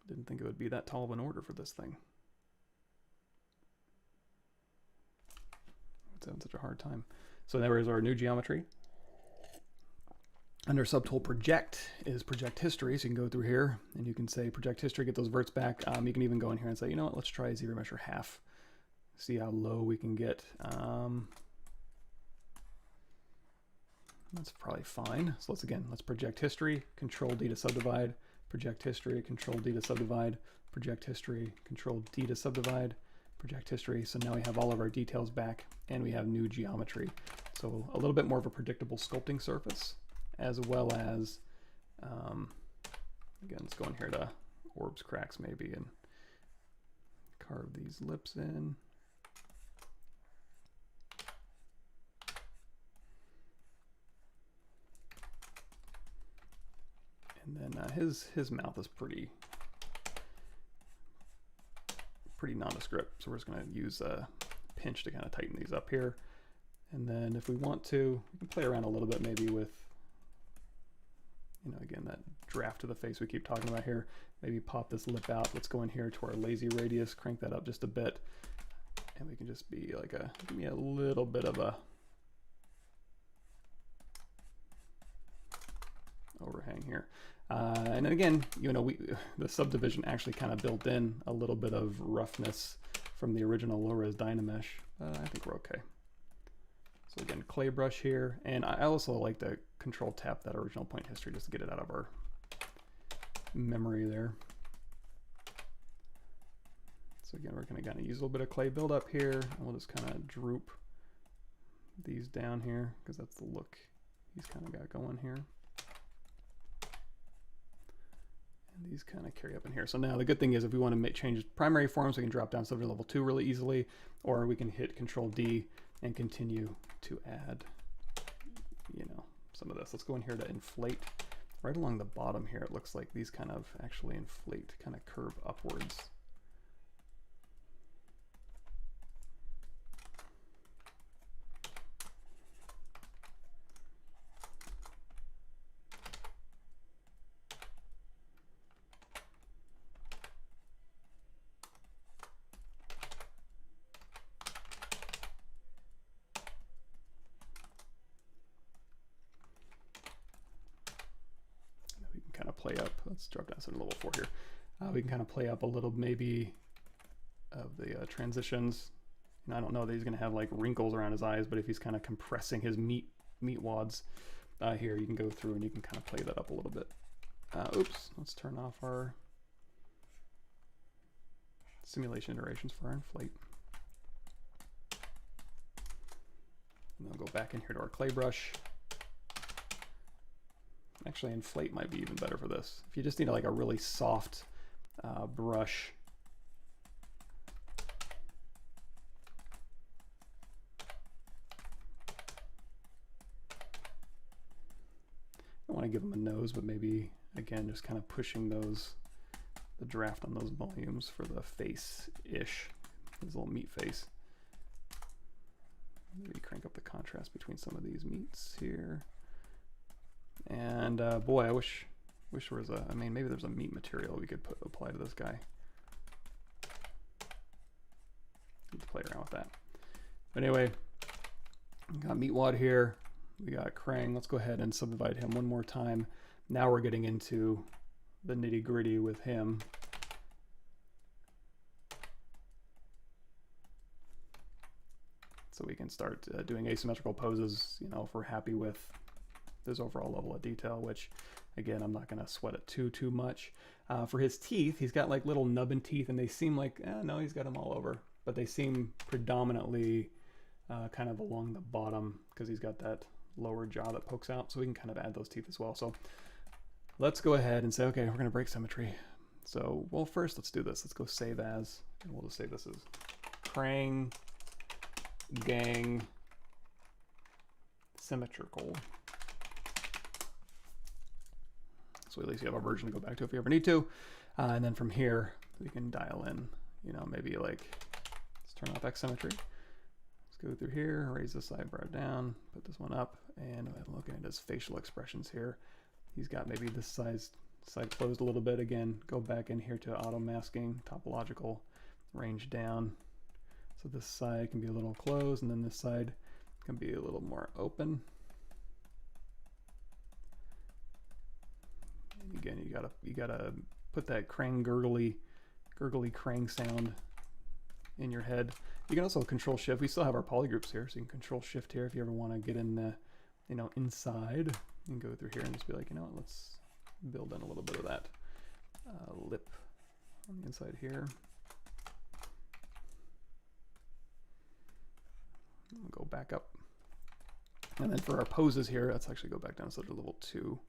didn't think it would be that tall of an order for this thing. It's having such a hard time. So there is our new geometry. Under subtool project is project history. So you can go through here and you can say project history, get those verts back. You can even go in here and say, you know what, let's try ZRemesh half. See how low we can get. That's probably fine. So let's project history, control D to subdivide, project history, control D to subdivide, project history, control D to subdivide, project history. So now we have all of our details back and we have new geometry. So a little bit more of a predictable sculpting surface, as well as, again, let's go in here to orbs, cracks maybe, and carve these lips in. And then his mouth is pretty nondescript, so we're just going to use a pinch to kind of tighten these up here. And then if we want to, we can play around a little bit maybe with, you know, again, that draft of the face we keep talking about here. Maybe pop this lip out. Let's go in here to our lazy radius, crank that up just a bit, and we can just be like give me a little bit of a overhang here. And then again, you know, the subdivision actually kind of built in a little bit of roughness from the original low-res Dynamesh. I think we're okay. So again, clay brush here, and I also like to control tap that original point history just to get it out of our memory there. So again, we're going to kind of use a little bit of clay buildup here, and we'll just kind of droop these down here because that's the look he's kind of got going here. And these kind of carry up in here. So now the good thing is if we want to change primary forms, we can drop down subject level 2 really easily, or we can hit Control D and continue to add, you know, some of this. Let's go in here to inflate. Right along the bottom here, it looks like these kind of actually inflate, kind of curve upwards. Kind of play up. Let's drop down to level 4 here. We can kind of play up a little maybe of the transitions. And I don't know that he's going to have like wrinkles around his eyes, but if he's kind of compressing his meatwads here, you can go through and you can kind of play that up a little bit. Oops, let's turn off our simulation iterations for our inflate. And then we'll go back in here to our clay brush. Actually, inflate might be even better for this. If you just need like a really soft brush. I want to give them a nose, but maybe, again, just kind of pushing the draft on those volumes for the face-ish, his little meat face. Maybe crank up the contrast between some of these meats here. And boy, I wish there was I mean, maybe there's a meat material we could apply to this guy. play around with that. But anyway, we got Meatwad here. We got Krang. Let's go ahead and subdivide him one more time. Now we're getting into the nitty gritty with him. So we can start doing asymmetrical poses, you know, if we're happy with this overall level of detail, which again, I'm not gonna sweat it too much. For his teeth, he's got like little nubbin teeth, and they seem like, no, he's got them all over, but they seem predominantly kind of along the bottom because he's got that lower jaw that pokes out, so we can kind of add those teeth as well. So let's go ahead and say, okay, we're gonna break symmetry. So, well, first let's do this. Let's go save as, and we'll just say this is Krang Gang Symmetrical. So at least you have a version to go back to if you ever need to. And then from here, we can dial in, you know, maybe like, let's turn off X symmetry. Let's go through here, raise this eyebrow down, put this one up, and I'm looking at his facial expressions here. He's got maybe this side closed a little bit. Again, go back in here to auto masking, topological, range down. So this side can be a little closed, and then this side can be a little more open. And again, you gotta put that Krang gurgly Krang sound in your head. You can also control shift. We still have our polygroups here, so you can control shift here if you ever want to get in the, you know, inside. You can go through here and just be like, you know what, let's build in a little bit of that lip on the inside here. We'll go back up. And then for our poses here, let's actually go back down to level 2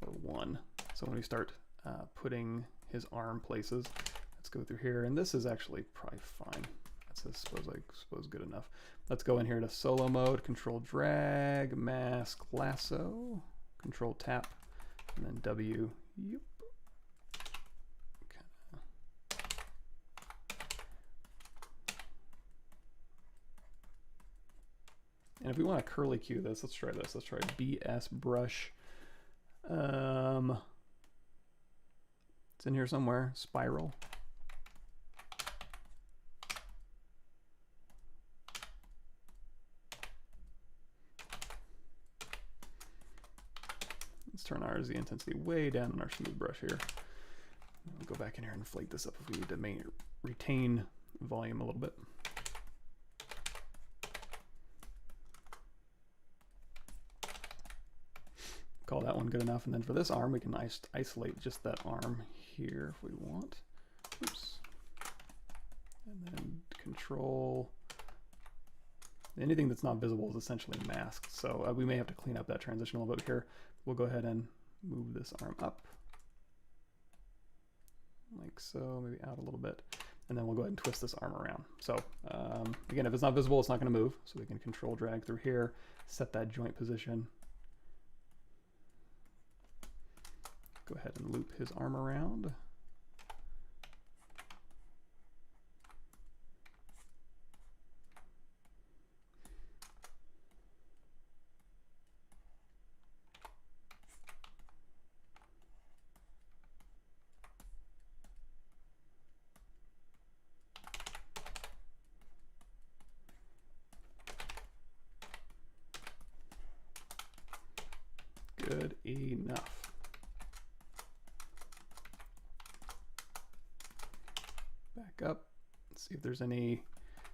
or 1. So when we start putting his arm places, let's go through here. And this is actually probably fine. That's, I suppose good enough. Let's go in here to solo mode, control drag, mask, lasso, control tap, and then W. Yep. And if we want to curly cue this, let's try this. Let's try BS brush. It's in here somewhere. Spiral. Let's turn our Z intensity way down on our smooth brush here. We'll go back in here and inflate this up if we need to retain volume a little bit. Call that one good enough. And then for this arm, we can isolate just that arm here if we want. Oops. And then control. Anything that's not visible is essentially masked. So we may have to clean up that transition a little bit here. We'll go ahead and move this arm up. Like so, maybe out a little bit. And then we'll go ahead and twist this arm around. So again, if it's not visible, it's not going to move. So we can control drag through here, set that joint position. Go ahead and loop his arm around. Good enough. Back up, let's see if there's any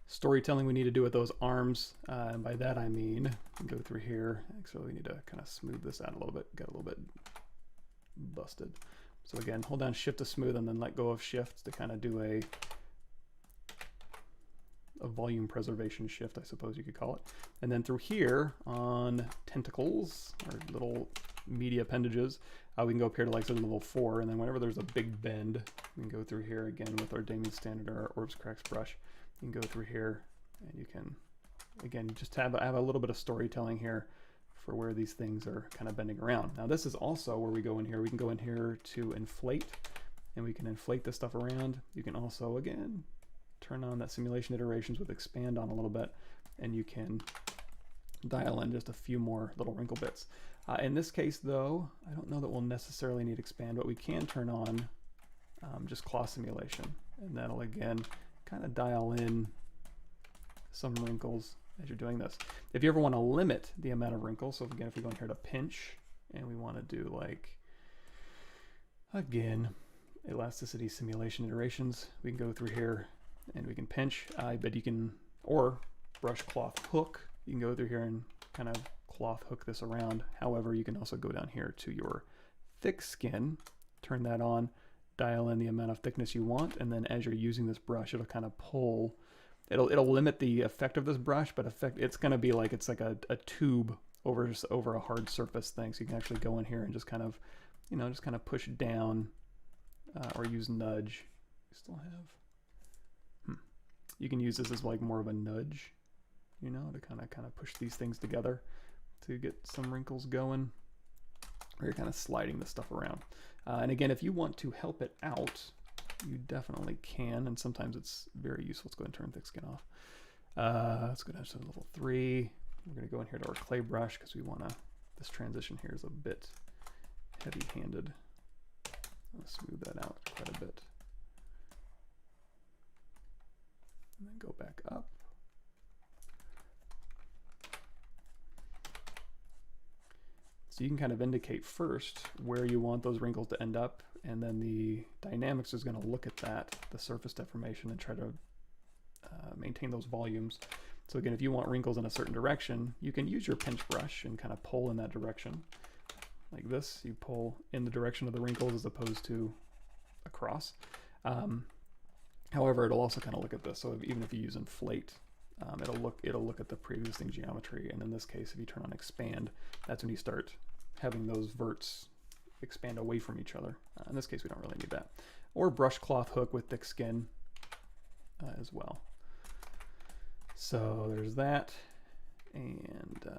storytelling we need to do with those arms. And by that I mean, go through here. Actually, we need to kind of smooth this out a little bit. Got a little bit busted. So again, hold down shift to smooth and then let go of shift to kind of do a volume preservation shift, I suppose you could call it. And then through here on tentacles, or little media appendages, we can go up here to like level 4, and then whenever there's a big bend, we can go through here again with our Damien Standard or our Orbs Cracks brush. You can go through here, and you can, again, just have a little bit of storytelling here for where these things are kind of bending around. Now this is also where we go in here. We can go in here to inflate, and we can inflate this stuff around. You can also, again, turn on that simulation iterations with expand on a little bit, and you can dial in just a few more little wrinkle bits. In this case though, I don't know that we'll necessarily need expand, but we can turn on just claw simulation, and that'll again kind of dial in some wrinkles as you're doing this. If you ever want to limit the amount of wrinkles, so again, if we go in here to pinch and we want to do like, again, elasticity simulation iterations, we can go through here and we can pinch. But you can, or brush cloth hook, you can go through here and kind of cloth hook this around. However, you can also go down here to your thick skin, turn that on, dial in the amount of thickness you want, and then as you're using this brush, it'll kind of pull, it'll limit the effect of this brush, but it's going to be like, it's like a tube over a hard surface thing. So you can actually go in here and just kind of, you know, just kind of push down or use nudge. We still have, you can use this as like more of a nudge, you know, to kind of push these things together to get some wrinkles going, or you're kind of sliding the stuff around. And again, if you want to help it out, you definitely can, and sometimes it's very useful. Let's go ahead and turn thick skin off. Let's go down to level 3. We're going to go in here to our clay brush because we want to, this transition here is a bit heavy-handed. I'll smooth that out quite a bit. And then go back up. So you can kind of indicate first where you want those wrinkles to end up, and then the dynamics is going to look at that, the surface deformation, and try to maintain those volumes. So again, if you want wrinkles in a certain direction, you can use your pinch brush and kind of pull in that direction. Like this, you pull in the direction of the wrinkles as opposed to across. However, it'll also kind of look at this. So even if you use inflate, it'll look at the pre-existing geometry. And in this case, if you turn on expand, that's when you start having those verts expand away from each other. In this case, we don't really need that. Or brush cloth hook with thick skin as well. So there's that. And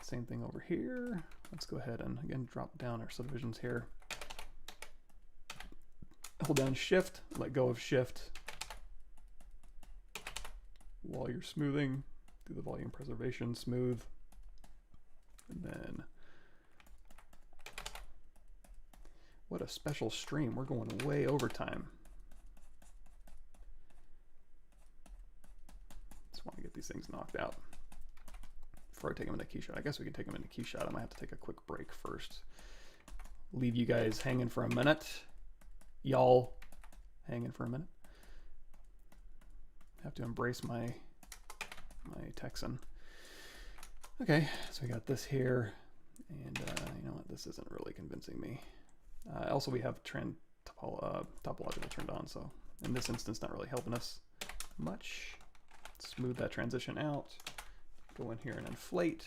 same thing over here. Let's go ahead and again drop down our subdivisions here. Hold down shift, let go of shift while you're smoothing. Do the volume preservation, smooth. And then, what a special stream. We're going way over time. Just want to get these things knocked out before I take them into Keyshot. I guess we can take them into Keyshot. I might have to take a quick break first. Leave you guys hanging for a minute. Y'all hanging for a minute. Have to embrace my Texan. Okay, so we got this here, and you know what? This isn't really convincing me. Also, we have topological turned on, so in this instance, not really helping us much. Smooth that transition out. Go in here and inflate.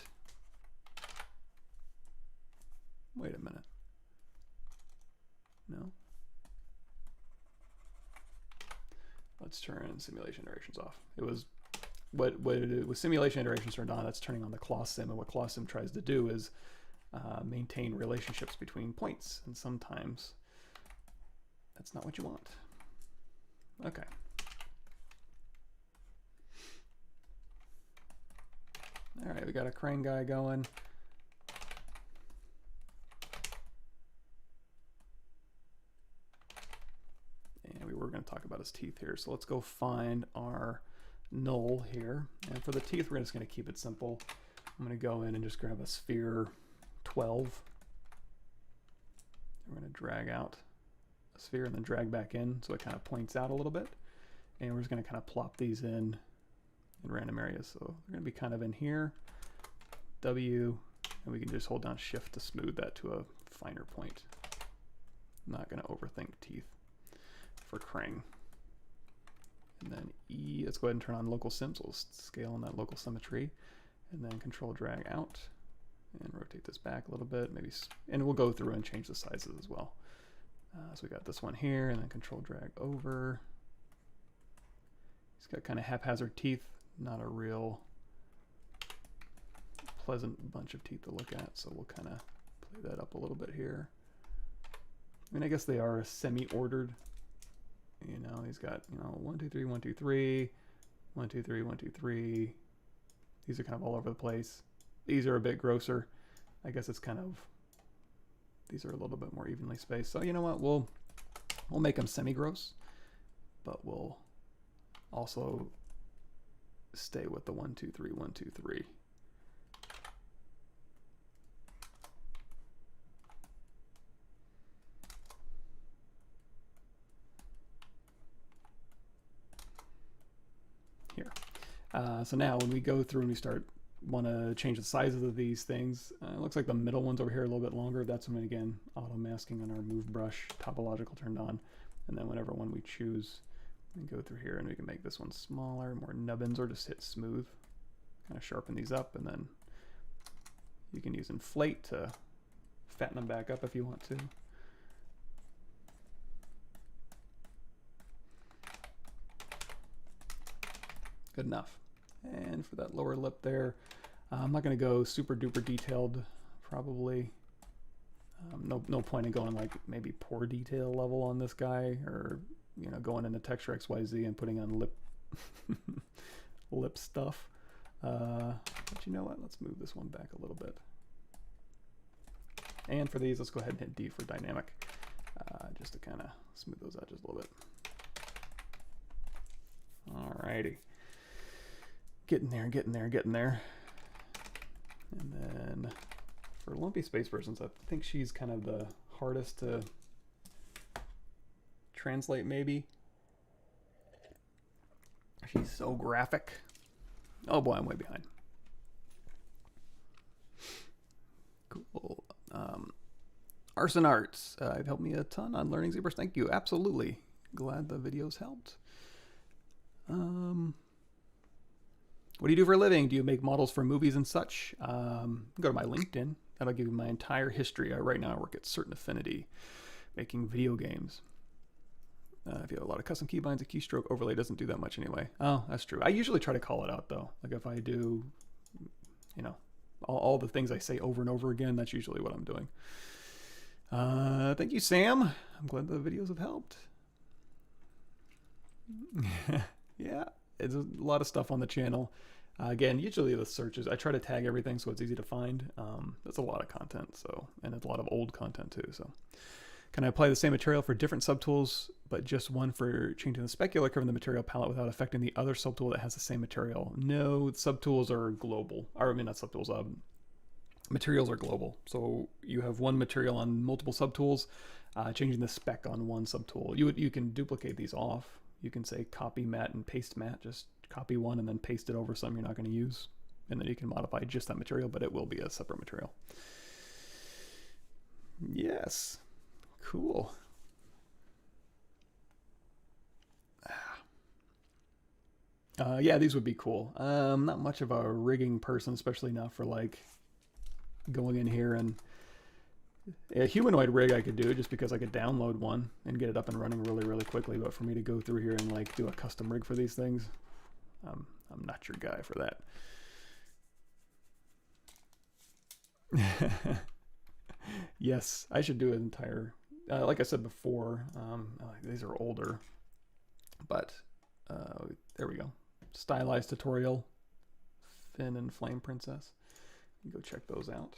Wait a minute. No. Let's turn simulation iterations off. It was with simulation iterations turned on, that's turning on the claw sim, and what claw sim tries to do is maintain relationships between points, and sometimes that's not what you want. Okay. All right, we got a Krang guy going. And we were going to talk about his teeth here. So let's go find our null here. And for the teeth, we're just going to keep it simple. I'm going to go in and just grab a sphere 12. We're going to drag out a sphere and then drag back in so it kind of points out a little bit. And we're just going to kind of plop these in random areas. So they're going to be kind of in here, W, and we can just hold down shift to smooth that to a finer point. I'm not going to overthink teeth for Krang. And then E, let's go ahead and turn on local sim, so we'll scale on that local symmetry, and then control drag out and rotate this back a little bit, maybe, and we'll go through and change the sizes as well. So we got this one here, and then control drag over. He's got kind of haphazard teeth. Not a real pleasant bunch of teeth to look at, so we'll kind of play that up a little bit here. I mean, I guess they are semi-ordered. You know, he's got, you know, 1, 2, 3, 1, 2, 3, 1, 2, 3, 1, 2, 3. These are kind of all over the place. These are a bit grosser. I guess it's kind of, these are a little bit more evenly spaced. So you know what, we'll make them semi-gross, but we'll also stay with the 1, 2, 3, 1, 2, 3. Here. So now when we go through and we want to change the sizes of these things, it looks like the middle one's over here a little bit longer. That's when, again, auto masking on our move brush, topological turned on. And then whatever one we choose, we go through here and we can make this one smaller, more nubbins, or just hit smooth. Kind of sharpen these up, and then you can use inflate to fatten them back up if you want to. Good enough. And for that lower lip there, I'm not going to go super duper detailed, probably. No point in going like maybe poor detail level on this guy, or you know, going into texture XYZ and putting on lip lip stuff. But you know what? Let's move this one back a little bit. And for these, let's go ahead and hit D for dynamic, just to kind of smooth those out just a little bit. Alrighty. Getting there, getting there, getting there. And then for Lumpy Space Princess, I think she's kind of the hardest to translate, maybe. She's so graphic. Oh boy, I'm way behind. Cool. Arson Arts, you've helped me a ton on learning ZBrush. Thank you. Absolutely. Glad the videos helped. What do you do for a living? Do you make models for movies and such? Go to my LinkedIn. That'll give you my entire history. Right now I work at Certain Affinity, making video games. If you have a lot of custom keybinds, a keystroke overlay doesn't do that much anyway. Oh, that's true. I usually try to call it out though. Like if I do, you know, all the things I say over and over again, that's usually what I'm doing. Thank you, Sam. I'm glad the videos have helped. Yeah, it's a lot of stuff on the channel. Again, usually the searches, I try to tag everything so it's easy to find. That's a lot of content, so, and it's a lot of old content too. So, can I apply the same material for different subtools, but just one for changing the specular curve in the material palette without affecting the other subtool that has the same material? No, subtools are global. Or I mean, not subtools. Materials are global. So you have one material on multiple subtools. Changing the spec on one subtool, you can duplicate these off. You can say copy matte and paste matte. Just copy one and then paste it over something you're not going to use, and then you can modify just that material, but it will be a separate material. Yes. Cool. Yeah, these would be cool. Not much of a rigging person, especially not for like going in here, and a humanoid rig I could do just because I could download one and get it up and running really, really quickly. But for me to go through here and like do a custom rig for these things, I'm not your guy for that. Yes, I should do an entire, like I said before, these are older, but there we go. Stylized tutorial, Finn and Flame Princess. You can go check those out.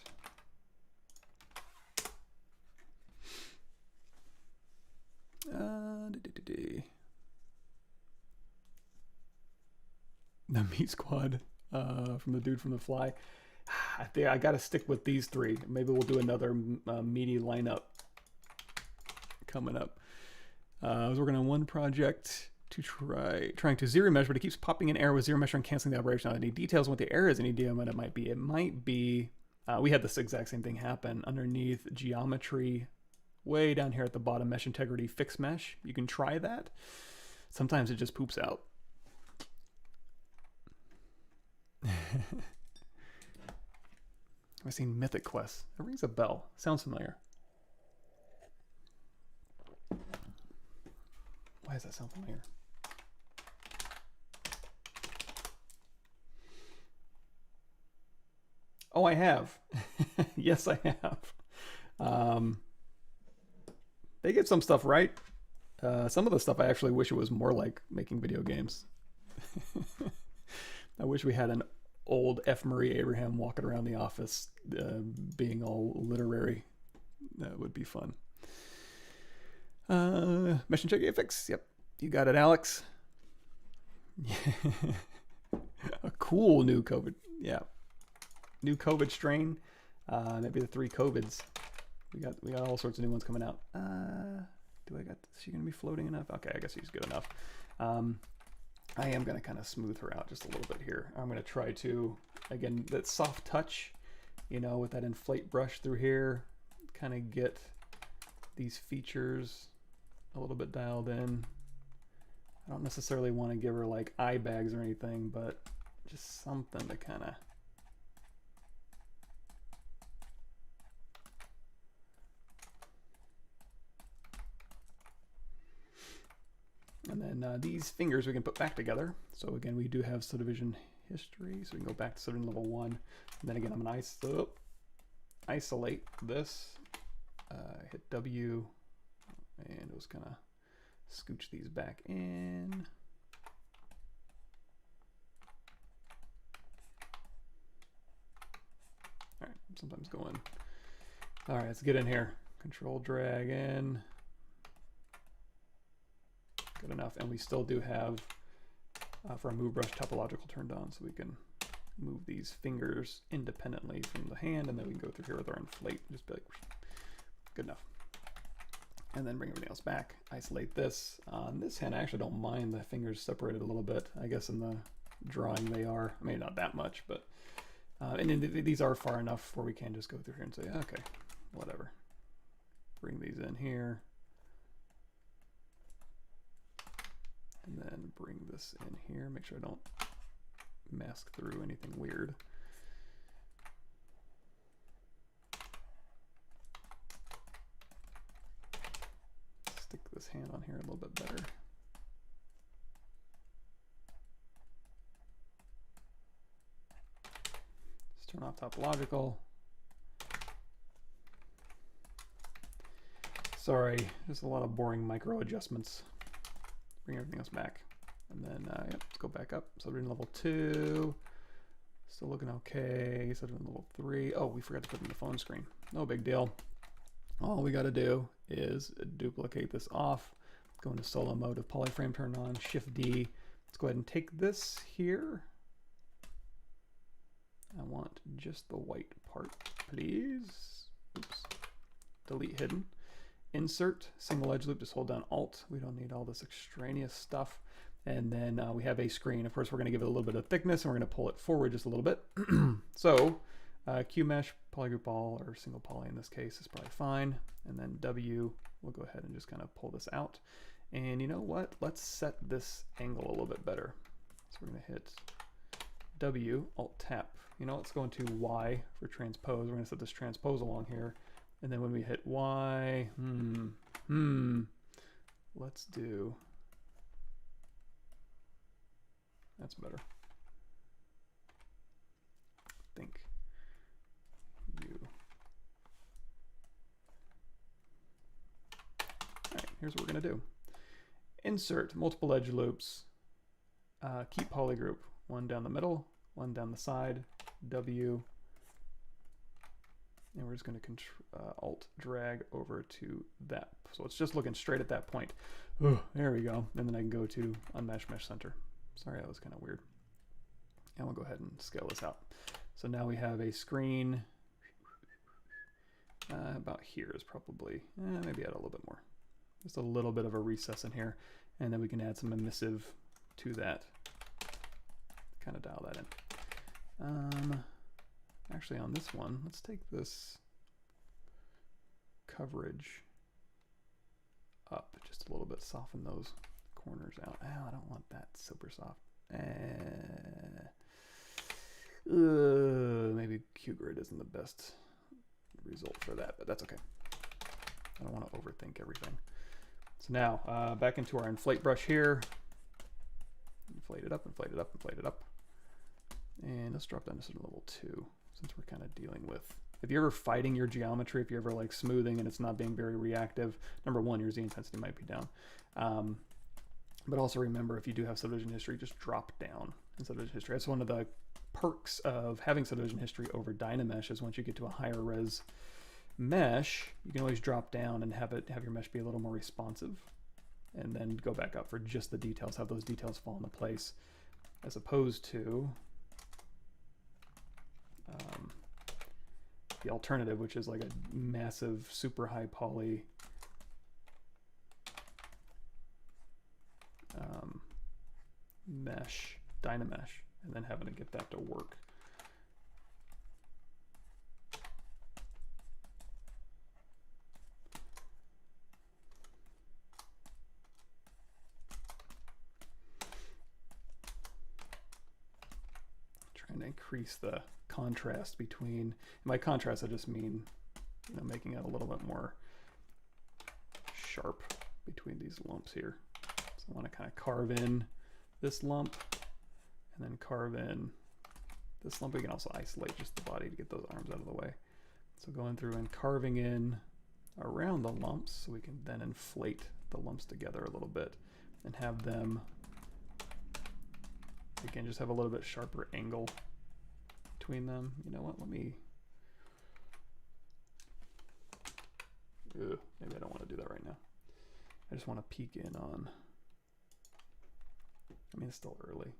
The Meat Squad from the dude from The Fly. I think I gotta stick with these three. Maybe we'll do another meaty lineup coming up. I was working on one project to trying to ZRemesh, but it keeps popping in error with ZRemesh and canceling the operation. Any details on what the error is? Any idea what it might be? It might be, we had this exact same thing happen underneath geometry, way down here at the bottom, mesh integrity, fix mesh. You can try that. Sometimes it just poops out. I've seen Mythic Quest. It rings a bell. Sounds familiar. Why does that sound familiar? Oh, I have. Yes, I have. They get some stuff right. Some of the stuff I actually wish it was more like making video games. I wish we had an old F. Murray Abraham walking around the office being all literary. That would be fun. Mesh and check fix. Yep, you got it, Alex. cool new COVID. Yeah, new COVID strain. Maybe the 3 COVIDs. We got all sorts of new ones coming out. Is she gonna be floating enough? Okay, I guess she's good enough. I am gonna kind of smooth her out just a little bit here. I'm gonna try to, again, that soft touch, you know, with that inflate brush through here, kind of get these features a little bit dialed in. I don't necessarily want to give her like eye bags or anything, but just something to kind of and then these fingers we can put back together. So again, we do have subdivision history, so we can go back to subdivision level 1. And then again, I'm going to isolate this, hit W, and just kind of scooch these back in. All right, sometimes going. All right, let's get in here. Control drag in. Good enough, and we still do have for our move brush topological turned on, so we can move these fingers independently from the hand, and then we can go through here with our inflate, just be like, good enough. And then bring everything else back. Isolate this. On this hand, I actually don't mind the fingers separated a little bit. I guess in the drawing they are, I mean, not that much, but and these are far enough where we can just go through here and say, okay, whatever. Bring these in here. And then bring this in here. Make sure I don't mask through anything weird. Stick this hand on here a little bit better. Let's turn off topological. Sorry, there's a lot of boring micro adjustments. Bring everything else back. And then yep, let's go back up. Subdivision level 2. Still looking okay. Subdivision level 3. Oh, we forgot to put in the phone screen. No big deal. All we got to do is duplicate this off. Go into solo mode with polyframe turned on. Shift D. Let's go ahead and take this here. I want just the white part, please. Oops. Delete hidden. Insert single edge loop, just hold down Alt. We don't need all this extraneous stuff. And then we have a screen. Of course, we're going to give it a little bit of thickness, and we're going to pull it forward just a little bit. So Q mesh, polygroup all, or single poly in this case is probably fine. And then W, we'll go ahead and just kind of pull this out. And you know what? Let's set this angle a little bit better. So we're going to hit W, Alt tap. You know, let's go into Y for transpose. We're going to set this transpose along here. And then when we hit Y, let's do, that's better. Think U. All right, here's what we're gonna do. Insert multiple edge loops, keep polygroup, one down the middle, one down the side, W, and we're just going to Alt drag over to that. So it's just looking straight at that point. Oh, there we go. And then I can go to Unmesh Mesh Center. Sorry, that was kind of weird. And we'll go ahead and scale this out. So now we have a screen about here is probably, maybe add a little bit more. Just a little bit of a recess in here. And then we can add some emissive to that. Kind of dial that in. Actually, on this one, let's take this coverage up just a little bit, soften those corners out. Oh, I don't want that super soft. Maybe QGrid isn't the best result for that, but that's okay. I don't want to overthink everything. So now, back into our inflate brush here. Inflate it up, inflate it up, inflate it up. And let's drop down to sort of level 2. Since we're kind of dealing with, if you're ever fighting your geometry, if you're ever like smoothing and it's not being very reactive, number one, your Z intensity might be down. But also remember, if you do have subdivision history, just drop down in subdivision history. That's one of the perks of having subdivision history over Dynamesh is once you get to a higher res mesh, you can always drop down and have your mesh be a little more responsive, and then go back up for just the details, have those details fall into place, as opposed to the alternative, which is like a massive, super high poly mesh, Dynamesh, and then having to get that to work. Trying to increase the contrast between, by contrast I just mean, you know, making it a little bit more sharp between these lumps here. So I want to kind of carve in this lump and then carve in this lump. We can also isolate just the body to get those arms out of the way. So going through and carving in around the lumps so we can then inflate the lumps together a little bit and have them, again, just have a little bit sharper angle between them. You know what, let me, maybe I don't want to do that right now. I just want to peek in on, I mean, it's still early.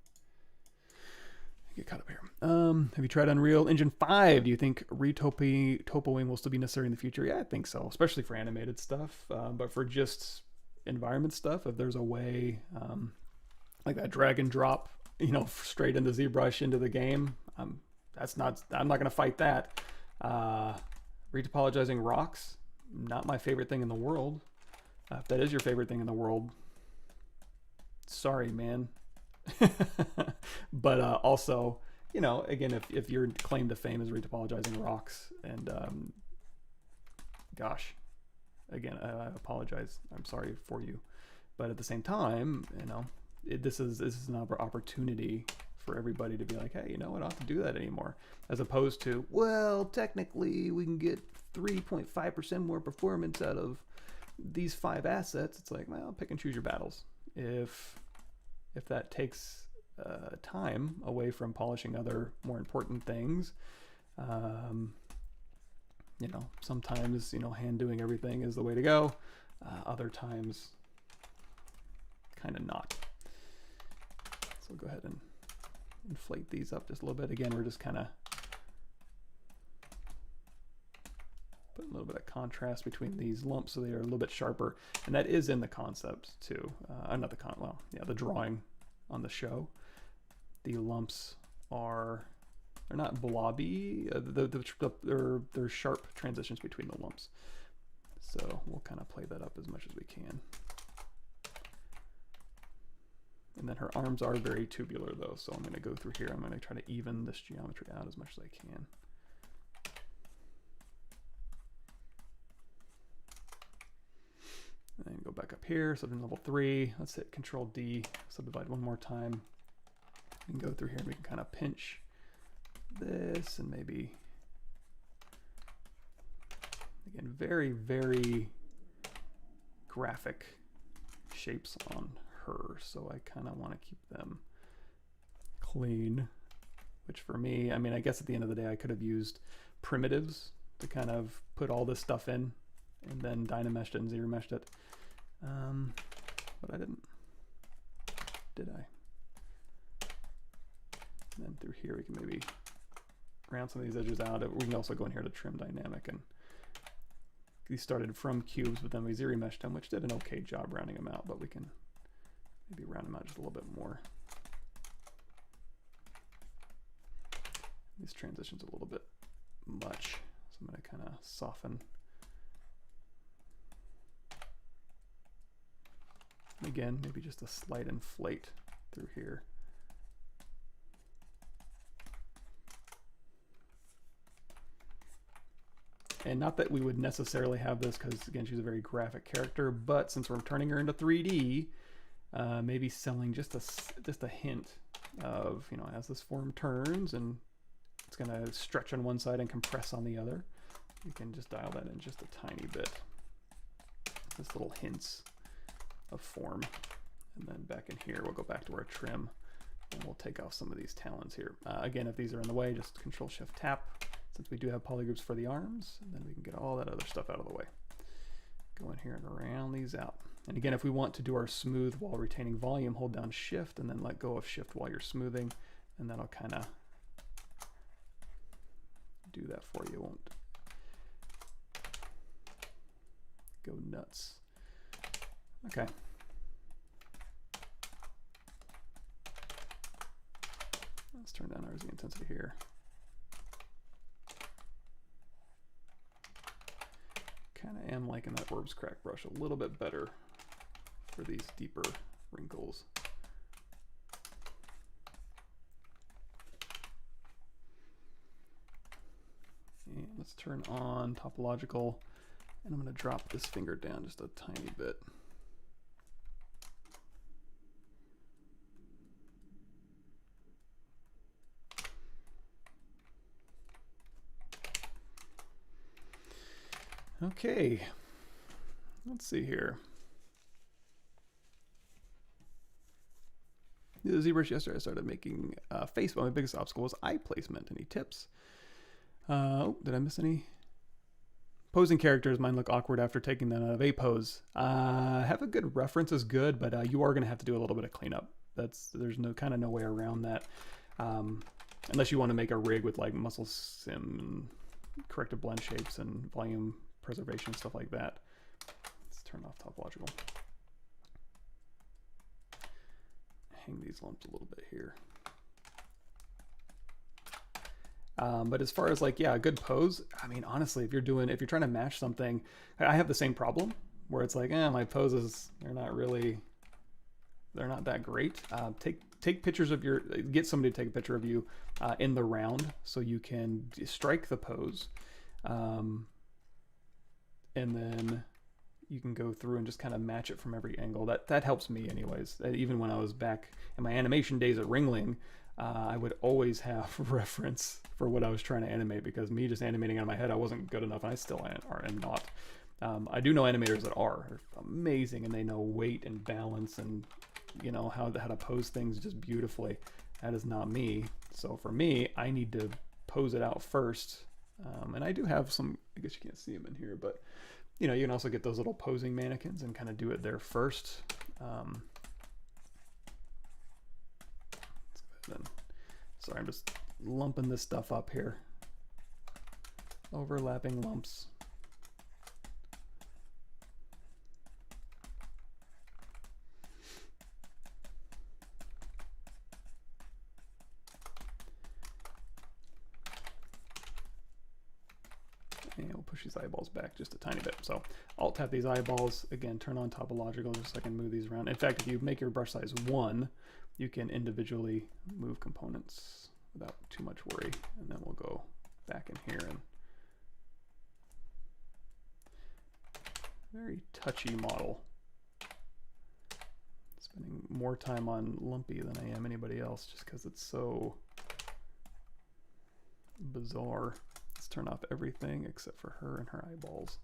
Get caught up here. Have you tried Unreal Engine 5? Do you think topoing will still be necessary in the future? Yeah, I think so, especially for animated stuff. But for just environment stuff, if there's a way, like that drag and drop, you know, straight into ZBrush into the game, I'm not going to fight that. Retopologizing rocks, not my favorite thing in the world. If that is your favorite thing in the world, sorry, man. But also, you know, again, if your claim to fame is retopologizing rocks, and gosh, again, I apologize. I'm sorry for you, but at the same time, you know, this is an opportunity for everybody to be like, hey, you know what, I don't have to do that anymore, as opposed to, well, technically we can get 3.5% more performance out of these 5 assets. It's like, well, pick and choose your battles. If that takes time away from polishing other more important things, you know, sometimes, you know, hand doing everything is the way to go. Other times, kind of not. So go ahead and inflate these up just a little bit. Again, we're just kind of putting a little bit of contrast between these lumps so they are a little bit sharper, and that is in the concepts too. Not the the drawing on the show. The lumps they're not blobby. They're sharp transitions between the lumps. So we'll kind of play that up as much as we can. And then her arms are very tubular though, so I'm going to go through here. I'm going to try to even this geometry out as much as I can. And go back up here, so in level 3, let's hit Control D, subdivide one more time. We can go through here and we can kind of pinch this and maybe, again, very, very graphic shapes on her. So I kind of want to keep them clean, which for me, I mean, I guess at the end of the day, I could have used primitives to kind of put all this stuff in and then Dynameshed it and ZRemeshed it. But I didn't, did I? And then through here we can maybe round some of these edges out. We can also go in here to trim dynamic, and these started from cubes, but then we ZRemeshed them, which did an okay job rounding them out, but we can maybe round them out just a little bit more. These transitions a little bit much, so I'm going to kind of soften. Again, maybe just a slight inflate through here. And not that we would necessarily have this, because again, she's a very graphic character, but since we're turning her into 3D, maybe selling just a hint of, you know, as this form turns and it's going to stretch on one side and compress on the other, you can just dial that in just a tiny bit. Just little hints of form. And then back in here, we'll go back to our trim and we'll take off some of these talons here. Again, if these are in the way, just Control Shift Tap, since we do have polygroups for the arms, and then we can get all that other stuff out of the way. Go in here and round these out. And again, if we want to do our smooth while retaining volume, hold down Shift and then let go of Shift while you're smoothing, and that'll kind of do that for you. It won't go nuts. Okay. Let's turn down our Z intensity here. Kind of am liking that Orbs Crack brush a little bit better for these deeper wrinkles. And let's turn on topological, and I'm going to drop this finger down just a tiny bit. Okay, let's see here. The ZBrush yesterday I started making face, but my biggest obstacle was eye placement. Any tips? Oh, did I miss any? Posing characters, mine look awkward after taking them out of a pose. Have a good reference is good, but you are going to have to do a little bit of cleanup. There's no way around that, unless you want to make a rig with like muscle sim, corrective blend shapes, and volume preservation, stuff like that. Let's turn off topological. Hang these lumps a little bit here. But as far as like, yeah, a good pose, I mean, honestly, if you're trying to match something, I have the same problem where it's like, my poses, they're not that great. Take pictures of get somebody to take a picture of you in the round so you can strike the pose. And then you can go through and just kind of match it from every angle. That helps me anyways. Even when I was back in my animation days at Ringling, I would always have reference for what I was trying to animate, because me just animating on my head, I wasn't good enough, and I still am not. I do know animators that are amazing, and they know weight and balance and how to pose things just beautifully. That is not me. So for me, I need to pose it out first. And I do have some, I guess you can't see them in here, but you can also get those little posing mannequins and kind of do it there first. Sorry, I'm just lumping this stuff up here. Overlapping lumps. And we'll push these eyeballs back just a tiny bit. So Alt tap these eyeballs, again, turn on topological just so I can move these around. In fact, if you make your brush size 1, you can individually move components without too much worry. And then we'll go back in here and very touchy model. Spending more time on Lumpy than I am anybody else just because it's so bizarre. Let's turn off everything except for her and her eyeballs.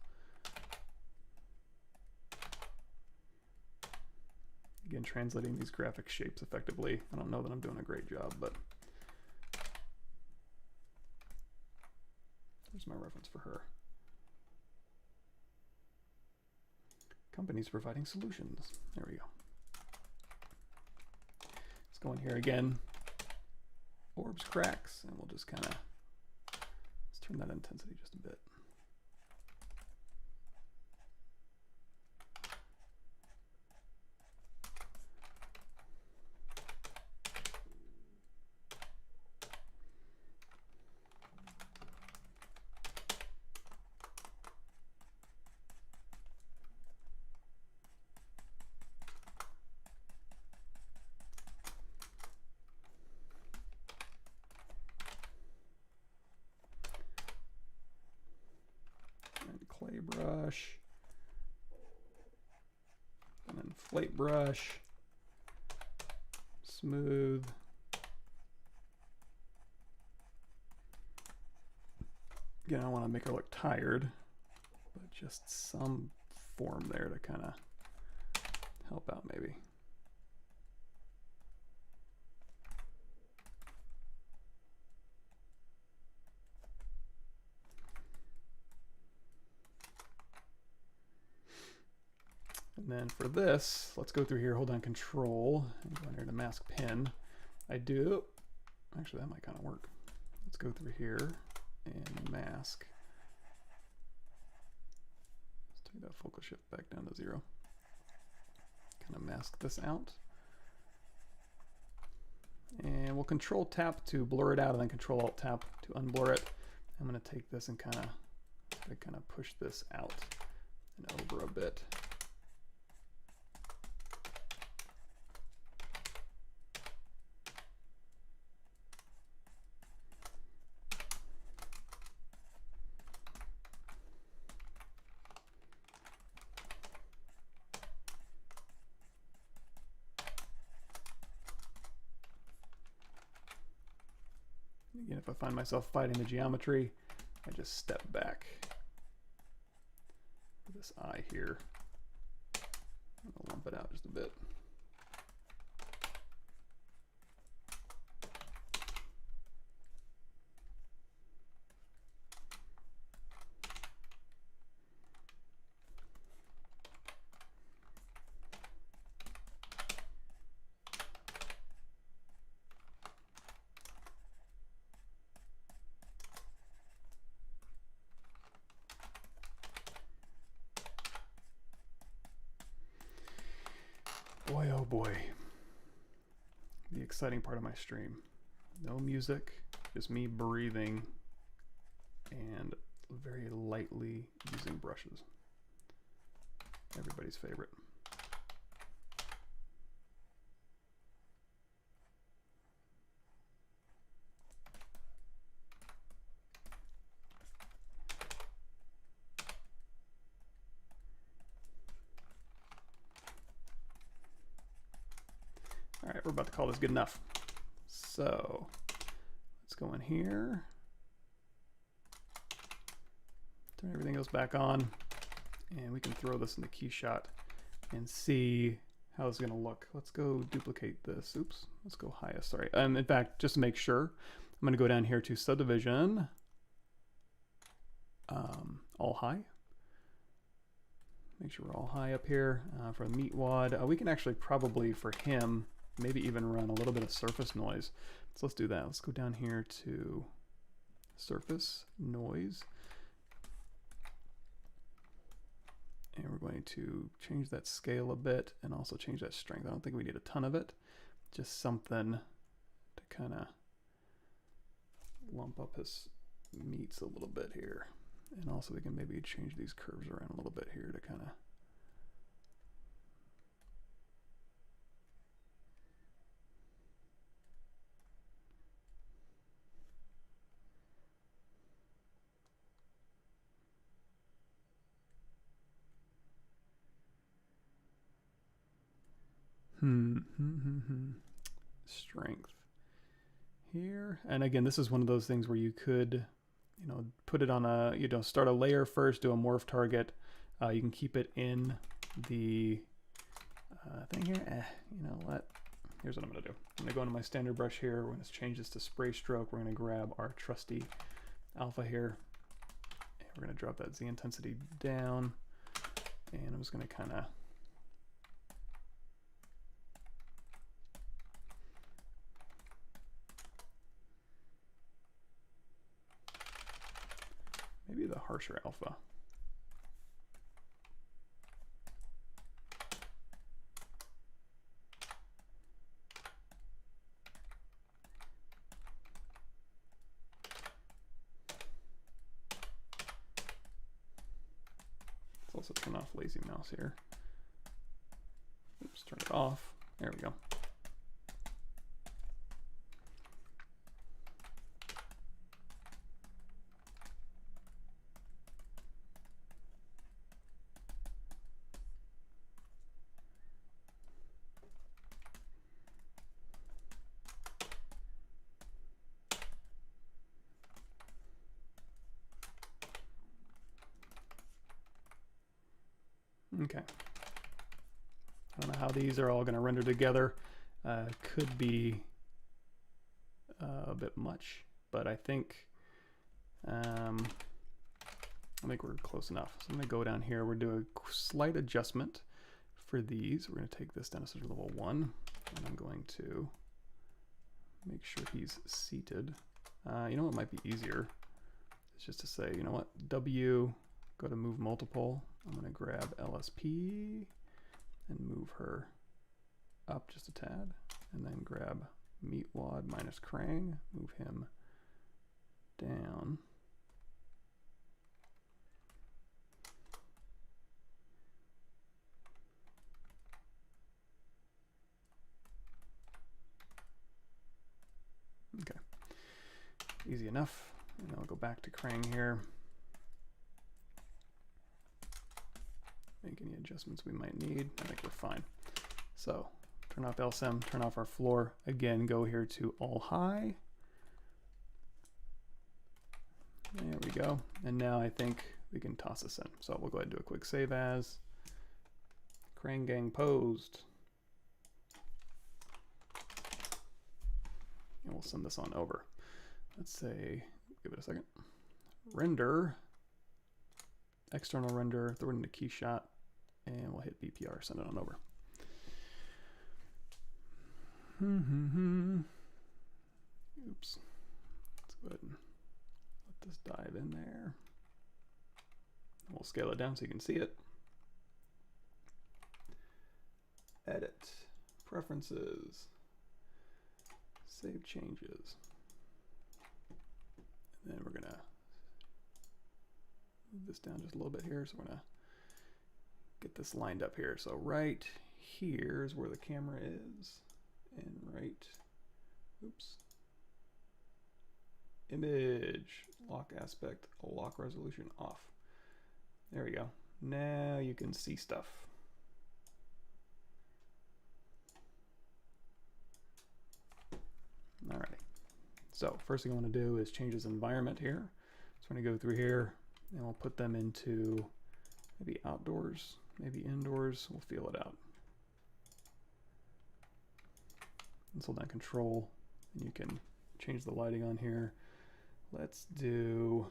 Again, translating these graphic shapes effectively. I don't know that I'm doing a great job, but there's my reference for her. Companies providing solutions. There we go. Let's go in here again. Orbs cracks, and we'll just kind of turn that intensity just a bit. Clay brush, and then flake brush, smooth. Again, I don't want to make her look tired, but just some form there to kind of help out maybe. And then for this, let's go through here, hold down Control, and go in here to mask pin. Actually that might kind of work. Let's go through here and mask. Let's Take that focal shift back down to 0. Kind of mask this out. And we'll Control Tap to blur it out, and then Control Alt Tap to unblur it. I'm going to take this and kind of push this out and over a bit. Again, if I find myself fighting the geometry, I just step back. This eye here, I'll lump it out just a bit. Boy, oh boy, the exciting part of my stream. No music, just me breathing and very lightly using brushes. Everybody's favorite. All right, we're about to call this good enough. So let's go in here. Turn everything else back on, and we can throw this into Keyshot and see how it's gonna look. Let's go duplicate this. Oops, let's go highest, sorry. In fact, just to make sure, I'm gonna go down here to subdivision, all high. Make sure we're all high up here. For the Meatwad, we can actually probably, for him, maybe even run a little bit of surface noise. So let's do that. Let's go down here to surface noise. And we're going to change that scale a bit and also change that strength. I don't think we need a ton of it. Just something to kind of lump up his meats a little bit here. And also we can maybe change these curves around a little bit here to kind of strength here. And again, this is one of those things where you could, you know, put it on a, you know, start a layer first, do a morph target. You can keep it in the thing here. You know what? Here's what I'm gonna do. I'm gonna go into my standard brush here. We're gonna change this to spray stroke. We're gonna grab our trusty alpha here. And we're gonna drop that Z intensity down. And I'm just gonna kind of maybe the harsher alpha. Let's also turn off lazy mouse here. Oops, turn it off. There we go. Okay. I don't know how these are all going to render together. Could be a bit much, but I think we're close enough. So I'm going to go down here. We're doing a slight adjustment for these. We're going to take this down to sort of level 1, and I'm going to make sure he's seated. You know what might be easier? It's just to say, you know what, W go to move multiple. I'm going to grab LSP and move her up just a tad, and then grab Meatwad minus Krang, move him down. Okay, easy enough. And I'll go back to Krang here. Make any adjustments we might need. I think we're fine. So turn off LSM, turn off our floor. Again, go here to all high. There we go. And now I think we can toss this in. So we'll go ahead and do a quick save as. Krang gang posed. And we'll send this on over. Let's say, give it a second. Render, external render, throw it into Keyshot, and we'll hit BPR, send it on over. Oops. Let's go ahead and let this dive in there. We'll scale it down so you can see it. Edit, preferences, save changes. And then we're gonna move this down just a little bit here. So we're gonna get this lined up here. So right here is where the camera is, and right, oops, image, lock aspect, lock resolution off. There we go. Now you can see stuff. All right. So first thing I want to do is change this environment here. So I'm going to go through here and we'll put them into maybe outdoors, maybe indoors. We'll feel it out. Let's hold down control and you can change the lighting on here. Let's do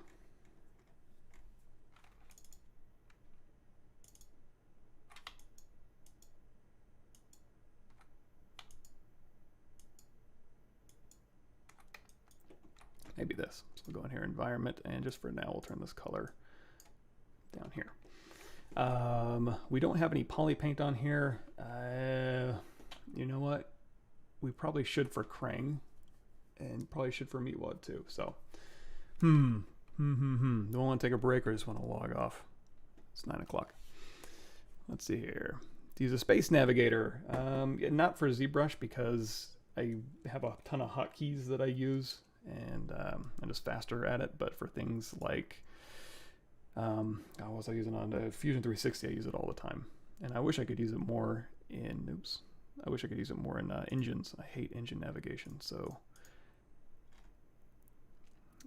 maybe this. So we'll go in here, environment, and just for now, we'll turn this color down here. We don't have any Polypaint on here. You know what? We probably should for Krang, and probably should for Meatwad too. So, don't want to take a break or just want to log off. It's 9 o'clock. Let's see here. To use a space navigator, not for ZBrush because I have a ton of hotkeys that I use. And I'm just faster at it, but for things like, what was I using on Fusion 360? I use it all the time, and I wish I could use it more in. Oops, I wish I could use it more in engines. I hate engine navigation. So,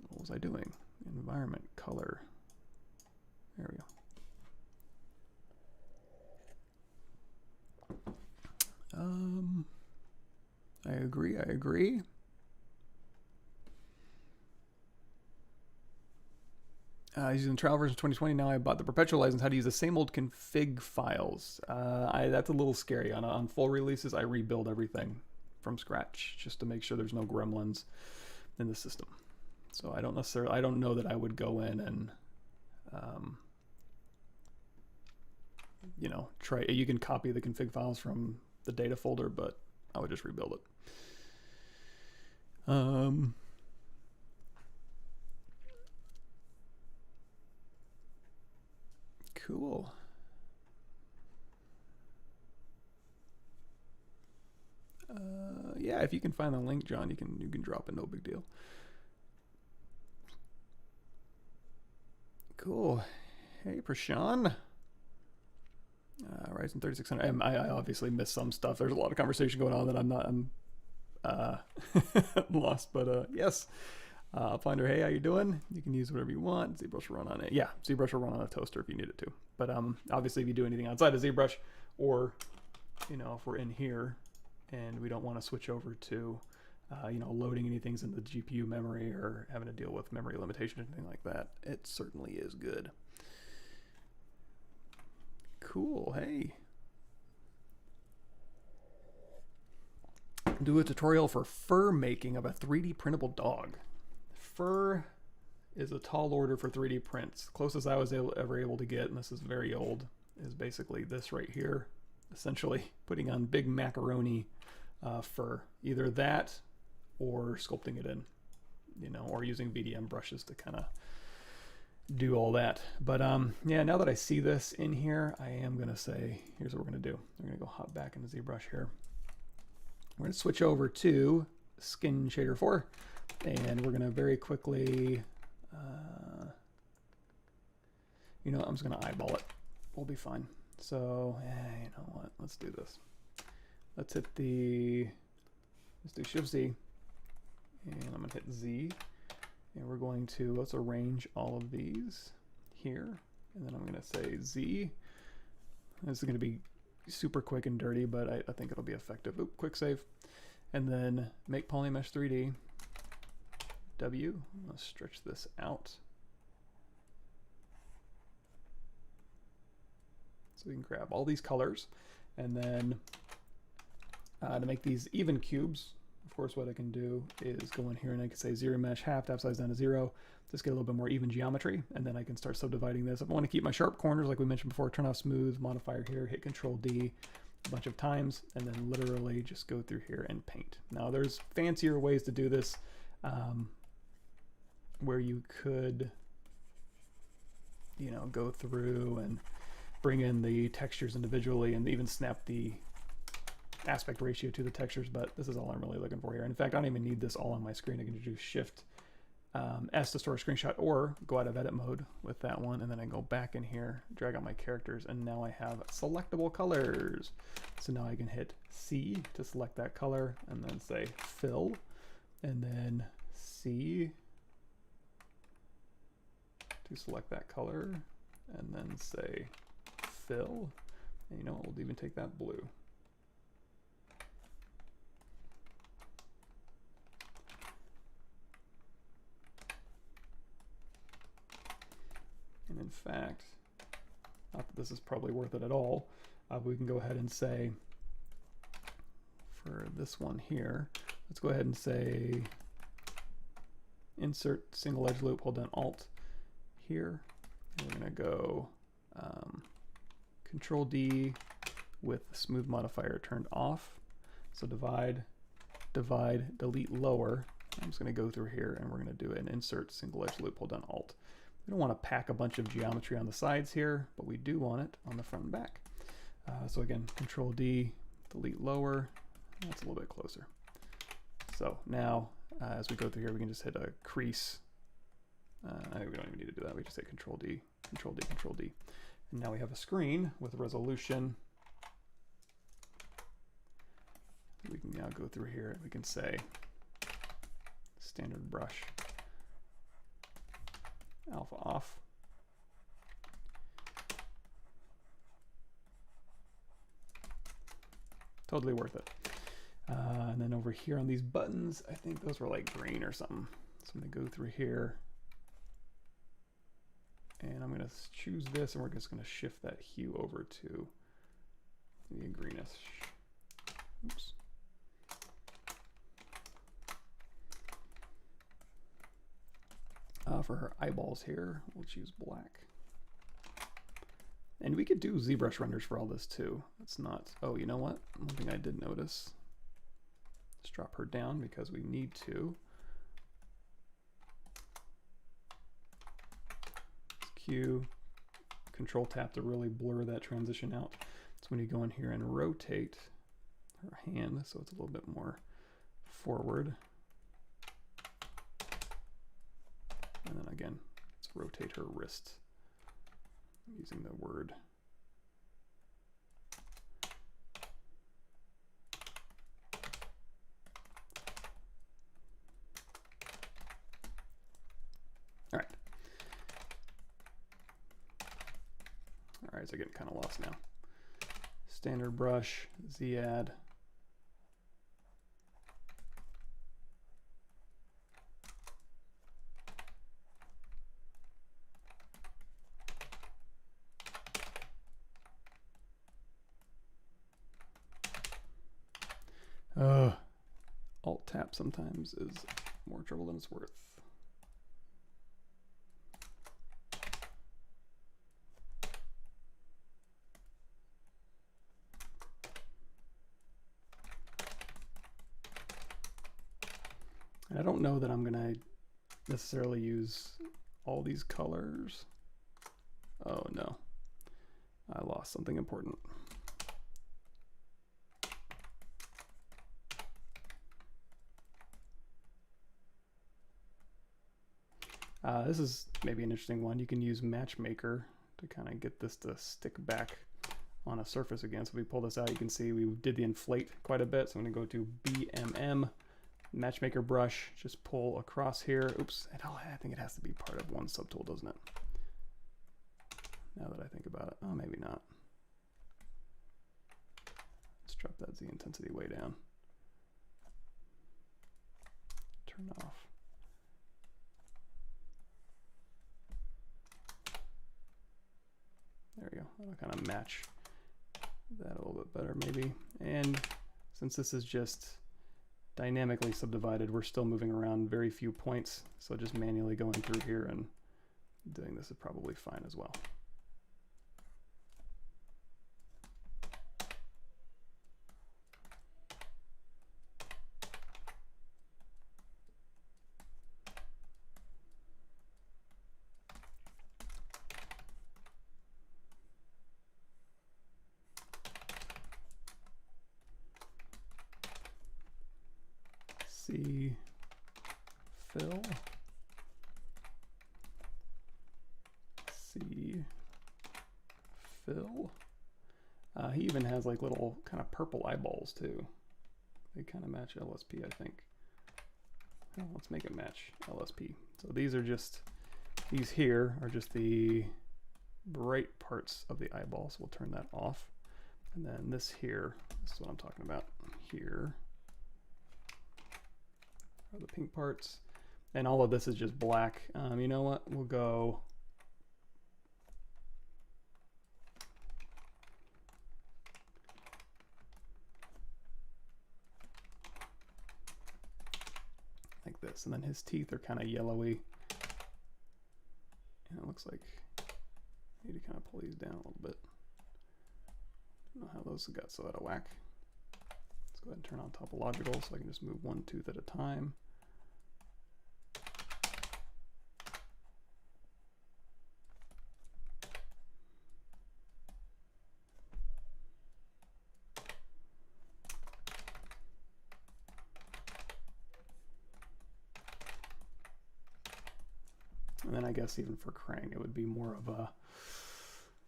what was I doing? Environment, color. There we go. I agree. I agree. Using the trial version 2020, now I bought the perpetual license. How to use the same old config files. That's a little scary. On full releases, I rebuild everything from scratch just to make sure there's no gremlins in the system. So I don't know that I would go in and, you know, try. You can copy the config files from the data folder, but I would just rebuild it. Cool. Yeah, if you can find the link, John, you can drop it, no big deal. Cool. Hey, Prashan. Ryzen 3600. I obviously missed some stuff. There's a lot of conversation going on that I'm lost, but yes. Finder, hey, how you doing? You can use whatever you want. ZBrush will run on it. Yeah, ZBrush will run on a toaster if you need it to. But obviously, if you do anything outside of ZBrush, or you know, if we're in here and we don't want to switch over to, you know, loading anything into the GPU memory or having to deal with memory limitation or anything like that, it certainly is good. Cool. Hey. Do a tutorial for fur making of a 3D printable dog. Fur is a tall order for 3D prints. Closest I was ever able to get, and this is very old, is basically this right here. Essentially putting on big macaroni fur. Either that or sculpting it in, you know, or using VDM brushes to kind of do all that. But yeah, now that I see this in here, I am going to say, here's what we're going to do. We're going to go hop back into ZBrush here. We're going to switch over to Skin Shader 4, and we're going to very quickly, you know, I'm just going to eyeball it. We'll be fine. So, you know what? Let's do this. Let's hit the, let's do Shift Z, and I'm going to hit Z, and we're going to, let's arrange all of these here, and then I'm going to say Z. This is going to be super quick and dirty, but I think it'll be effective. Oop, quick save. And then make Polymesh 3D. W. Let's stretch this out. So we can grab all these colors. And then to make these even cubes, of course, what I can do is go in here and I can say ZRemesh half, tap size down to 0. Just get a little bit more even geometry, and then I can start subdividing this. If I want to keep my sharp corners, like we mentioned before, turn off smooth, modifier here, hit Control D a bunch of times, and then literally just go through here and paint. Now there's fancier ways to do this, where you could, you know, go through and bring in the textures individually and even snap the aspect ratio to the textures, but this is all I'm really looking for here. In fact, I don't even need this all on my screen. I can do Shift S to store a screenshot, or go out of edit mode with that one, and then I go back in here, drag out my characters, and now I have selectable colors. So now I can hit C to select that color, and then say fill, and then C to select that color, and then say fill, and you know, we'll even take that blue. And in fact, not that this is probably worth it at all, we can go ahead and say, for this one here, let's go ahead and say insert single edge loop, hold down Alt here, and we're going to go Control D with the smooth modifier turned off. So divide, delete lower. I'm just going to go through here and we're going to do an insert single edge loop, hold down Alt. We don't want to pack a bunch of geometry on the sides here, but we do want it on the front and back. So again, Control D, delete lower. That's a little bit closer. So now, as we go through here, we can just hit a crease. We don't even need to do that. We just hit Control D, Control D, Control D. And now we have a screen with resolution. We can now go through here and we can say standard brush alpha off. Totally worth it. And then over here on these buttons, I think those were like green or something. So I'm gonna go through here and I'm gonna choose this, and we're just gonna shift that hue over to the greenish. Oops. For her eyeballs here, we'll choose black. And we could do ZBrush renders for all this too. It's not, oh, you know what? One thing I did notice. Let's drop her down because we need to. Q, Control tap to really blur that transition out. So when you go in here and rotate her hand so it's a little bit more forward. And then again, let's rotate her wrist using the word. All right. All right, so getting kind of lost now. Standard brush, Z add. Alt tap sometimes is more trouble than it's worth. And I don't know that I'm gonna necessarily use all these colors. Oh no, I lost something important. This is maybe an interesting one. You can use Matchmaker to kind of get this to stick back on a surface again. So if we pull this out, you can see we did the inflate quite a bit. So I'm going to go to BMM, Matchmaker brush, just pull across here. Oops, I think it has to be part of one subtool, doesn't it? Now that I think about it. Oh, maybe not. Let's drop that Z intensity way down. Turn off. There we go. That'll kind of match that a little bit better maybe. And since this is just dynamically subdivided, we're still moving around very few points. So just manually going through here and doing this is probably fine as well. C fill, C fill. He even has like little kind of purple eyeballs too. They kind of match LSP, I think. Well, let's make it match LSP. So these are just, these here are just the bright parts of the eyeball. So we'll turn that off. And then this here, this is what I'm talking about here. Are the pink parts, and all of this is just black. You know what, we'll go like this, and then his teeth are kind of yellowy, and it looks like I need to kind of pull these down a little bit. I don't know how those got so out of whack. Let's go ahead and turn on topological so I can just move one tooth at a time. And then I guess even for Krang, it would be more of a,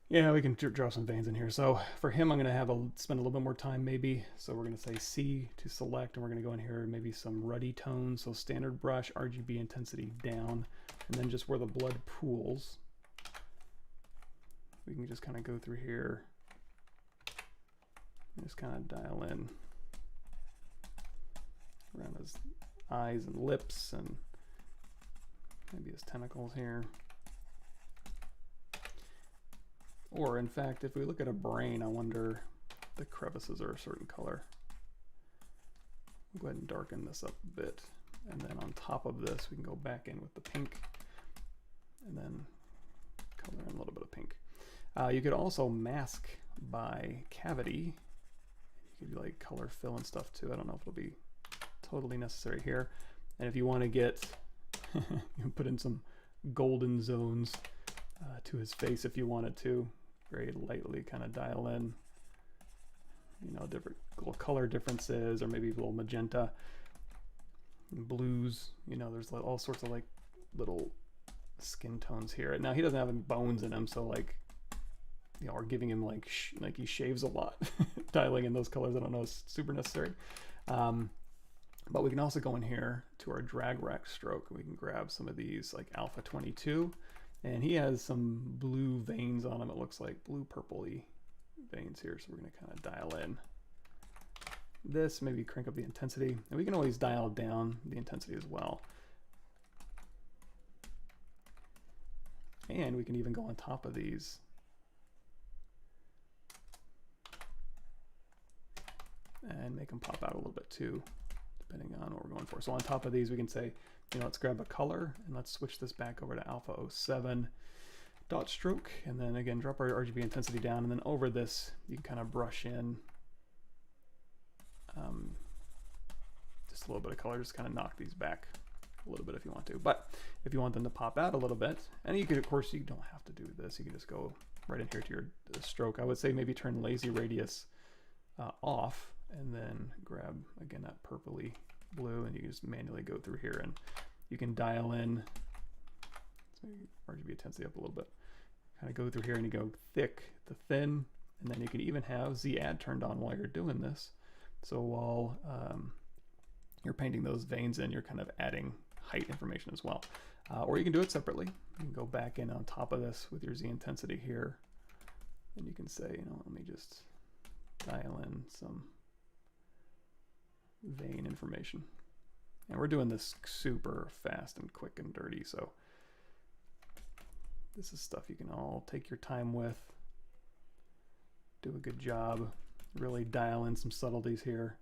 yeah, we can draw some veins in here. So for him, I'm going to spend a little bit more time maybe. So we're going to say C to select, and we're going to go in here, maybe some ruddy tones. So standard brush, RGB intensity down, and then just where the blood pools, we can just kind of go through here and just kind of dial in around his eyes and lips and maybe his tentacles here. Or in fact, if we look at a brain, I wonder if the crevices are a certain color. We'll go ahead and darken this up a bit. And then on top of this, we can go back in with the pink and then color in a little bit of pink. You could also mask by cavity. You could do like color fill and stuff too. I don't know if it'll be totally necessary here. And if you want to get, you can put in some golden zones to his face if you wanted to. Very lightly kind of dial in, you know, different little color differences, or maybe a little magenta, blues. You know, there's all sorts of like little skin tones here. Now he doesn't have any bones in him, so like, you know, or giving him like he shaves a lot. Dialing in those colors, I don't know, is super necessary. But we can also go in here to our drag rack stroke. We can grab some of these like Alpha 22. And he has some blue veins on him. It looks like blue purpley veins here. So we're going to kind of dial in this, maybe crank up the intensity. And we can always dial down the intensity as well. And we can even go on top of these. And make them pop out a little bit too, depending on what we're going for. So on top of these, we can say, you know, let's grab a color and let's switch this back over to Alpha 07 dot stroke, and then again drop our RGB intensity down, and then over this you can kind of brush in just a little bit of color, just kind of knock these back a little bit if you want to. But if you want them to pop out a little bit, and you could, of course, you don't have to do this. You can just go right in here to your stroke. I would say maybe turn lazy radius off, and then grab, again, that purpley blue, and you can just manually go through here, and you can dial in RGB intensity up a little bit. Kind of go through here, and you go thick to thin, and then you can even have Z-add turned on while you're doing this. So while you're painting those veins in, you're kind of adding height information as well. Or you can do it separately. You can go back in on top of this with your Z intensity here, and you can say, you know, let me just dial in some vein information. And we're doing this super fast and quick and dirty, so this is stuff you can all take your time with, do a good job, really dial in some subtleties here.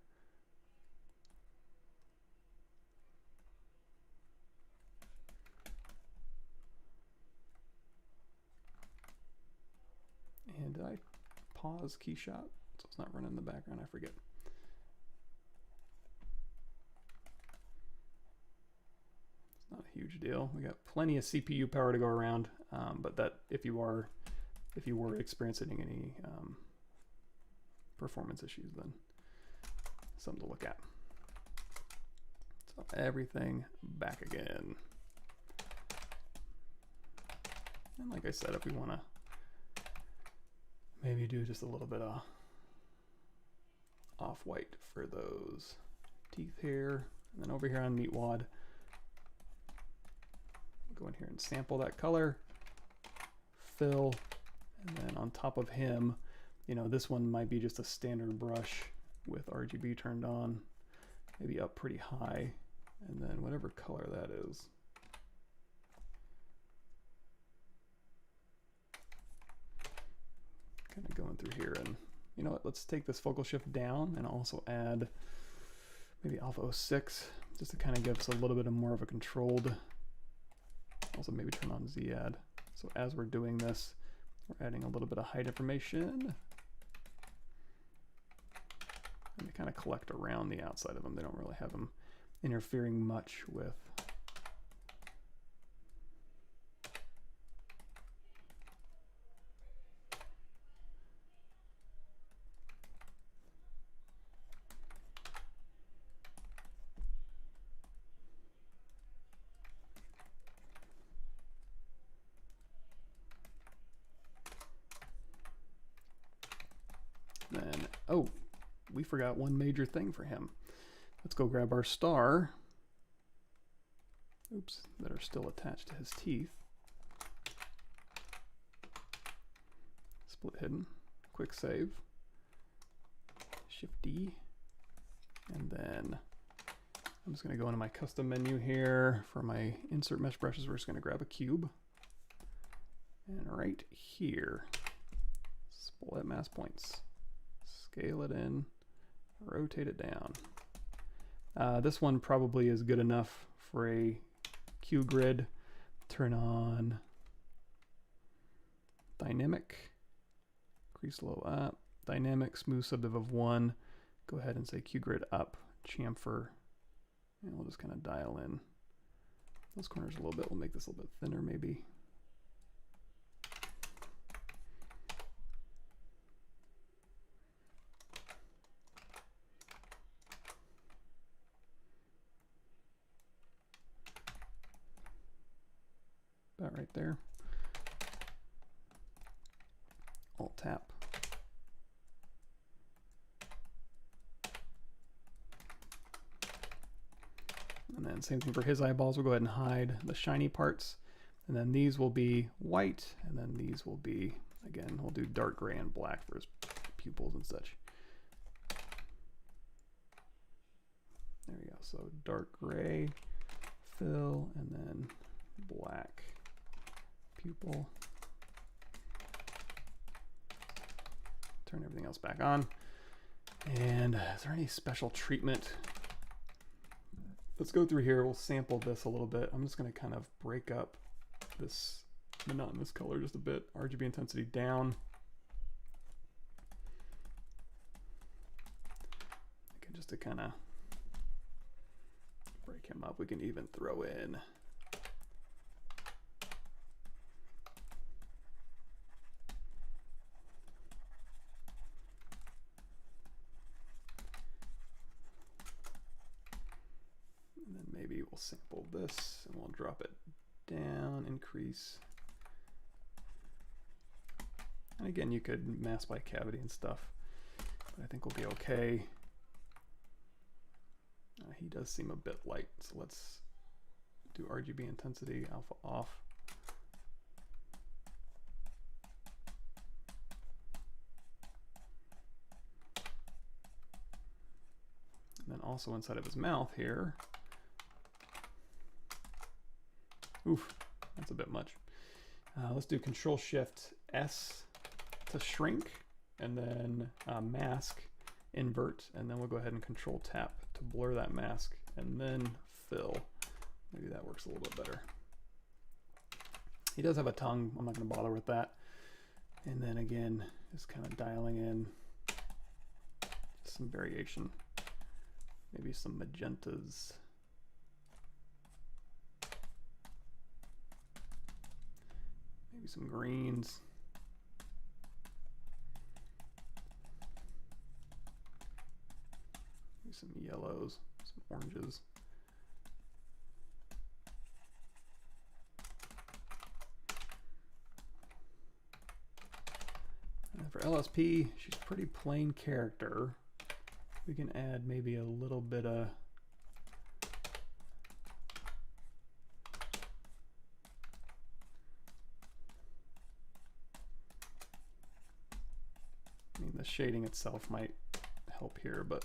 And did I pause Keyshot so it's not running in the background? I forget. It's not a huge deal. We got plenty of CPU power to go around, but that if you were experiencing any performance issues, then something to look at. So everything back again. And like I said, if we want to maybe do just a little bit of off-white for those teeth here, and then over here on Meatwad, go in here and sample that color, fill, and then on top of him, you know, this one might be just a standard brush with RGB turned on, maybe up pretty high, and then whatever color that is. Kind of going through here, and you know what, let's take this focal shift down and also add maybe alpha 06 just to kind of give us a little bit of more of a controlled, also maybe turn on Z-add. So as we're doing this, we're adding a little bit of height information, and they kind of collect around the outside of them. They don't really have them interfering much with then, oh, we forgot one major thing for him. Let's go grab our star, oops, that are still attached to his teeth. Split hidden, quick save, Shift D, and then I'm just going to go into my custom menu here for my insert mesh brushes. We're just going to grab a cube, and right here, split mask points, scale it in, rotate it down. This one probably is good enough for a Q grid. Turn on dynamic, crease low up, dynamic, smooth subdiv of 1. Go ahead and say Q grid up, chamfer, and we'll just kind of dial in those corners a little bit. We'll make this a little bit thinner maybe. About right there. Alt tap. And then same thing for his eyeballs. We'll go ahead and hide the shiny parts. And then these will be white. And then these will be, again, we'll do dark gray and black for his pupils and such. There we go. So dark gray, fill, and then black pupil. Turn everything else back on. And is there any special treatment? Let's go through here. We'll sample this a little bit. I'm just going to kind of break up this monotonous color just a bit. RGB intensity down. Again, just to kind of break him up. We can even throw in and then maybe we'll sample this and we'll drop it down, increase. And again, you could mask by cavity and stuff, but I think we'll be okay. He does seem a bit light, so let's do RGB intensity, alpha off. And then also inside of his mouth here. Oof, that's a bit much. Let's do Control Shift S to shrink, and then mask, invert, and then we'll go ahead and Control Tap to blur that mask, and then fill. Maybe that works a little bit better. He does have a tongue. I'm not going to bother with that. And then again, just kind of dialing in some variation. Maybe some magentas. Maybe some greens. Maybe some yellows, some oranges. And for LSP, she's a pretty plain character. We can add maybe a little bit of the shading itself might help here, but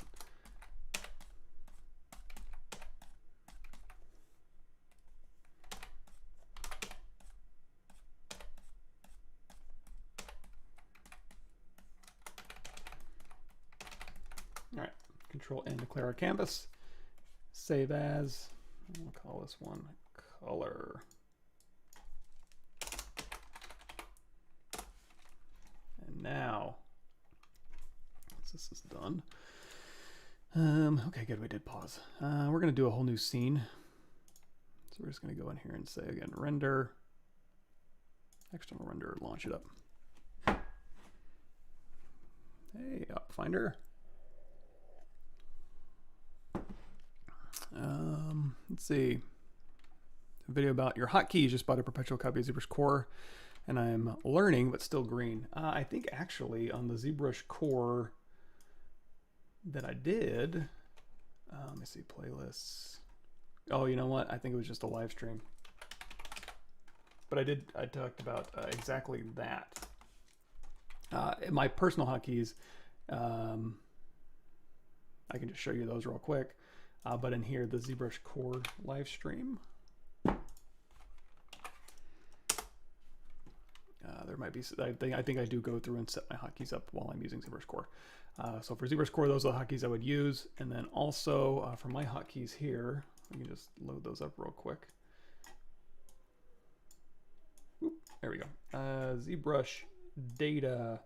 all right, Control N to clear our canvas, save as, we'll call this one color. And now this is done. Okay, good, we did pause. We're gonna do a whole new scene. So we're just gonna go in here and say again, render, external render, launch it up. Hey, Finder. Let's see. A video about your hotkeys. Just bought a perpetual copy of ZBrush Core, and I'm learning, but still green. I think actually on the ZBrush Core that I did, let me see, playlists. Oh, you know what? I think it was just a live stream. But I talked about exactly that. My personal hotkeys, I can just show you those real quick. But in here, the ZBrush Core live stream, there might be, I think I do go through and set my hotkeys up while I'm using ZBrush Core. So for ZBrush Core, those are the hotkeys I would use. And then also for my hotkeys here, let me just load those up real quick. Whoop, there we go. ZBrush data,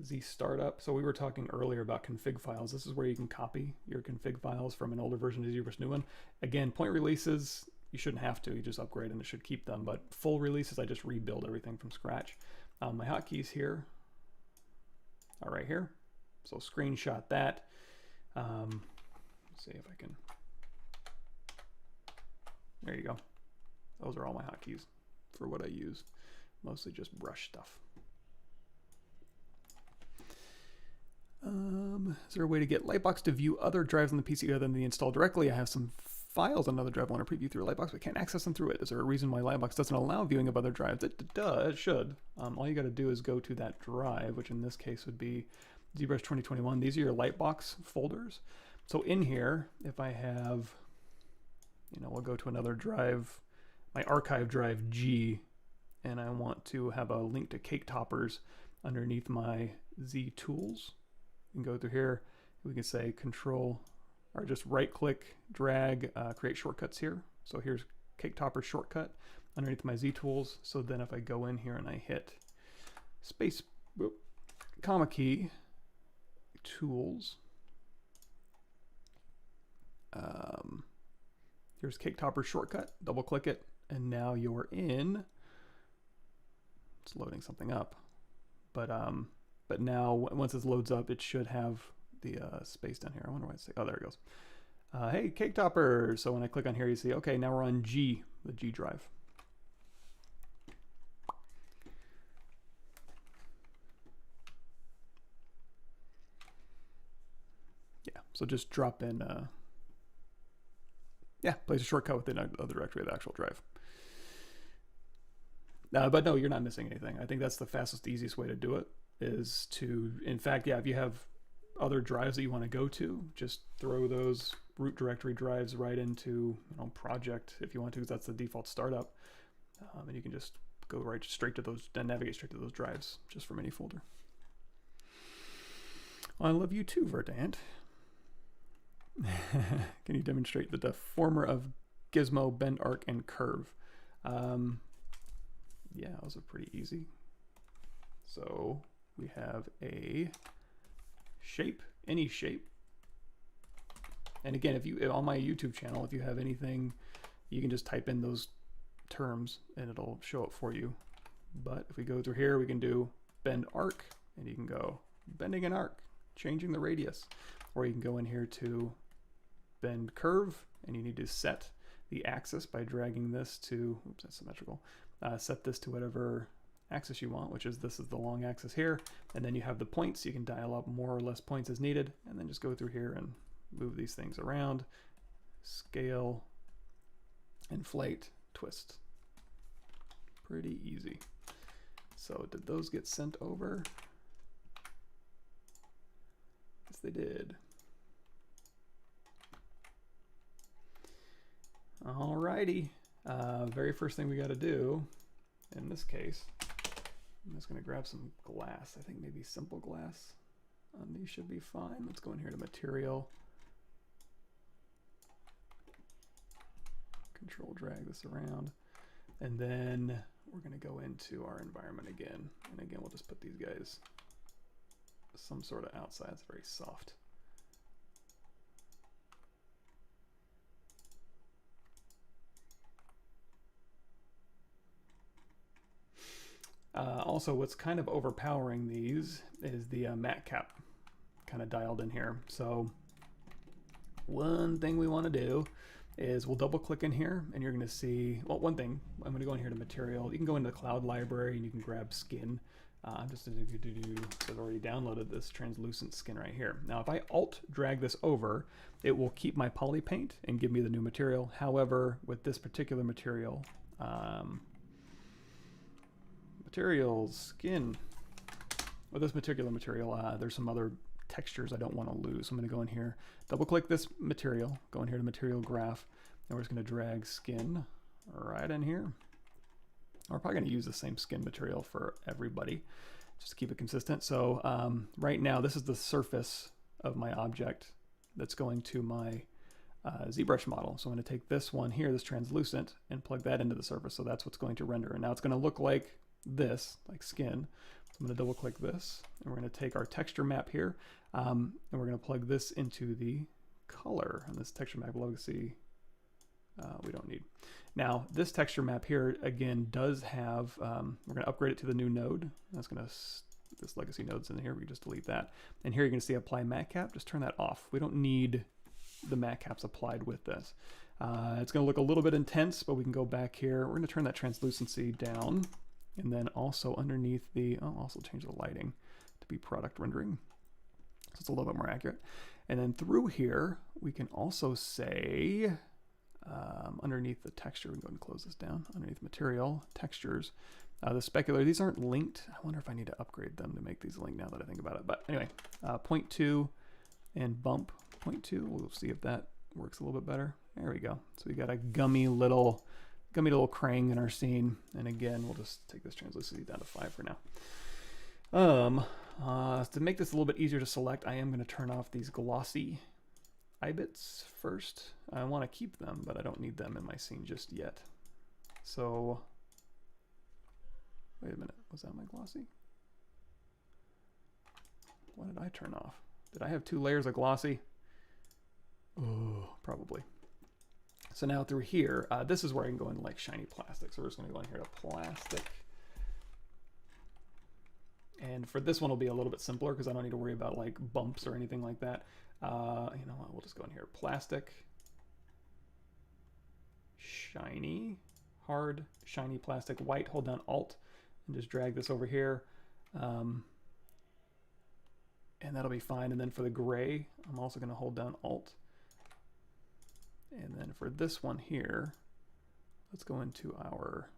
Z startup. So we were talking earlier about config files. This is where you can copy your config files from an older version to ZBrush new one. Again, point releases, you shouldn't have to. You just upgrade and it should keep them. But full releases, I just rebuild everything from scratch. My hotkeys here are right here. So screenshot that. Let's see if I can. There you go. Those are all my hotkeys for what I use. Mostly just brush stuff. Is there a way to get Lightbox to view other drives on the PC other than the install directly? I have some files on another drive I want to preview through Lightbox, but can't access them through it. Is there a reason why Lightbox doesn't allow viewing of other drives? It does, it should. All you got to do is go to that drive, which in this case would be ZBrush 2021. These are your Lightbox folders. So in here, if I have, we'll go to another drive, my archive drive G, and I want to have a link to cake toppers underneath my Z tools. You can go through here, we can say control, or just right click, drag, create shortcuts here. So here's cake topper shortcut underneath my Z tools. So then if I go in here and I hit space, whoop, comma key, tools, here's Cake Topper's shortcut, double click it, and now you're in. It's loading something up. But now once this loads up, it should have the space down here. I wonder why it's, oh, there it goes. Hey, Cake Topper. So when I click on here, you see, okay, now we're on G, the G drive. Yeah, so just drop in, yeah, place a shortcut within the directory of the actual drive. But no, you're not missing anything. I think that's the fastest, easiest way to do it, is to, in fact, yeah, if you have other drives that you want to go to, just throw those root directory drives right into, you know, project if you want to, because that's the default startup. And you can just go right straight to those, and navigate straight to those drives just from any folder. Well, I love you too, Verdant. Can you demonstrate the deformer of Gizmo, Bend, Arc, and Curve? Yeah, those are pretty easy. So we have a shape, any shape. And again, if you, on my YouTube channel, if you have anything, you can just type in those terms and it'll show up for you. But if we go through here, we can do bend arc, and you can go bending an arc, changing the radius. Or you can go in here to bend curve, and you need to set the axis by dragging this to, oops, that's symmetrical. Set this to whatever axis you want, which is, this is the long axis here. And then you have the points. You can dial up more or less points as needed, and then just go through here and move these things around, scale, inflate, twist. Pretty easy. So did those get sent over? Yes, they did. Alrighty. Very first thing we got to do, in this case, I'm just going to grab some glass. I think maybe simple glass on these should be fine. Let's go in here to material. Control drag this around. And then we're going to go into our environment again. And again, we'll just put these guys some sort of outside. It's very soft. Also, what's kind of overpowering these is the matte cap kind of dialed in here. So one thing we want to do is we'll double click in here, and you're going to see, well, one thing, I'm going to go in here to material. You can go into the cloud library and you can grab skin. I'm just going to do, I've already downloaded this translucent skin right here. Now, if I alt drag this over, it will keep my Polypaint and give me the new material. However, with this particular material, materials, skin. With this particular material, there's some other textures I don't want to lose. So I'm going to go in here, double click this material, go in here to material graph, and we're just going to drag skin right in here. We're probably going to use the same skin material for everybody, just to keep it consistent. So right now, this is the surface of my object that's going to my ZBrush model. So I'm going to take this one here, this translucent, and plug that into the surface. So that's what's going to render. And now it's going to look like this, like skin. So I'm going to double click this, and we're going to take our texture map here, and we're going to plug this into the color. And this texture map, we'll see, we don't need. Now, this texture map here, again, does have, we're going to upgrade it to the new node. That's going to, this legacy node's in here, we can just delete that. And here you're going to see apply matte cap, just turn that off. We don't need the matte caps applied with this. It's going to look a little bit intense, but we can go back here. We're going to turn that translucency down. And then also underneath the, I'll also change the lighting to be product rendering. So it's a little bit more accurate. And then through here, we can also say, underneath the texture, we can go ahead and close this down. Underneath material, textures, the specular, these aren't linked. I wonder if I need to upgrade them to make these linked now that I think about it. But anyway, 0.2 and bump 0.2. We'll see if that works a little bit better. There we go. So we got a gummy little Krang in our scene. And again, we'll just take this translucency down to 5 for now. To make this a little bit easier to select, I am going to turn off these glossy ibits first. I want to keep them, but I don't need them in my scene just yet. So, wait a minute, was that my glossy? What did I turn off? Did I have 2 layers of glossy? Oh, probably. So now through here, this is where I can go into like shiny plastic. So we're just going to go in here to plastic. And for this one, it'll be a little bit simpler because I don't need to worry about like bumps or anything like that. You know what? We'll just go in here, plastic, shiny, hard, shiny plastic, white. Hold down Alt and just drag this over here. And that'll be fine. And then for the gray, I'm also going to hold down Alt. And then for this one here, let's go into our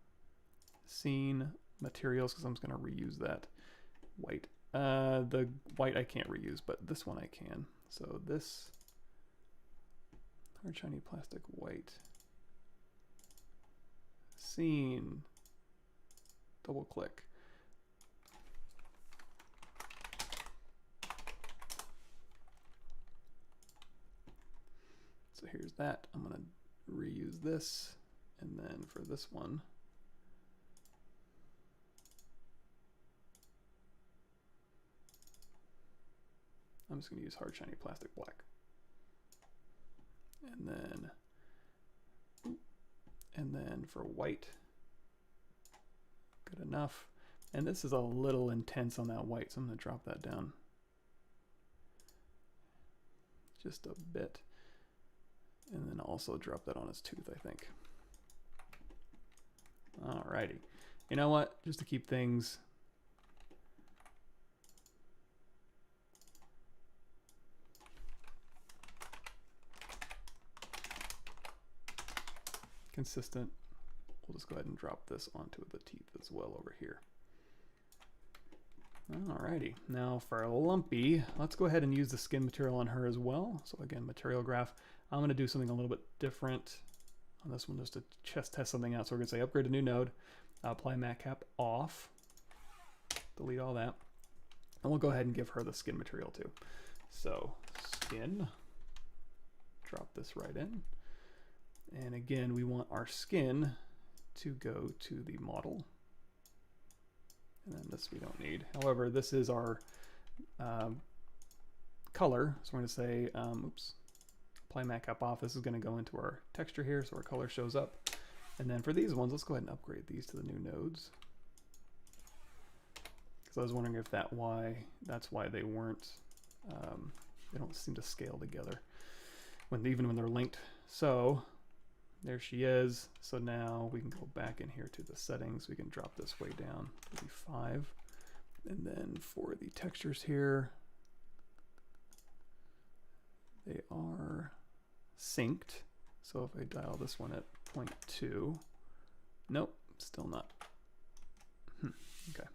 scene materials because I'm just going to reuse that white. The white I can't reuse, but this one I can. So this hard shiny plastic white scene, double click. So here's that. I'm going to reuse this. And then for this one, I'm just going to use hard shiny plastic black. And then for white, good enough. And this is a little intense on that white, so I'm going to drop that down just a bit. And then also drop that on his tooth, I think. Alrighty. You know what? Just to keep things consistent, we'll just go ahead and drop this onto the teeth as well over here. Alrighty, now for Lumpy, let's go ahead and use the skin material on her as well. So again, material graph. I'm going to do something a little bit different on this one just to test something out. So we're going to say upgrade to new node, apply matte cap off, delete all that, and we'll go ahead and give her the skin material too. So skin, drop this right in. And again, we want our skin to go to the model. And then this we don't need. However, this is our color. So we're going to say, apply matte cap off. This is going to go into our texture here, so our color shows up. And then for these ones, let's go ahead and upgrade these to the new nodes. Because I was wondering if that's why they weren't, they don't seem to scale together even when they're linked. So there she is. So now we can go back in here to the settings. We can drop this way down to be 5. And then for the textures here, they are synced. So if I dial this one at 0.2, nope, still not. Okay.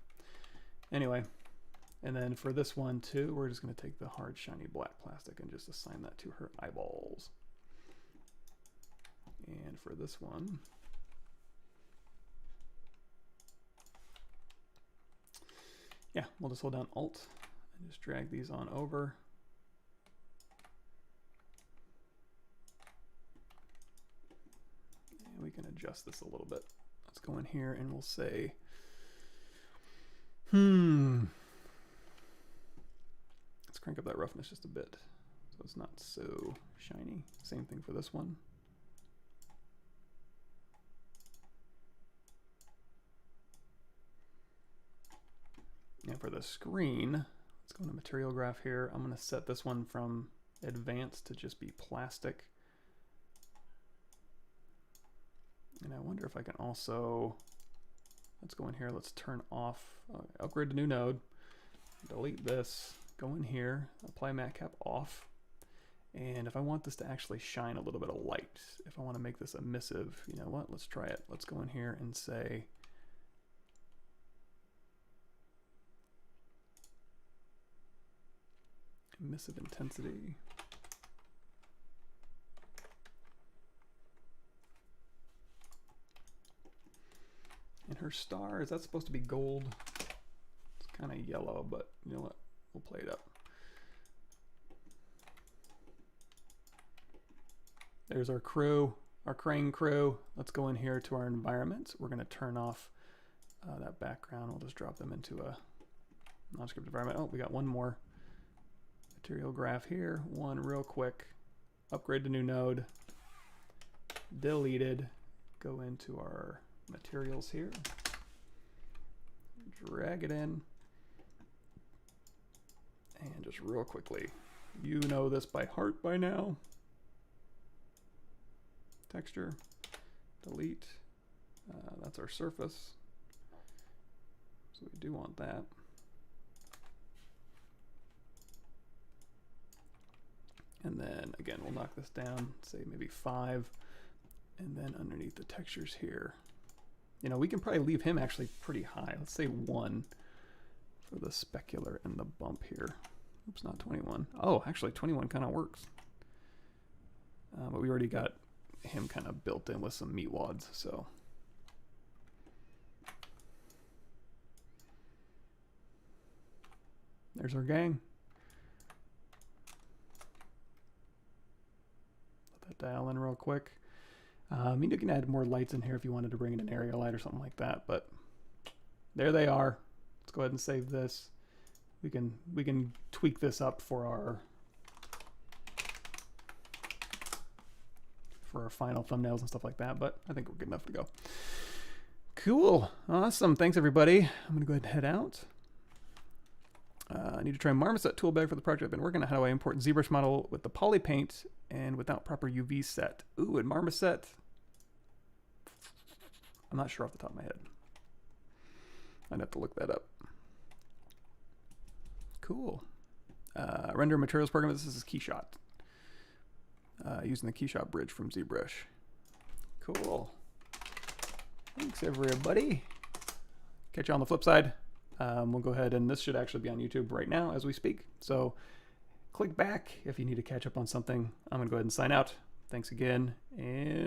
Anyway, and then for this one too, we're just going to take the hard shiny black plastic and just assign that to her eyeballs. And for this one, yeah, we'll just hold down Alt and just drag these on over. And we can adjust this a little bit. Let's go in here and we'll say, let's crank up that roughness just a bit so it's not so shiny. Same thing for this one. And for the screen, let's go into material graph here. I'm going to set this one from advanced to just be plastic. And I wonder if I can also, let's go in here, let's turn off, upgrade to new node, delete this, go in here, apply matte cap off. And if I want this to actually shine a little bit of light, if I want to make this emissive, you know what, let's try it. Let's go in here and say, emissive intensity. And her star, is that supposed to be gold? It's kind of yellow, but you know what? We'll play it up. There's our crew, our Krang crew. Let's go in here to our environment. We're going to turn off that background. We'll just drop them into a non-script environment. Oh, we got one more. Material graph here, one real quick, upgrade to new node, deleted. Go into our materials here, drag it in, and just real quickly, you know this by heart by now. Texture, delete, that's our surface, so we do want that. And then again, we'll knock this down, say maybe 5, and then underneath the textures here, you know, we can probably leave him actually pretty high. Let's say 1 for the specular and the bump here. Oops, not 21. Oh, actually 21 kind of works. But we already got him kind of built in with some Meatwads, so. There's our gang. Let that dial in real quick. I mean, you can add more lights in here if you wanted to bring in an area light or something like that, but there they are. Let's go ahead and save this. We can tweak this up for our final thumbnails and stuff like that, but I think we're good enough to go. Cool, awesome, thanks everybody. I'm gonna go ahead and head out. I need to try Marmoset tool bag for the project I've been working on. How do I import ZBrush model with the Polypaint and without proper UV set? Ooh, and Marmoset, I'm not sure off the top of my head. I'd have to look that up. Cool. Render materials program, this is Keyshot. Using the Keyshot bridge from ZBrush. Cool. Thanks everybody. Catch you on the flip side. We'll go ahead, and this should actually be on YouTube right now as we speak. So click back if you need to catch up on something. I'm gonna go ahead and sign out. Thanks again, and